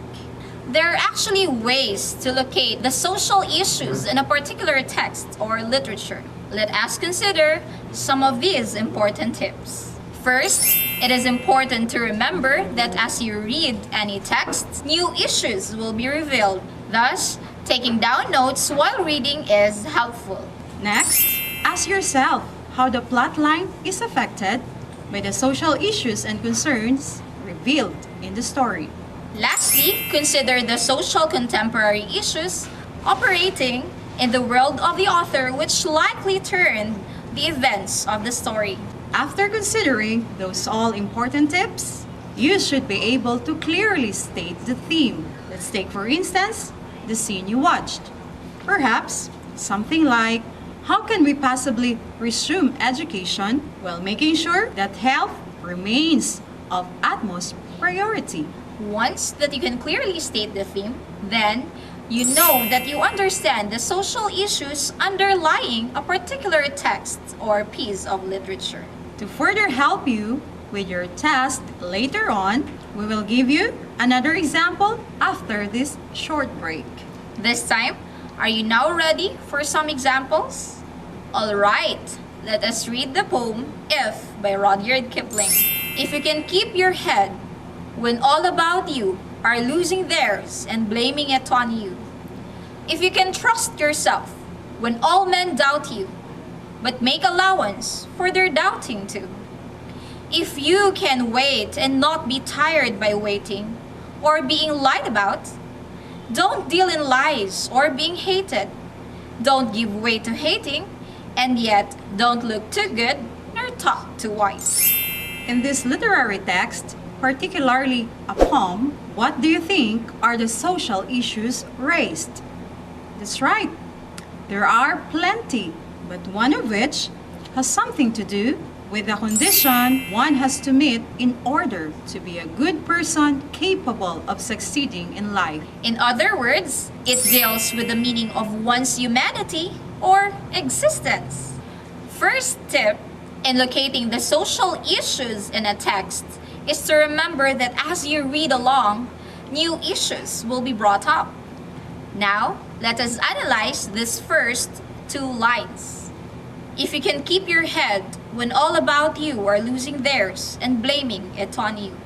There are actually ways to locate the social issues in a particular text or literature. Let us consider some of these important tips. First, it is important to remember that as you read any text, new issues will be revealed. Thus, taking down notes while reading is helpful. Next, ask yourself how the plot line is affected by the social issues and concerns revealed in the story. Lastly, consider the social contemporary issues operating in the world of the author which likely turned the events of the story. After considering those all-important tips, you should be able to clearly state the theme. Let's take, for instance, the scene you watched. Perhaps something like, how can we possibly resume education while making sure that health remains of utmost priority? Once that you can clearly state the theme, then you know that you understand the social issues underlying a particular text or piece of literature. To further help you with your task later on, we will give you another example after this short break. This time, are you now ready for some examples? Alright, let us read the poem If by Rudyard Kipling. If you can keep your head when all about you are losing theirs and blaming it on you. If you can trust yourself when all men doubt you, but make allowance for their doubting too. If you can wait and not be tired by waiting or being lied about, don't deal in lies or being hated. Don't give way to hating, and yet don't look too good nor talk too wise. In this literary text, particularly a poem, what do you think are the social issues raised? That's right. There are plenty, but one of which has something to do with the condition one has to meet in order to be a good person capable of succeeding in life. In other words, it deals with the meaning of one's humanity or existence. First tip in locating the social issues in a text is to remember that as you read along, new issues will be brought up. Now, let us analyze these first two lines. If you can keep your head when all about you are losing theirs and blaming it on you.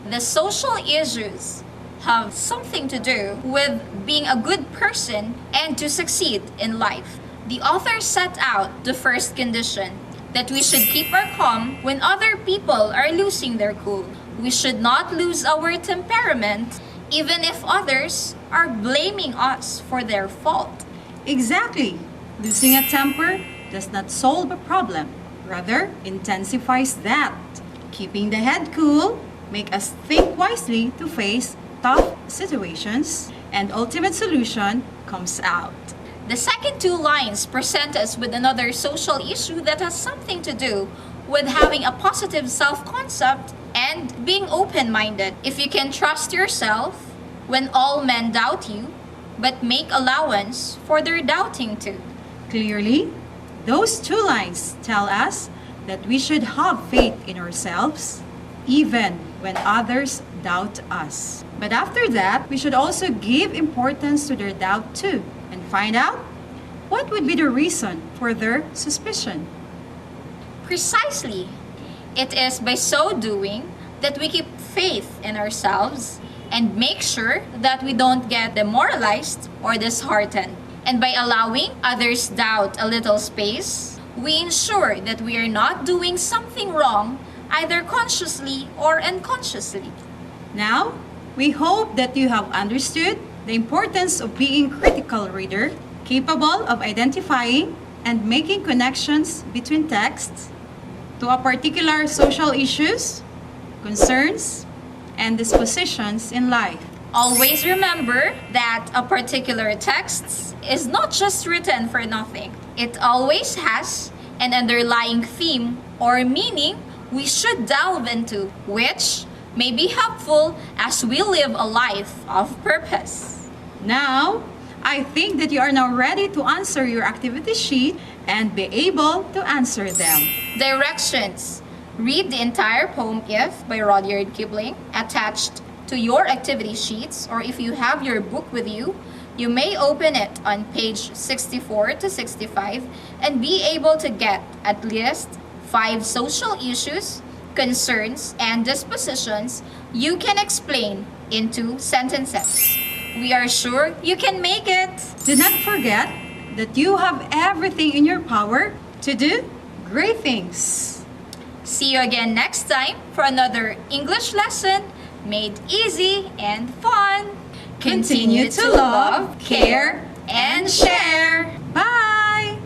The social issues have something to do with being a good person and to succeed in life. The author set out the first condition, that we should keep our calm when other people are losing their cool. We should not lose our temperament even if others are blaming us for their fault. Exactly. Losing a temper does not solve a problem, rather intensifies that. Keeping the head cool make us think wisely to face tough situations, and ultimate solution comes out. The second two lines present us with another social issue that has something to do with having a positive self-concept and being open-minded. If you can trust yourself when all men doubt you, but make allowance for their doubting too. Clearly, those two lines tell us that we should have faith in ourselves even when others doubt us. But after that, we should also give importance to their doubt too and find out what would be the reason for their suspicion. Precisely. It is by so doing that we keep faith in ourselves and make sure that we don't get demoralized or disheartened. And by allowing others doubt a little space, we ensure that we are not doing something wrong either consciously or unconsciously. Now, we hope that you have understood the importance of being a critical reader, capable of identifying and making connections between texts to a particular social issues, concerns, and dispositions in life. Always remember that a particular text is not just written for nothing. It always has an underlying theme or meaning we should delve into, which may be helpful as we live a life of purpose. Now, I think that you are now ready to answer your activity sheet and be able to answer them. Directions. Read the entire poem If by Rudyard Kipling attached to your activity sheets, or if you have your book with you, you may open it on page 64 to 65 and be able to get at least 5 social issues, concerns, and dispositions you can explain into sentences. We are sure you can make it. Do not forget that you have everything in your power to do great things. See you again next time for another English lesson made easy and fun. Continue to love, care, and share. Bye!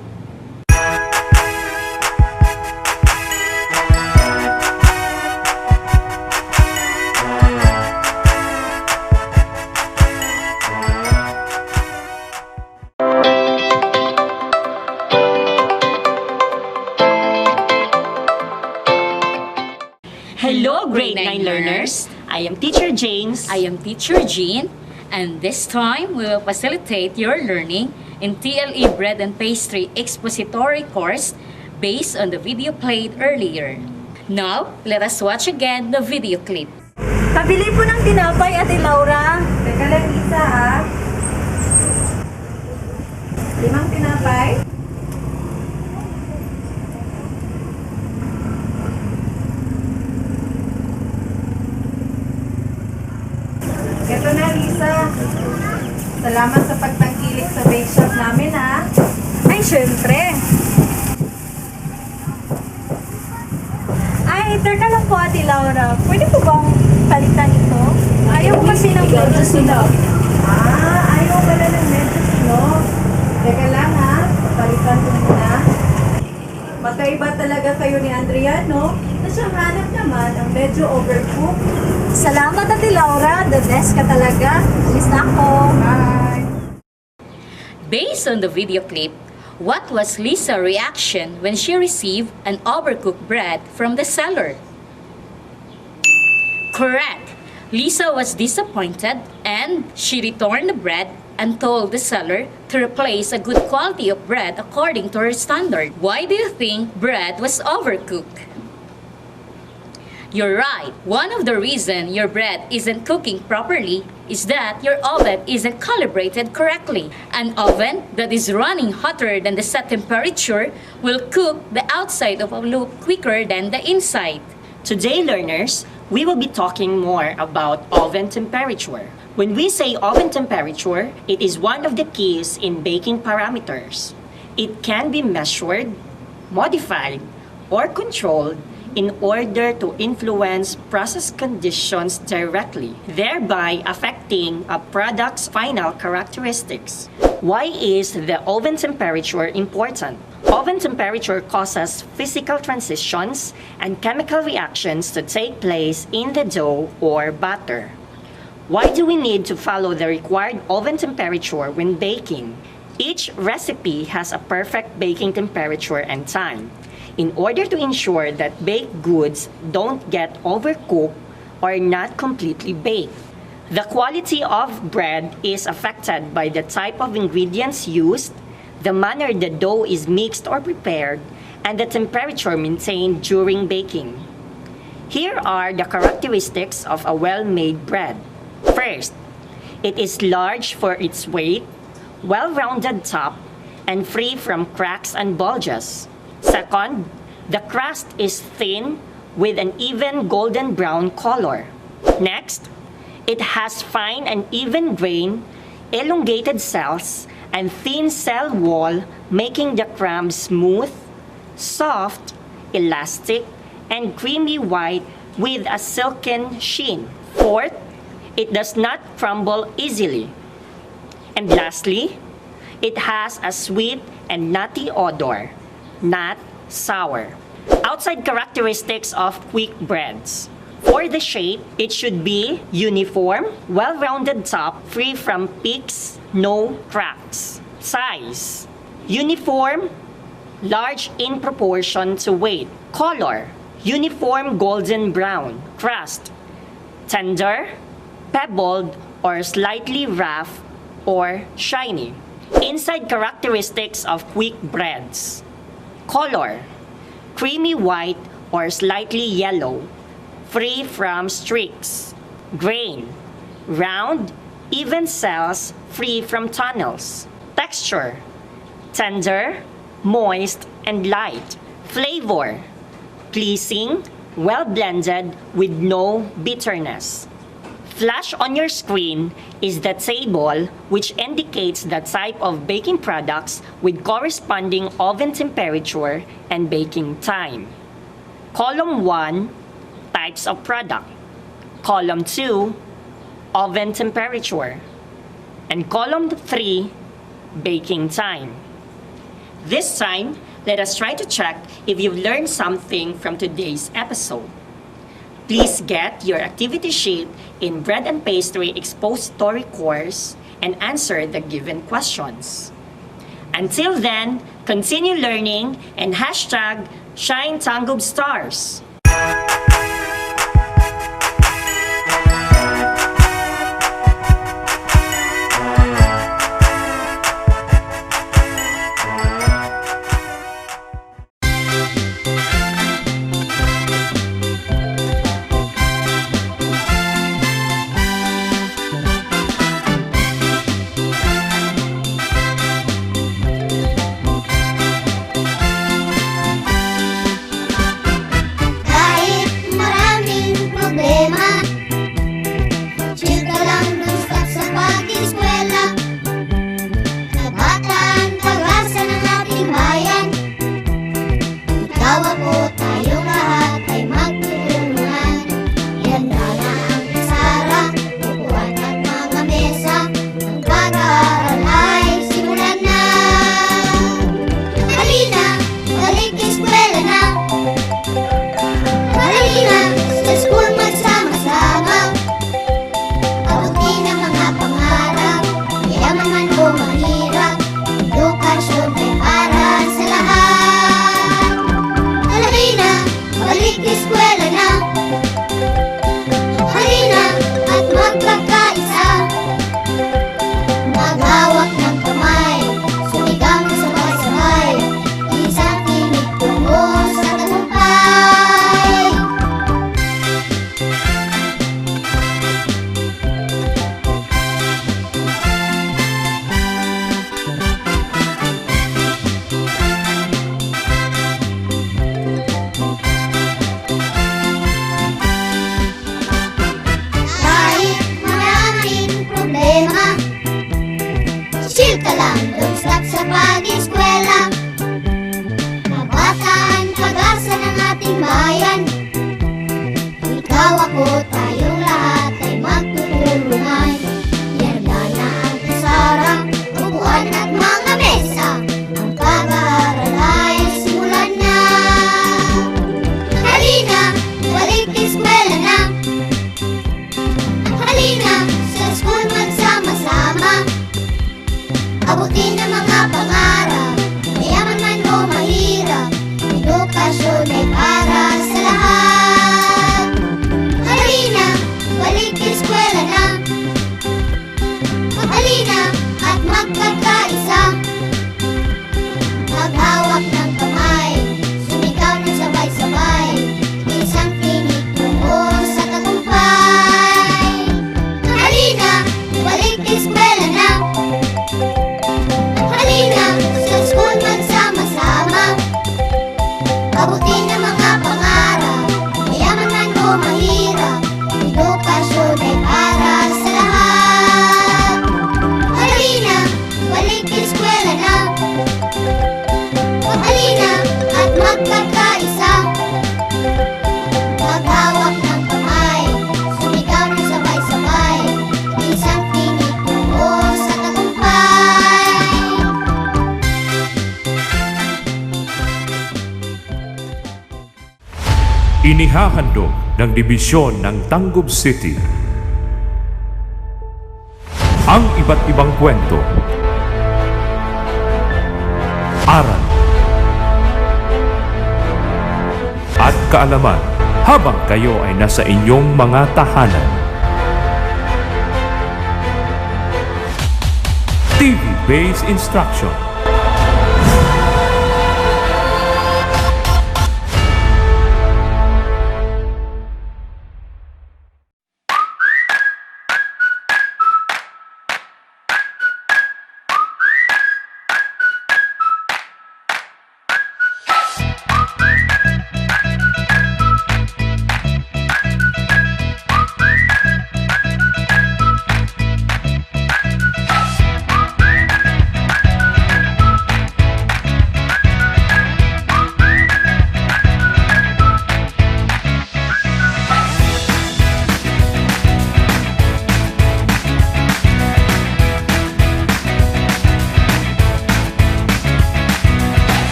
Hello, grade 9 learners. I am Teacher James. I am Teacher Jean, and this time we will facilitate your learning in TLE Bread and Pastry Expository course based on the video played earlier. Now, let us watch again the video clip. Pabili po ng tinapay, Ate Laura. Teka lang, Lisa, ha? 5 tinapay. Ito na, Lisa. Salamat sa pagtangkilik sa bake shop namin, ha? Ay, syempre. Ay, teka lang po, Ate Laura. Pwede po bang palitan ito? Ayaw ko kasi ng medyo silog. Ayaw pala ng medyo silog. Teka lang, ha? Palitan ko muna. Magkaiba talaga kayo ni Andrea, no? Nasyahanap naman ang medyo overcooked. Salamat, Ate Laura. The best ka talaga. Miss na ako. Bye! Based on the video clip, what was Lisa's reaction when she received an overcooked bread from the seller? Correct! Lisa was disappointed and she returned the bread and told the seller to replace a good quality of bread according to her standard. Why do you think bread was overcooked? You're right. One of the reasons your bread isn't cooking properly is that your oven isn't calibrated correctly. An oven that is running hotter than the set temperature will cook the outside of a loaf quicker than the inside. Today, learners, we will be talking more about oven temperature. When we say oven temperature, it is one of the keys in baking parameters. It can be measured, modified, or controlled in order to influence process conditions directly, thereby affecting a product's final characteristics. Why is the oven temperature important? Oven temperature causes physical transitions and chemical reactions to take place in the dough or batter. Why do we need to follow the required oven temperature when baking? Each recipe has a perfect baking temperature and time, in order to ensure that baked goods don't get overcooked or not completely baked. The quality of bread is affected by the type of ingredients used, the manner the dough is mixed or prepared, and the temperature maintained during baking. Here are the characteristics of a well-made bread. First, it is large for its weight, well-rounded top, and free from cracks and bulges. Second, the crust is thin with an even golden brown color. Next, it has fine and even grain, elongated cells, and thin cell wall, making the crumbs smooth, soft, elastic, and creamy white with a silken sheen. Fourth, it does not crumble easily. And lastly, it has a sweet and nutty odor, not sour. Outside characteristics of quick breads. For the shape, it should be uniform, well-rounded top, free from peaks, no cracks. Size, uniform, large in proportion to weight. Color, uniform golden brown. Crust, tender, pebbled, or slightly rough or shiny. Inside characteristics of quick breads. Color, creamy white or slightly yellow, free from streaks. Grain, round, even cells, free from tunnels. Texture, tender, moist, and light. Flavor, pleasing, well blended with no bitterness. Flash on your screen is the table which indicates the type of baking products with corresponding oven temperature and baking time. Column 1, types of product. Column 2, oven temperature. And column 3, baking time. This time, let us try to check if you've learned something from today's episode. Please get your activity sheet in Bread and Pastry Expository course and answer the given questions. Until then, continue learning and hashtag Shine TANGKUB Stars. Inihahandog ng Dibisyon ng TANGKUB City ang iba't ibang kwento, aral at kaalaman habang kayo ay nasa inyong mga tahanan. TV-based instruction.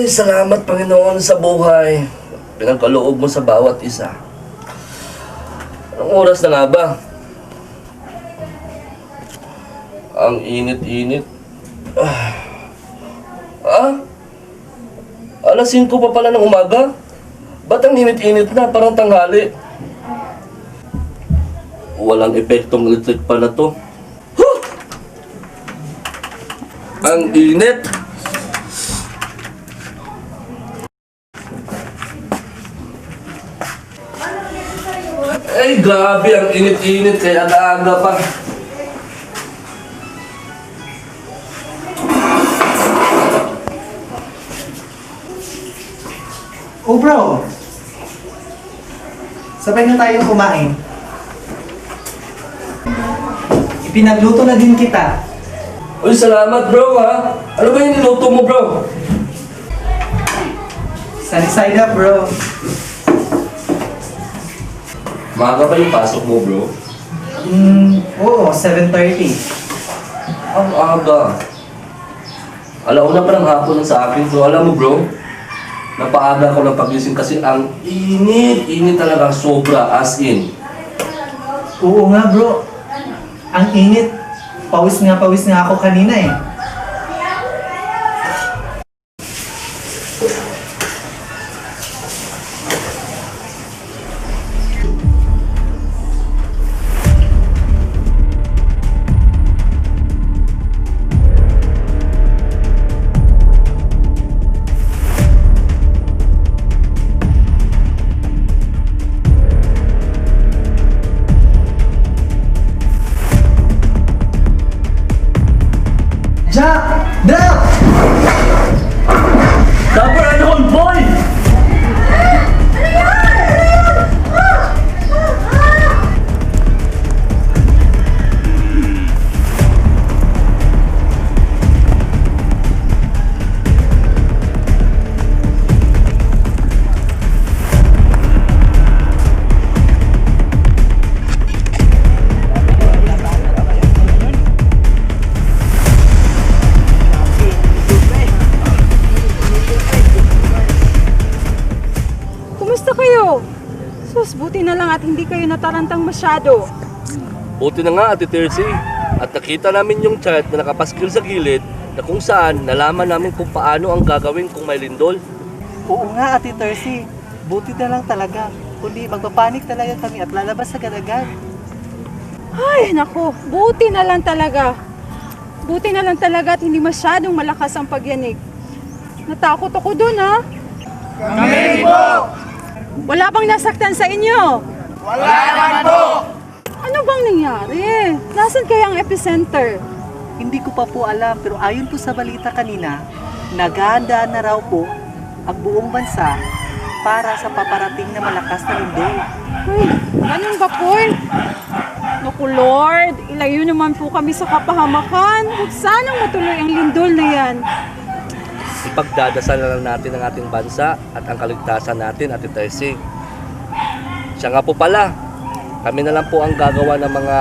Ay, salamat Panginoon sa buhay. Pinagkaloob mo sa bawat isa. Anong oras na nga ba? Ang init-init. Alas 5 pa pala ng umaga? Ba't ang init-init na? Parang tanghali. Walang epektong electric pa na to. Huh! Ang init! Ay, grabe, ang init-init kaya aga-aga pa. Oh bro, sabay na tayong kumain. Ipinagluto na din kita. Uy, salamat bro ha. Ano ba yung niluto mo bro? Sunny side up bro. Maaga pa yung pasok mo bro? Oo, 7:30. Ang aga. Alauna pa ng hapon sa akin. So alam mo bro, napaaga ako ng pagising kasi ang init talaga, sobra, as in. Oo nga bro, ang init. Pawis nga ako kanina eh. Jack! Drop! Dapat ano kong boy! Buti na lang at hindi kayo natarantang masyado. Buti na nga, Ate Tercy. At nakita namin yung chart na nakapaskil sa gilid na kung saan nalaman namin kung paano ang gagawin kung may lindol. Oo nga, Ate Tercy. Buti na lang talaga. Kundi magpapanik talaga kami at lalabas sa agad. Ay, naku. Buti na lang talaga. Buti na lang talaga at hindi masyadong malakas ang pagyanig. Natakot ako dun, ha? Kami po! Wala bang nasaktan sa inyo? Wala naman po! Ano bang nangyari? Nasaan kaya ang epicenter? Hindi ko pa po alam pero ayon po sa balita kanina, naghahandaan na raw po ang buong bansa para sa paparating na malakas na lindol. Ay, ganun ba po? Naku Lord, ilayo naman po kami sa kapahamakan. Huwag sanang matuloy ang lindol na yan. Ipagdadasal na lang natin ang ating bansa at ang kaligtasan natin, Ate Tercy. Siya nga po pala, kami na lang po ang gagawa ng mga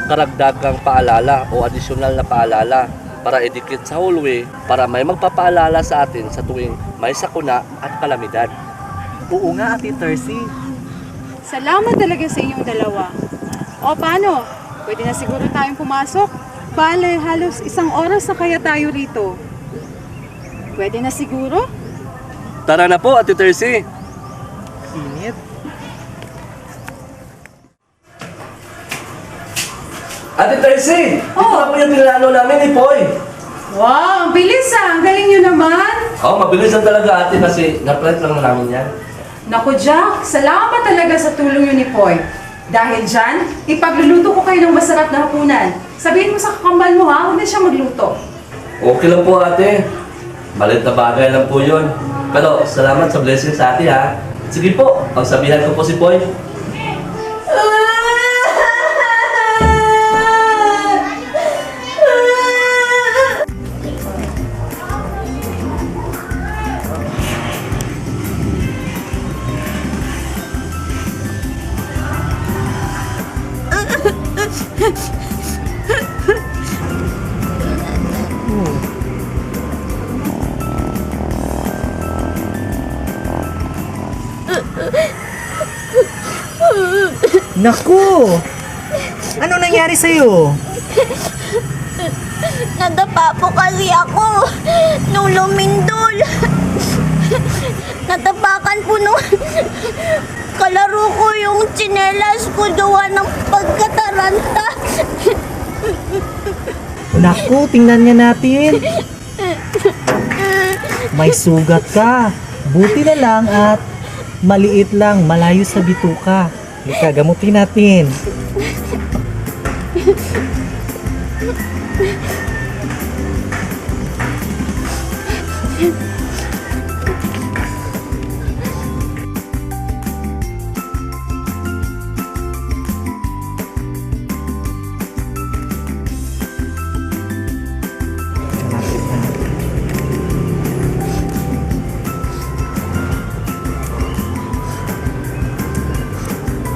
karagdagang paalala o adisyonal na paalala para idikit sa hallway para may magpapaalala sa atin sa tuwing may sakuna at kalamidad. Oo nga, Ate Tercy. Salamat talaga sa inyong dalawa. O paano? Pwede na siguro tayong pumasok? Bale, halos 1 oras na kaya tayo rito. Pwede na siguro? Tara na po, Ate Tercy. Init. Ate Tercy! Ito na po yung pinalano namin ni Poy. Wow, ang bilis ah! Ang galing nyo naman! Mabilis lang talaga ate kasi na-prep lang namin yan. Naku Jack, salamat talaga sa tulong yun ni Poy. Dahil dyan, ipagluluto ko kayo ng masarap na hapunan. Sabihin mo sa kakambal mo ha, huwag na siya magluto. Okay lang po ate. Malit na bagay lang po yun. Pero salamat sa blessing sa ate ha. Sige po, pagsabihan ko po si Poy. Naku! Ano nangyari sa'yo? Nadapa po kasi ako nung lumindol. Natapakan po nung kalaro ko yung tsinelas ko gawa ng pagkataranta. Naku, tingnan nga natin. May sugat ka. Buti na lang at maliit lang, malayo sa bituka. Ika, gamutin natin.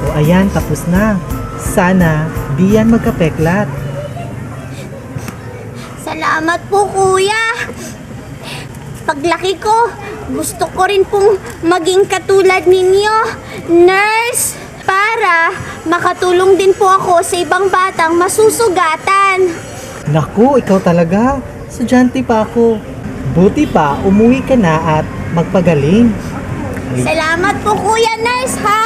O ayan, tapos na. Sana, di yan magkapeklat. Salamat po, kuya. Paglaki ko, gusto ko rin pong maging katulad ninyo, nurse, para makatulong din po ako sa ibang batang masusugatan. Naku, ikaw talaga. Estudyante pa ako. Buti pa, umuwi ka na at magpagaling. Salamat po, kuya nurse, ha?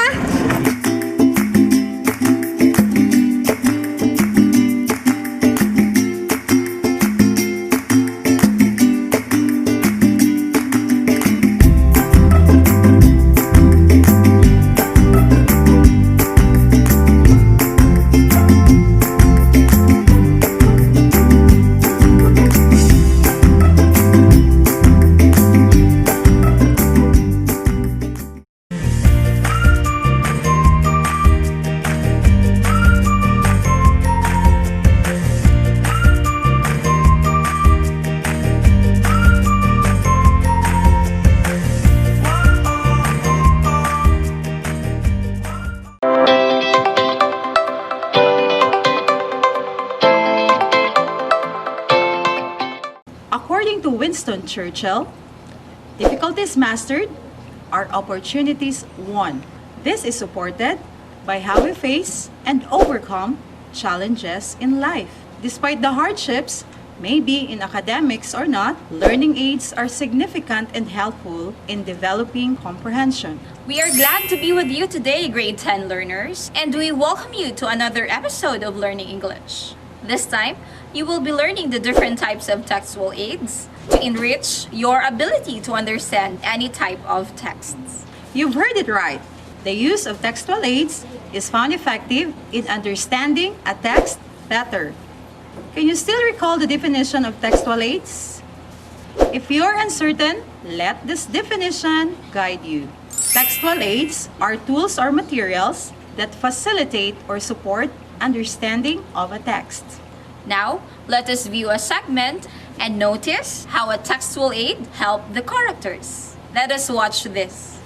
According to Winston Churchill, difficulties mastered are opportunities won. This is supported by how we face and overcome challenges in life. Despite the hardships, maybe in academics or not, learning aids are significant and helpful in developing comprehension. We are glad to be with you today, grade 10 learners, and we welcome you to another episode of Learning English. This time, you will be learning the different types of textual aids to enrich your ability to understand any type of texts. You've heard it right. The use of textual aids is found effective in understanding a text better. Can you still recall the definition of textual aids? If you're uncertain, let this definition guide you. Textual aids are tools or materials that facilitate or support understanding of a text. Now, let us view a segment and notice how a textual aid helped the characters. Let us watch this.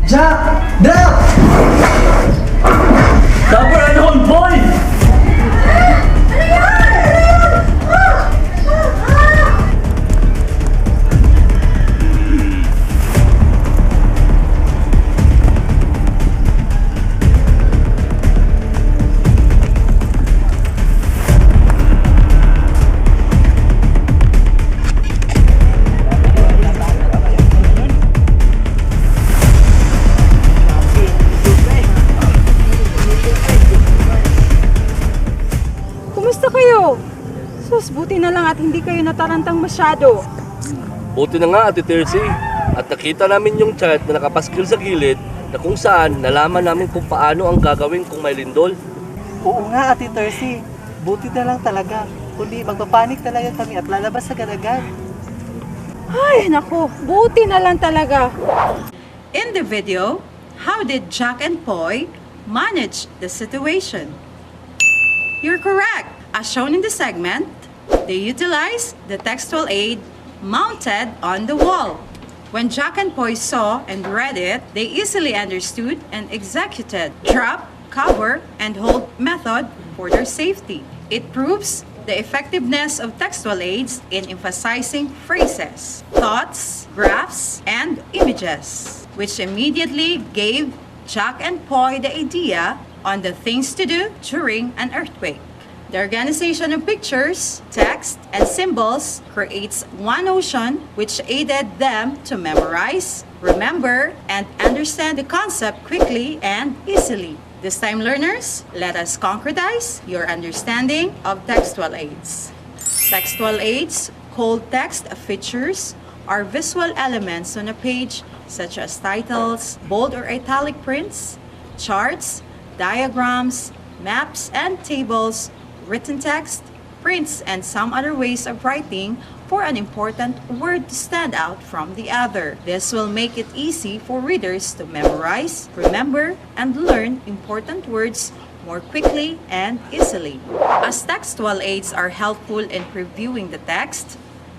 Jack! Drop! Cover and hold, boy! Kumusta kayo? Sus, buti na lang at hindi kayo natarantang masyado. Buti na nga, Ate Tercy. At nakita namin yung chart na nakapaskil sa gilid na kung saan nalaman namin kung paano ang gagawin kung may lindol. Oo nga, Ate Tercy. Buti na lang talaga. Kundi magpapanik talaga kami at lalabas agad-agad. Ay, naku, buti na lang talaga. In the video, how did Jack and Poy manage the situation? You're correct. As shown in the segment, They utilize the textual aid mounted on the wall. When Jack and Poy saw and read it, they easily understood and executed drop, cover, and hold method for their safety. It proves the effectiveness of textual aids in emphasizing phrases, thoughts, graphs, and images, which immediately gave Jack and Poy the idea on the things to do during an earthquake. The organization of pictures, text, and symbols creates one notion which aided them to memorize, remember, and understand the concept quickly and easily. This time, learners, let us concretize your understanding of textual aids. Textual aids, called text features, are visual elements on a page such as titles, bold or italic prints, charts, diagrams, maps, and tables, written text, prints, and some other ways of writing for an important word to stand out from the other. This will make it easy for readers to memorize, remember, and learn important words more quickly and easily. As textual aids are helpful in previewing the text,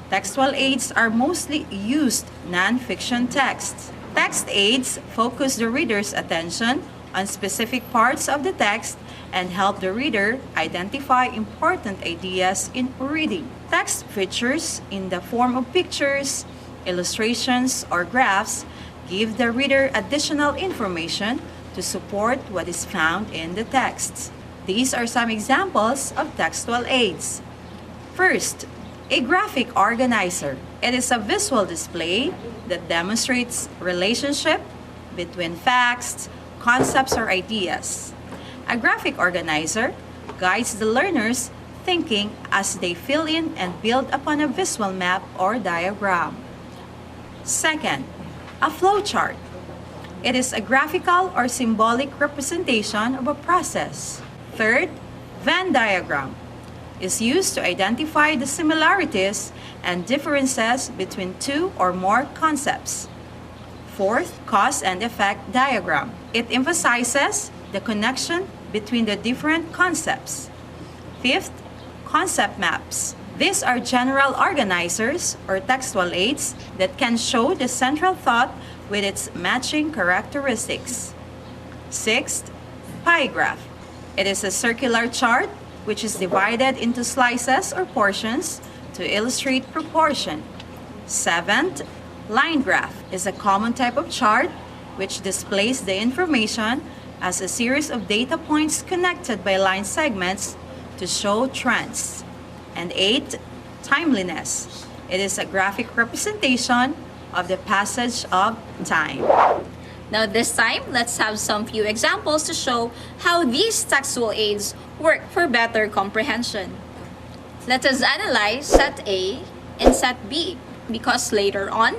textual aids are mostly used non-fiction texts. Text aids focus the reader's attention on specific parts of the text and help the reader identify important ideas in reading. Text features in the form of pictures, illustrations, or graphs give the reader additional information to support what is found in the text. These are some examples of textual aids. First, a graphic organizer. It is a visual display that demonstrates relationship between facts, concepts, or ideas. A graphic organizer guides the learner's thinking as they fill in and build upon a visual map or diagram. Second, a flowchart. It is a graphical or symbolic representation of a process. Third, Venn diagram is used to identify the similarities and differences between two or more concepts. Fourth, cause and effect diagram. It emphasizes the connection between the different concepts. Fifth, concept maps. These are general organizers or textual aids that can show the central thought with its matching characteristics. Sixth, pie graph. It is a circular chart which is divided into slices or portions to illustrate proportion. Seventh, line graph is a common type of chart which displays the information as a series of data points connected by line segments to show trends. And 8, timeliness. It is a graphic representation of the passage of time. Now this time, let's have some few examples to show how these textual aids work for better comprehension. Let us analyze set A and set B because later on,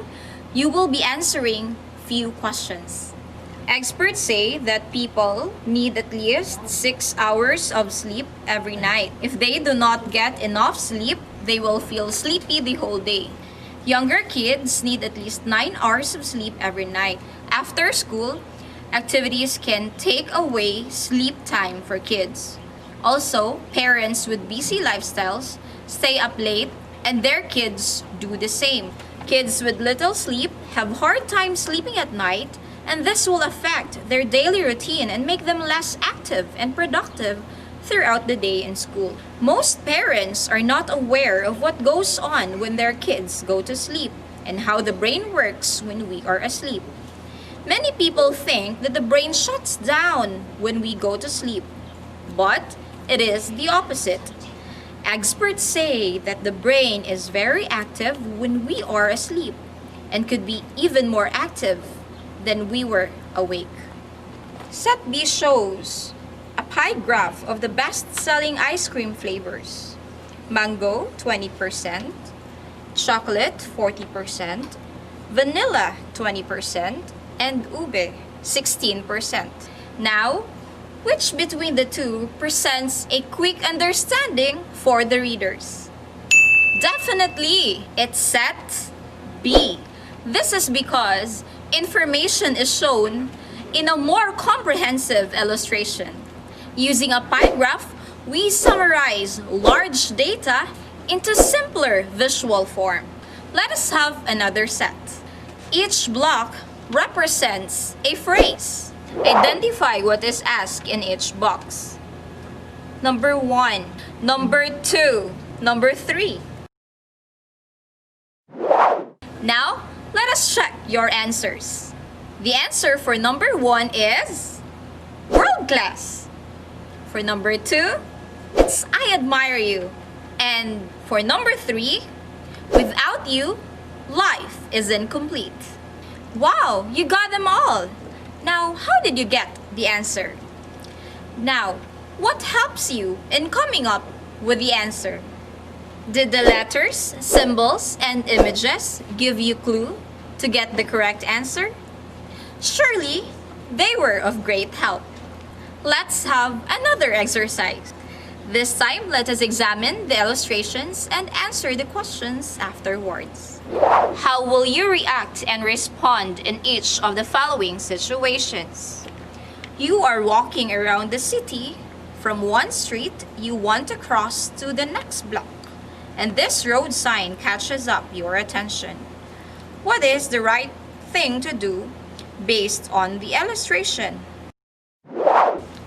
you will be answering few questions. Experts say that people need at least 6 hours of sleep every night. If they do not get enough sleep, they will feel sleepy the whole day. Younger kids need at least 9 hours of sleep every night. After school, activities can take away sleep time for kids. Also, parents with busy lifestyles stay up late and their kids do the same. Kids with little sleep have hard time sleeping at night, and this will affect their daily routine and make them less active and productive throughout the day in school. Most parents are not aware of what goes on when their kids go to sleep and how the brain works when we are asleep. Many people think that the brain shuts down when we go to sleep, but it is the opposite. Experts say that the brain is very active when we are asleep and could be even more active than we were awake. Set B shows a pie graph of the best-selling ice cream flavors. Mango, 20%, chocolate, 40%, vanilla, 20%, and ube, 16%. Now, which between the two presents a quick understanding for the readers? Definitely, it's set B. This is because information is shown in a more comprehensive illustration. Using a pie graph, we summarize large data into simpler visual form. Let us have another set. Each block represents a phrase. Identify what is asked in each box. Number 1, number 2, number 3. Now, let us check your answers. The answer for number 1 is world class. For number 2, it's I admire you. And for number 3, without you, life is incomplete. Wow, you got them all. Now, how did you get the answer? Now, what helps you in coming up with the answer? Did the letters, symbols, and images give you clue to get the correct answer? Surely, they were of great help. Let's have another exercise. This time, let us examine the illustrations and answer the questions afterwards. How will you react and respond in each of the following situations? You are walking around the city. From one street, you want to cross to the next block, and this road sign catches up your attention. What is the right thing to do based on the illustration?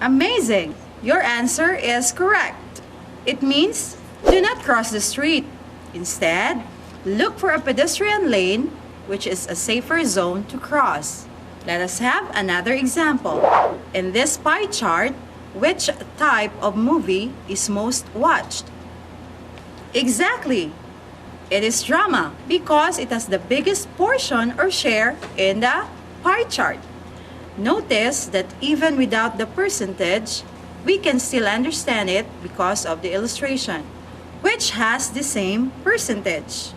Amazing! Your answer is correct. It means do not cross the street. Instead, look for a pedestrian lane, which is a safer zone to cross. Let us have another example. In this pie chart, which type of movie is most watched? Exactly! It is drama because it has the biggest portion or share in the pie chart. Notice that even without the percentage, we can still understand it because of the illustration, which has the same percentage.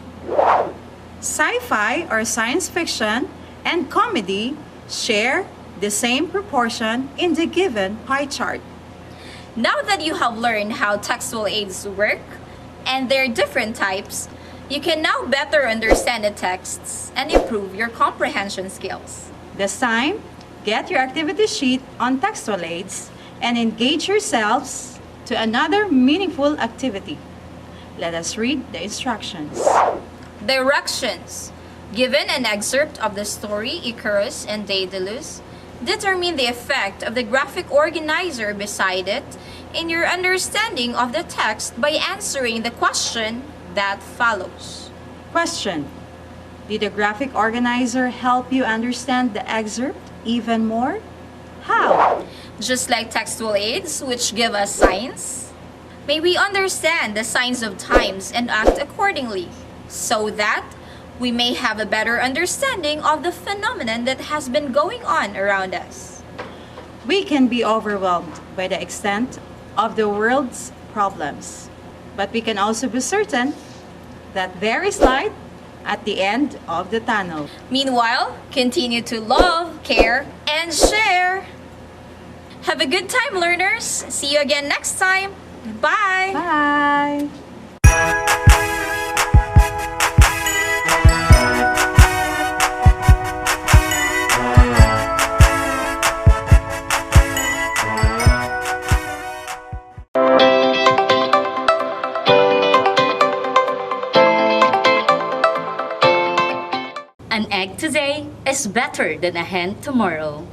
Sci-fi or science fiction and comedy share the same proportion in the given pie chart. Now that you have learned how textual aids work and their different types, you can now better understand the texts and improve your comprehension skills. This time, get your activity sheet on textual aids and engage yourselves to another meaningful activity. Let us read the instructions. Directions. Given an excerpt of the story Icarus and Daedalus, determine the effect of the graphic organizer beside it in your understanding of the text by answering the question that follows. Question. Did the graphic organizer help you understand the excerpt even more? How? Just like textual aids, which give us signs, may we understand the signs of times and act accordingly, so that we may have a better understanding of the phenomenon that has been going on around us. We can be overwhelmed by the extent of the world's problems, but we can also be certain that there is light at the end of the tunnel. Meanwhile, continue to love, care, and share. Have a good time, learners. See you again next time. Bye. Bye. An egg today is better than a hen tomorrow.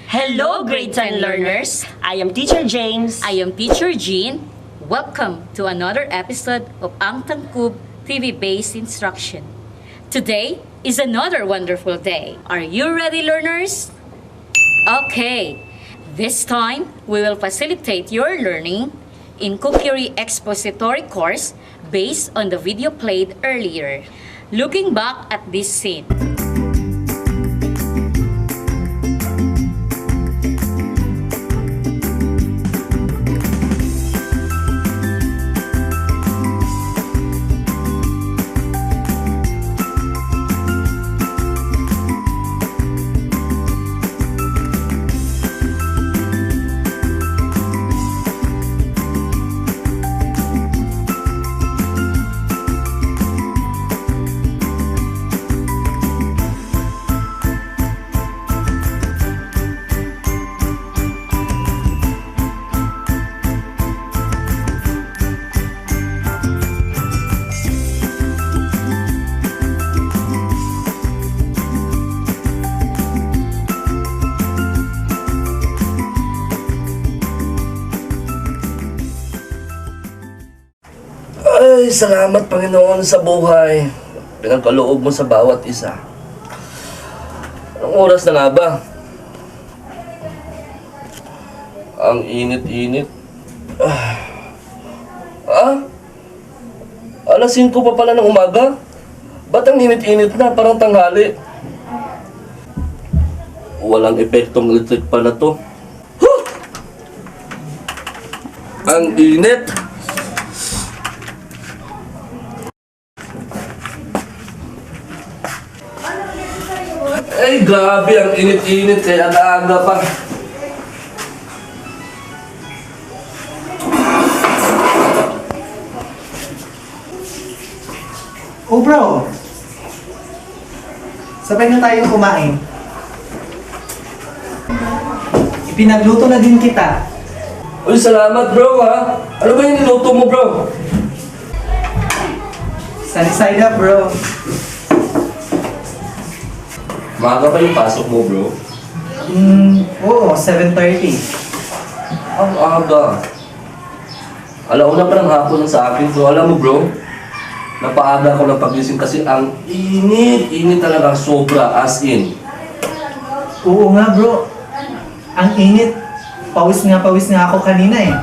Hello, grade 10 learners. I am Teacher James. I am Teacher Jean. Welcome to another episode of Ang TANGKUB TV-based instruction. Today is another wonderful day. Are you ready, learners? Okay. This time, we will facilitate your learning in Cookery Expository course based on the video played earlier. Looking back at this scene. Ay, salamat Panginoon sa buhay. Pinagkaloob mo sa bawat isa. Anong oras na nga ba? Ang init-init. Alas 5 pa pala ng umaga? Ba't ang init-init na? Parang tanghali. Walang epektong electric pa na to. Huh! Ang init! Ay, grabe, ang init-init kaya aga-aga pa. Oh bro, sabay na tayong kumain. Ipinagluto na din kita. Uy, salamat bro ha. Ano ba yung niluto mo bro? Sunny side up bro. Maaga pa yung pasok mo bro? Oo, 7:30. Ang aga. Alauna pa ng hapon lang sa akin bro. Alam mo bro, napaaga ako ng pagising kasi ang init talaga, sobra, as in. Oo nga bro, ang init. Pawis nga ako kanina eh.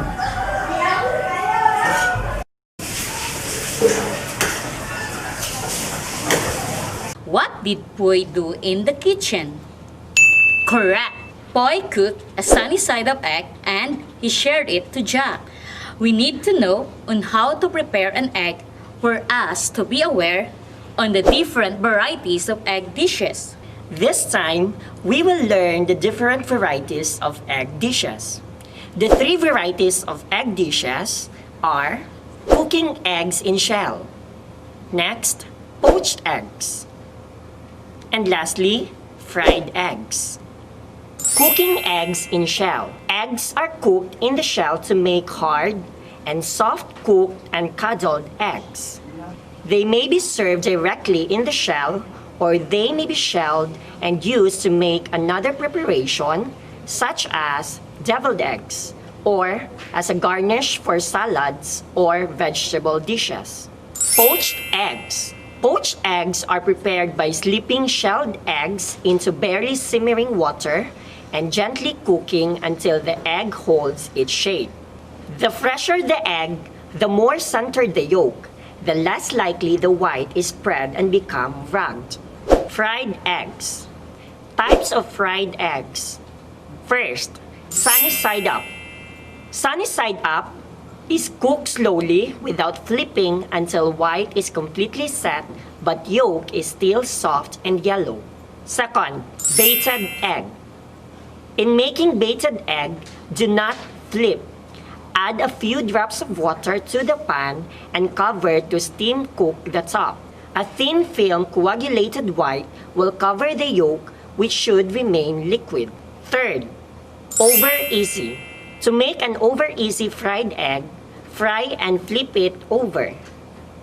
What did Poy do in the kitchen? Correct! Poy cooked a sunny side up egg and he shared it to Jack. We need to know on how to prepare an egg for us to be aware on the different varieties of egg dishes. This time, we will learn the different varieties of egg dishes. The 3 varieties of egg dishes are cooking eggs in shell. Next, poached eggs. And lastly, fried eggs. Cooking eggs in shell. Eggs are cooked in the shell to make hard and soft cooked and cuddled eggs. They may be served directly in the shell, or they may be shelled and used to make another preparation, such as deviled eggs, or as a garnish for salads or vegetable dishes. Poached eggs. Poached eggs are prepared by slipping shelled eggs into barely simmering water and gently cooking until the egg holds its shape. The fresher the egg, the more centered the yolk, the less likely the white is spread and become rugged. Fried eggs. Types of fried eggs. First, sunny side up. Sunny side up is cooked slowly without flipping until white is completely set but yolk is still soft and yellow. Second, baited egg. In making baited egg, do not flip. Add a few drops of water to the pan and cover to steam cook the top. A thin film coagulated white will cover the yolk, which should remain liquid. Third, over easy. To make an over easy fried egg, fry and flip it over.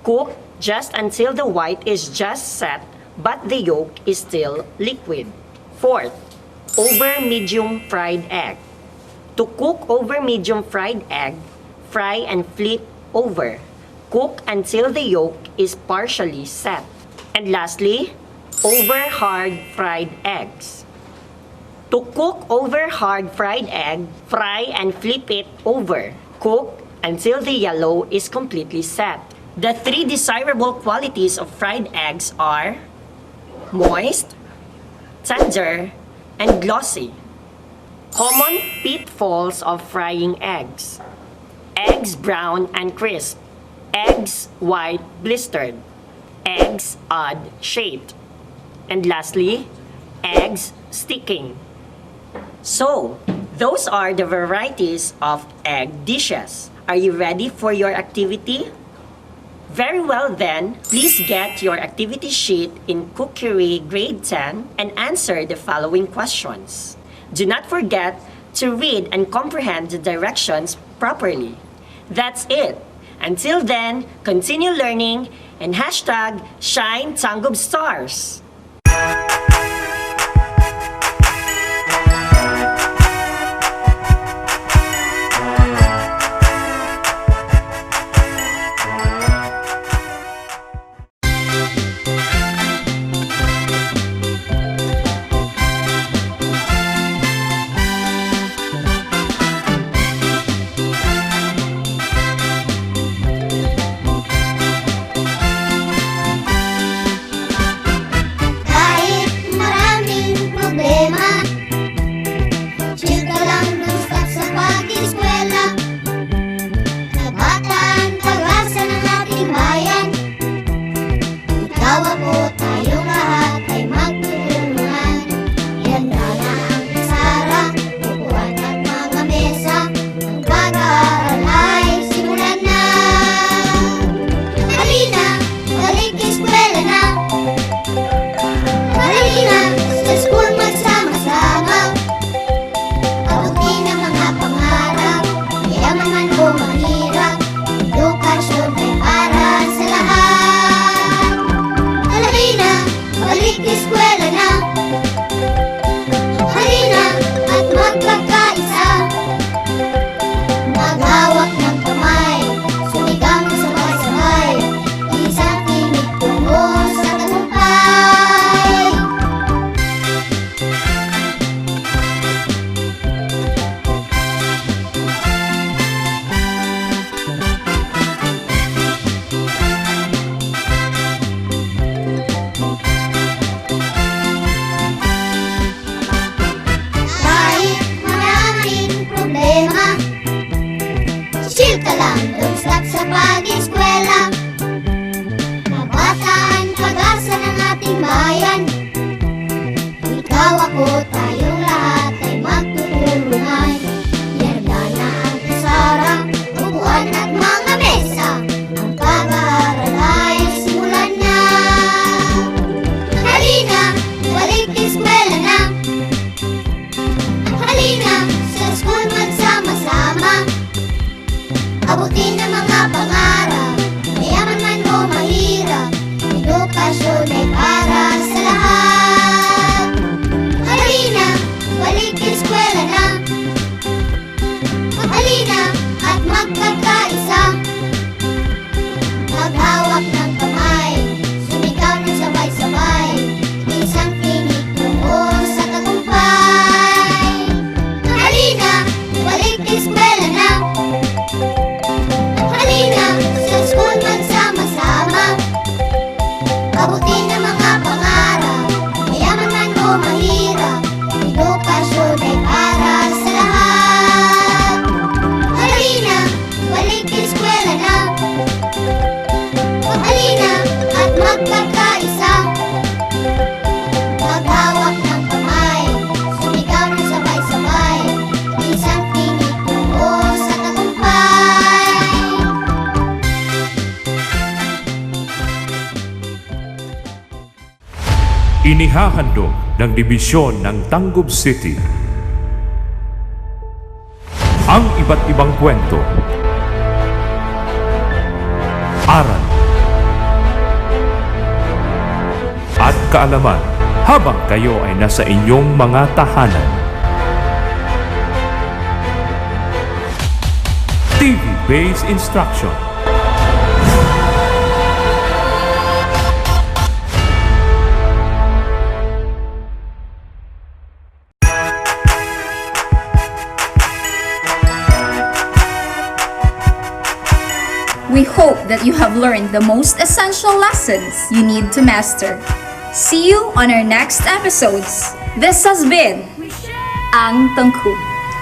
Cook just until the white is just set but the yolk is still liquid. Fourth, over medium fried egg. To cook over medium fried egg, fry and flip over. Cook until the yolk is partially set. And lastly, over hard fried eggs. To cook over hard fried egg, fry and flip it over. Cook until the yellow is completely set. The 3 desirable qualities of fried eggs are moist, tender, and glossy. Common pitfalls of frying eggs. Eggs brown and crisp. Eggs white blistered. Eggs odd shaped. And lastly, eggs sticking. So, those are the varieties of egg dishes. Are you ready for your activity? Very well then, please get your activity sheet in Cookery Grade 10 and answer the following questions. Do not forget to read and comprehend the directions properly. That's it. Until then, continue learning and #Shine TANGKUB Stars. o mahirap, edukasyon ay para sa lahat. Halina, balik eskwela na. Halina at magkakaisa. Maghawak ng kamay, sumigaw ng sabay-sabay, isang tinig tungo sa tagumpay. Kahit maraming problema, chill ka lang, don't stop sa pag-eskwela. Kabataan, pag-asa ng ating bayan. Ikaw, ako, tayong lahat ay magtutulungan. Yerdana ang kasara, upuan at mga mesa. Ang pag-aaral ay simulan na. Halina, balik eskwela na. Halina, sa school magsama-sama. Abutin ang mga pangarap, mayaman man o mahirap, edukasyon ay para sa lahat. Halina, balik eskwela na. Halina at magkakaisa. Maghawak ng kamay, sumigaw ng sabay-sabay, isang tinig tungo sa tagumpay. Halina, balik eskwela na. Halina, sa school magsama-sama. Abutin ang mga pangarap, mayaman man o mahirap, edukasyon ay para sa lahat. Halina, balik eskwela na. Halina at magkakaisa. Maghawak ng kamay, sumigaw ng sabay-sabay, isang tinig tungo sa tagumpay. Inihahandog ng dibisyon ng Tangkub City ang iba't ibang kwento, aral at kaalaman habang kayo ay nasa inyong mga tahanan. TV-based instruction. We hope that you have learned the most essential lessons you need to master. See you on our next episodes. This has been Ang Tangkub.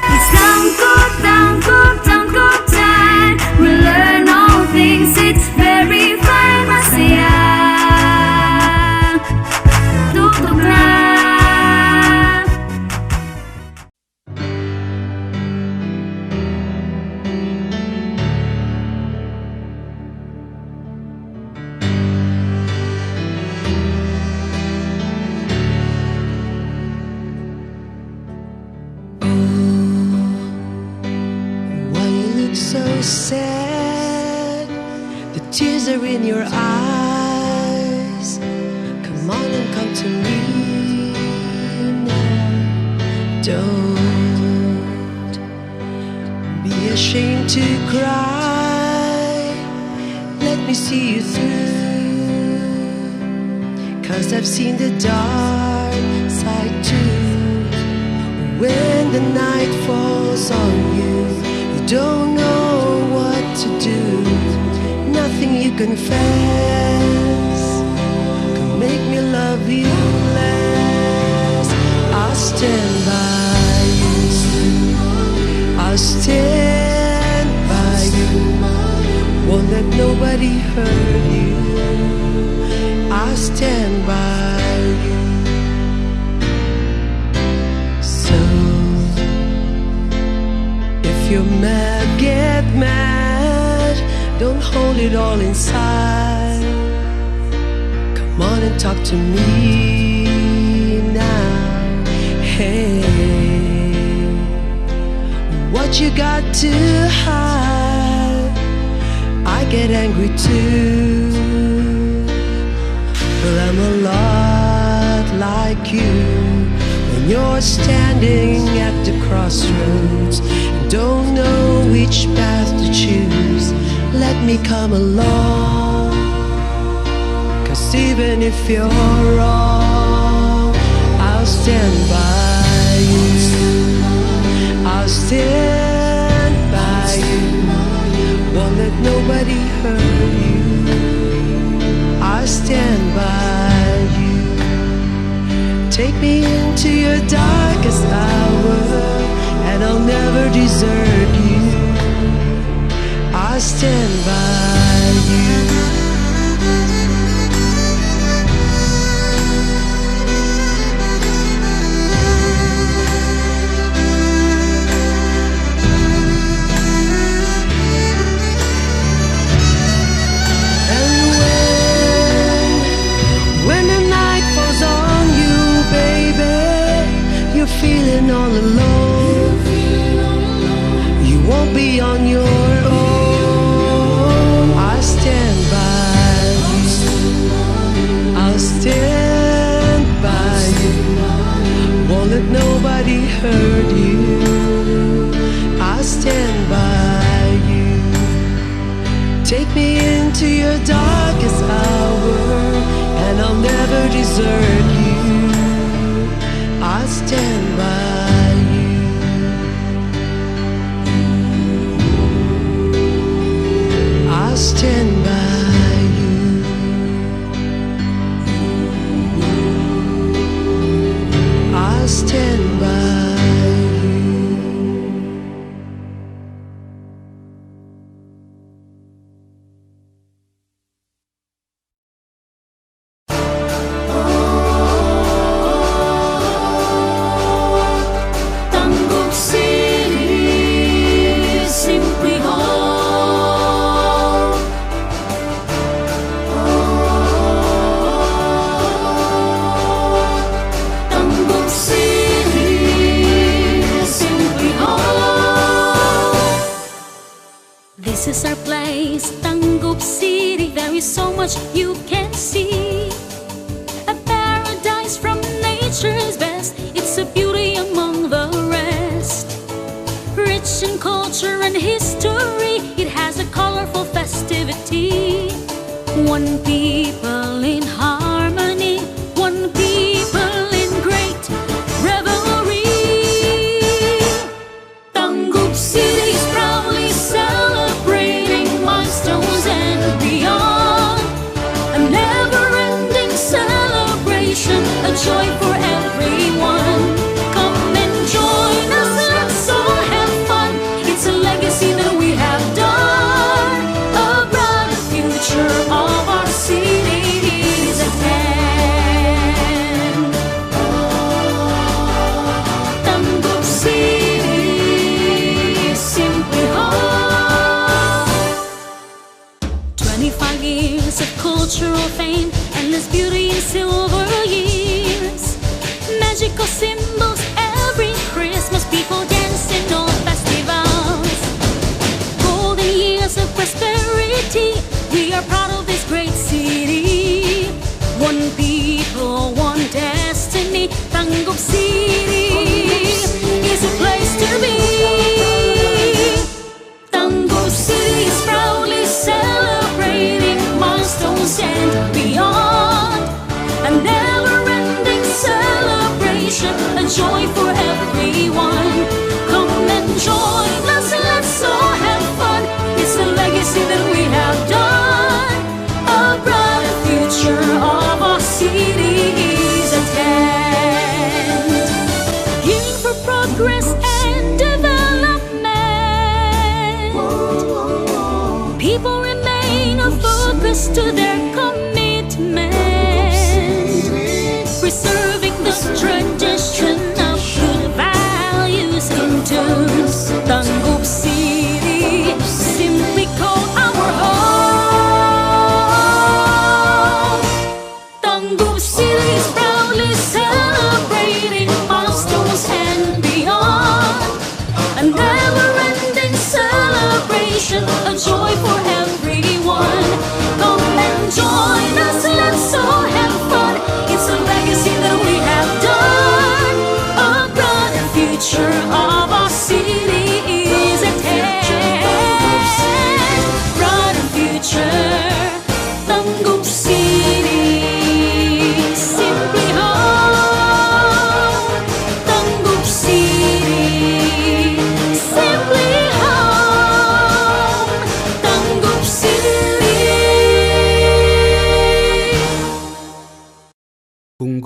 It's Tangkub, Tangkub, Tangkub time. We learn all things, it's very fun, masaya. Tutok na. So sad, the tears are in your eyes. Come on and come to me now. Don't be ashamed to cry. Let me see you through, 'cause I've seen the dark side too. When the night falls on you, don't know what to do. Nothing you confess can make me love you less. I'll stand by you, I'll stand by you. Won't let nobody hurt you. I'll stand by you. So you're mad, get mad. Don't hold it all inside. Come on and talk to me now. Hey, what you got to hide? angry too. Well, I'm a lot like you. When you're standing at the crossroads and don't know which path to choose, let me come along. 'Cause even if you're wrong, I'll stand by you. I'll stand by you. Won't let nobody hurt you. I'll stand by you. Take me into your darkest hour, and I'll never desert you. I'll stand by you. Feeling all alone, you won't be on your own. I'll stand by you. I'll stand by you. Won't let nobody hurt you. I'll stand by you. Take me into your darkest hour, and I'll never desert you. I'll stand by you. I'll stand by you. I'll stand by you. This is our place, TANGKUB City. There is so much you can see. A paradise from nature's best. It's a beauty among the rest. Rich in culture and history, it has a colorful festivity. One people in harmony, one people in great revelry. TANGKUB City is proudly celebrating milestones and beyond. A never-ending celebration, a joy for everyone. Come and join us, let's all have fun. It's a legacy that we have done. A brighter future of our city is at hand. TANGKUB City is simply home. 25 years of cultural fame, endless beauty in silver years. Magical symbols every Christmas, people dance in all festivals. Golden years of prosperity, we are proud of this great city. One people, one destiny. TANGKUB City is a place to be. TANGKUB City is proudly celebrating milestones and beyond. A never-ending celebration, a joy for everyone. Come and join us, let's all have fun. It's the legacy that we have done. A brighter future of our city is at hand. Yearning for progress and development. People remain focused to their commitment. Preserving the tradition of good values into TANGKUB City, simply call our home. TANGKUB City is proudly celebrating milestones and beyond. A never-ending celebration, a joy for everyone.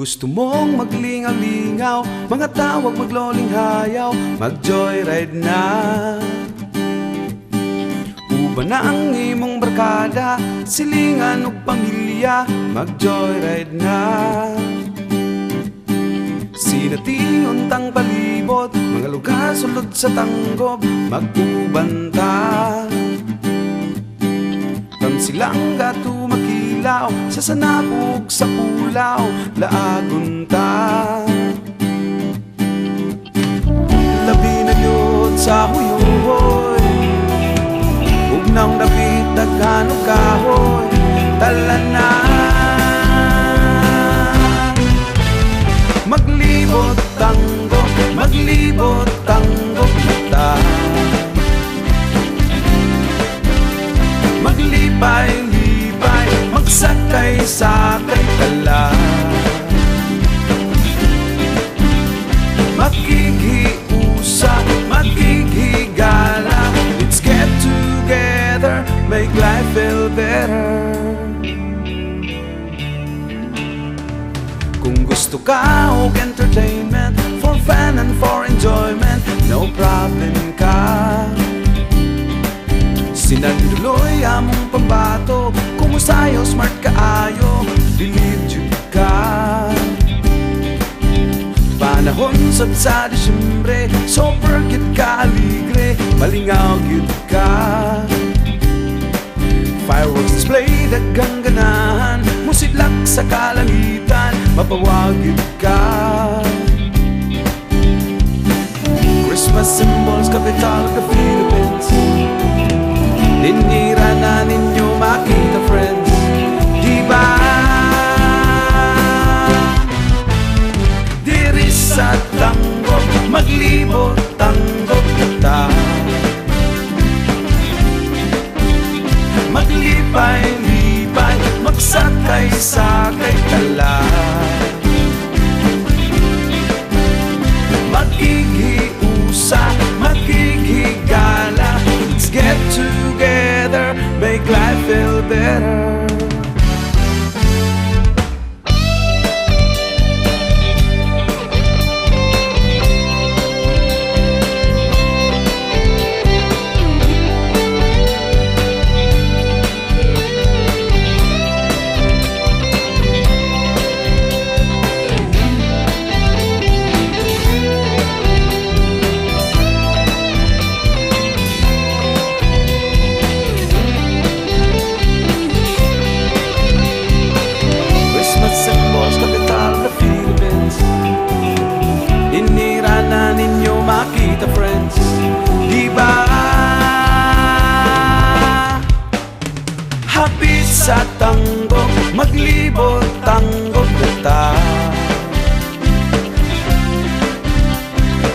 gusto mong maglingaw-lingaw, mga tawag magloling hayaw, mag-joyride na. Uba na ang imong barkada, silingan o pamilya, mag-joyride na. Sinating untang palibot, mga lugar sulod sa tanggob, mag-ubanta. Silang gato makilaw, sa sanabog sa pulaw, laagunta. Labi na yun sa huyuhoy, ugnang dapit daghan og kahoy, talan na. Maglibot tanggok, maglibot tanggok ta. Maglipay-lipay, magsakay-sakay tala. Makikiusap, makikigala, let's get together, make life feel better. Kung gusto ka og entertainment, for fun and for enjoyment, no problem ka. Sinanduloy among pambato, kumusayo smart kaayo, believe you ka. Panahon sab sa Disyembre, super gid ka aligre, malingaw gid ka. Fireworks display daghang ganahan, musidlak sa kalangitan, mapawag gid ka. Christmas symbols, capital of the Philippines, ninira na ninyo makita friends, diba? Diri sa tanggok, maglibot tanggok ta. Maglipay-lipay, magsakay-sakay tala. Maghihiusa, maghihigala, let's get together, make life feel better. Makita friends, diba? Happy sa tanggok, maglibot tanggok ta.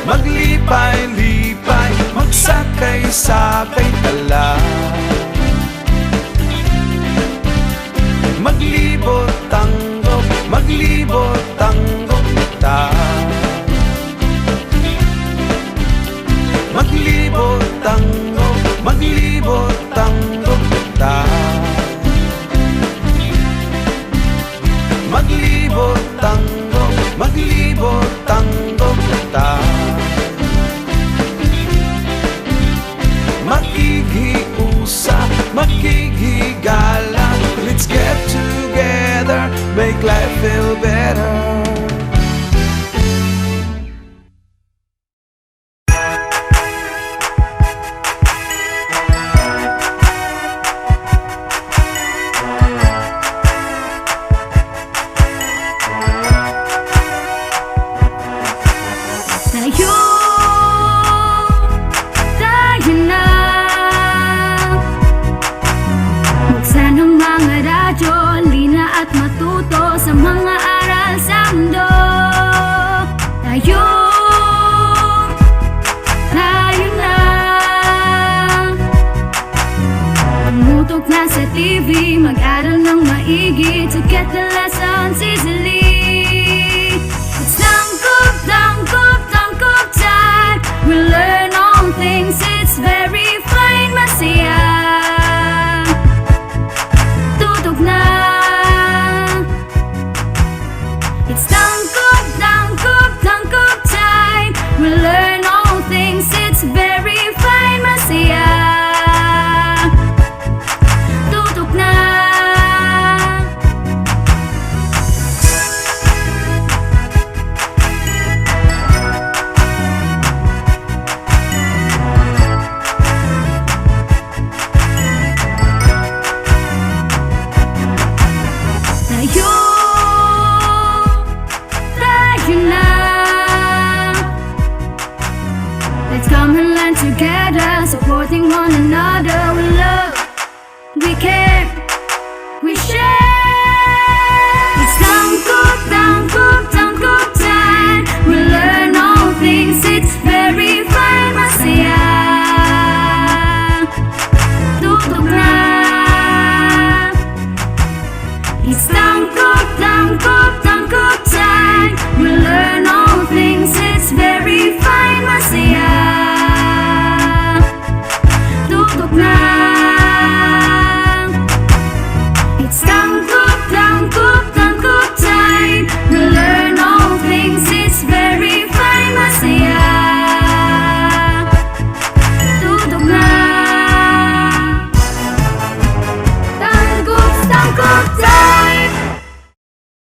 Maglipay-lipay, magsakay-sakay tala. Maglibot tanggok, maglibot tanggok ta. Maglibot tanggok, maglibot tanggok ta. Maglibot tanggok, maglibot tanggok ta. Makikiusap, makikigala, let's get together, make life feel better. TV, mag-aral ng maigi to get the lessons easily. It's tangkub, tangkub, tangkub time. We learn all things, it's very fine, masaya. Tutok na. It's care.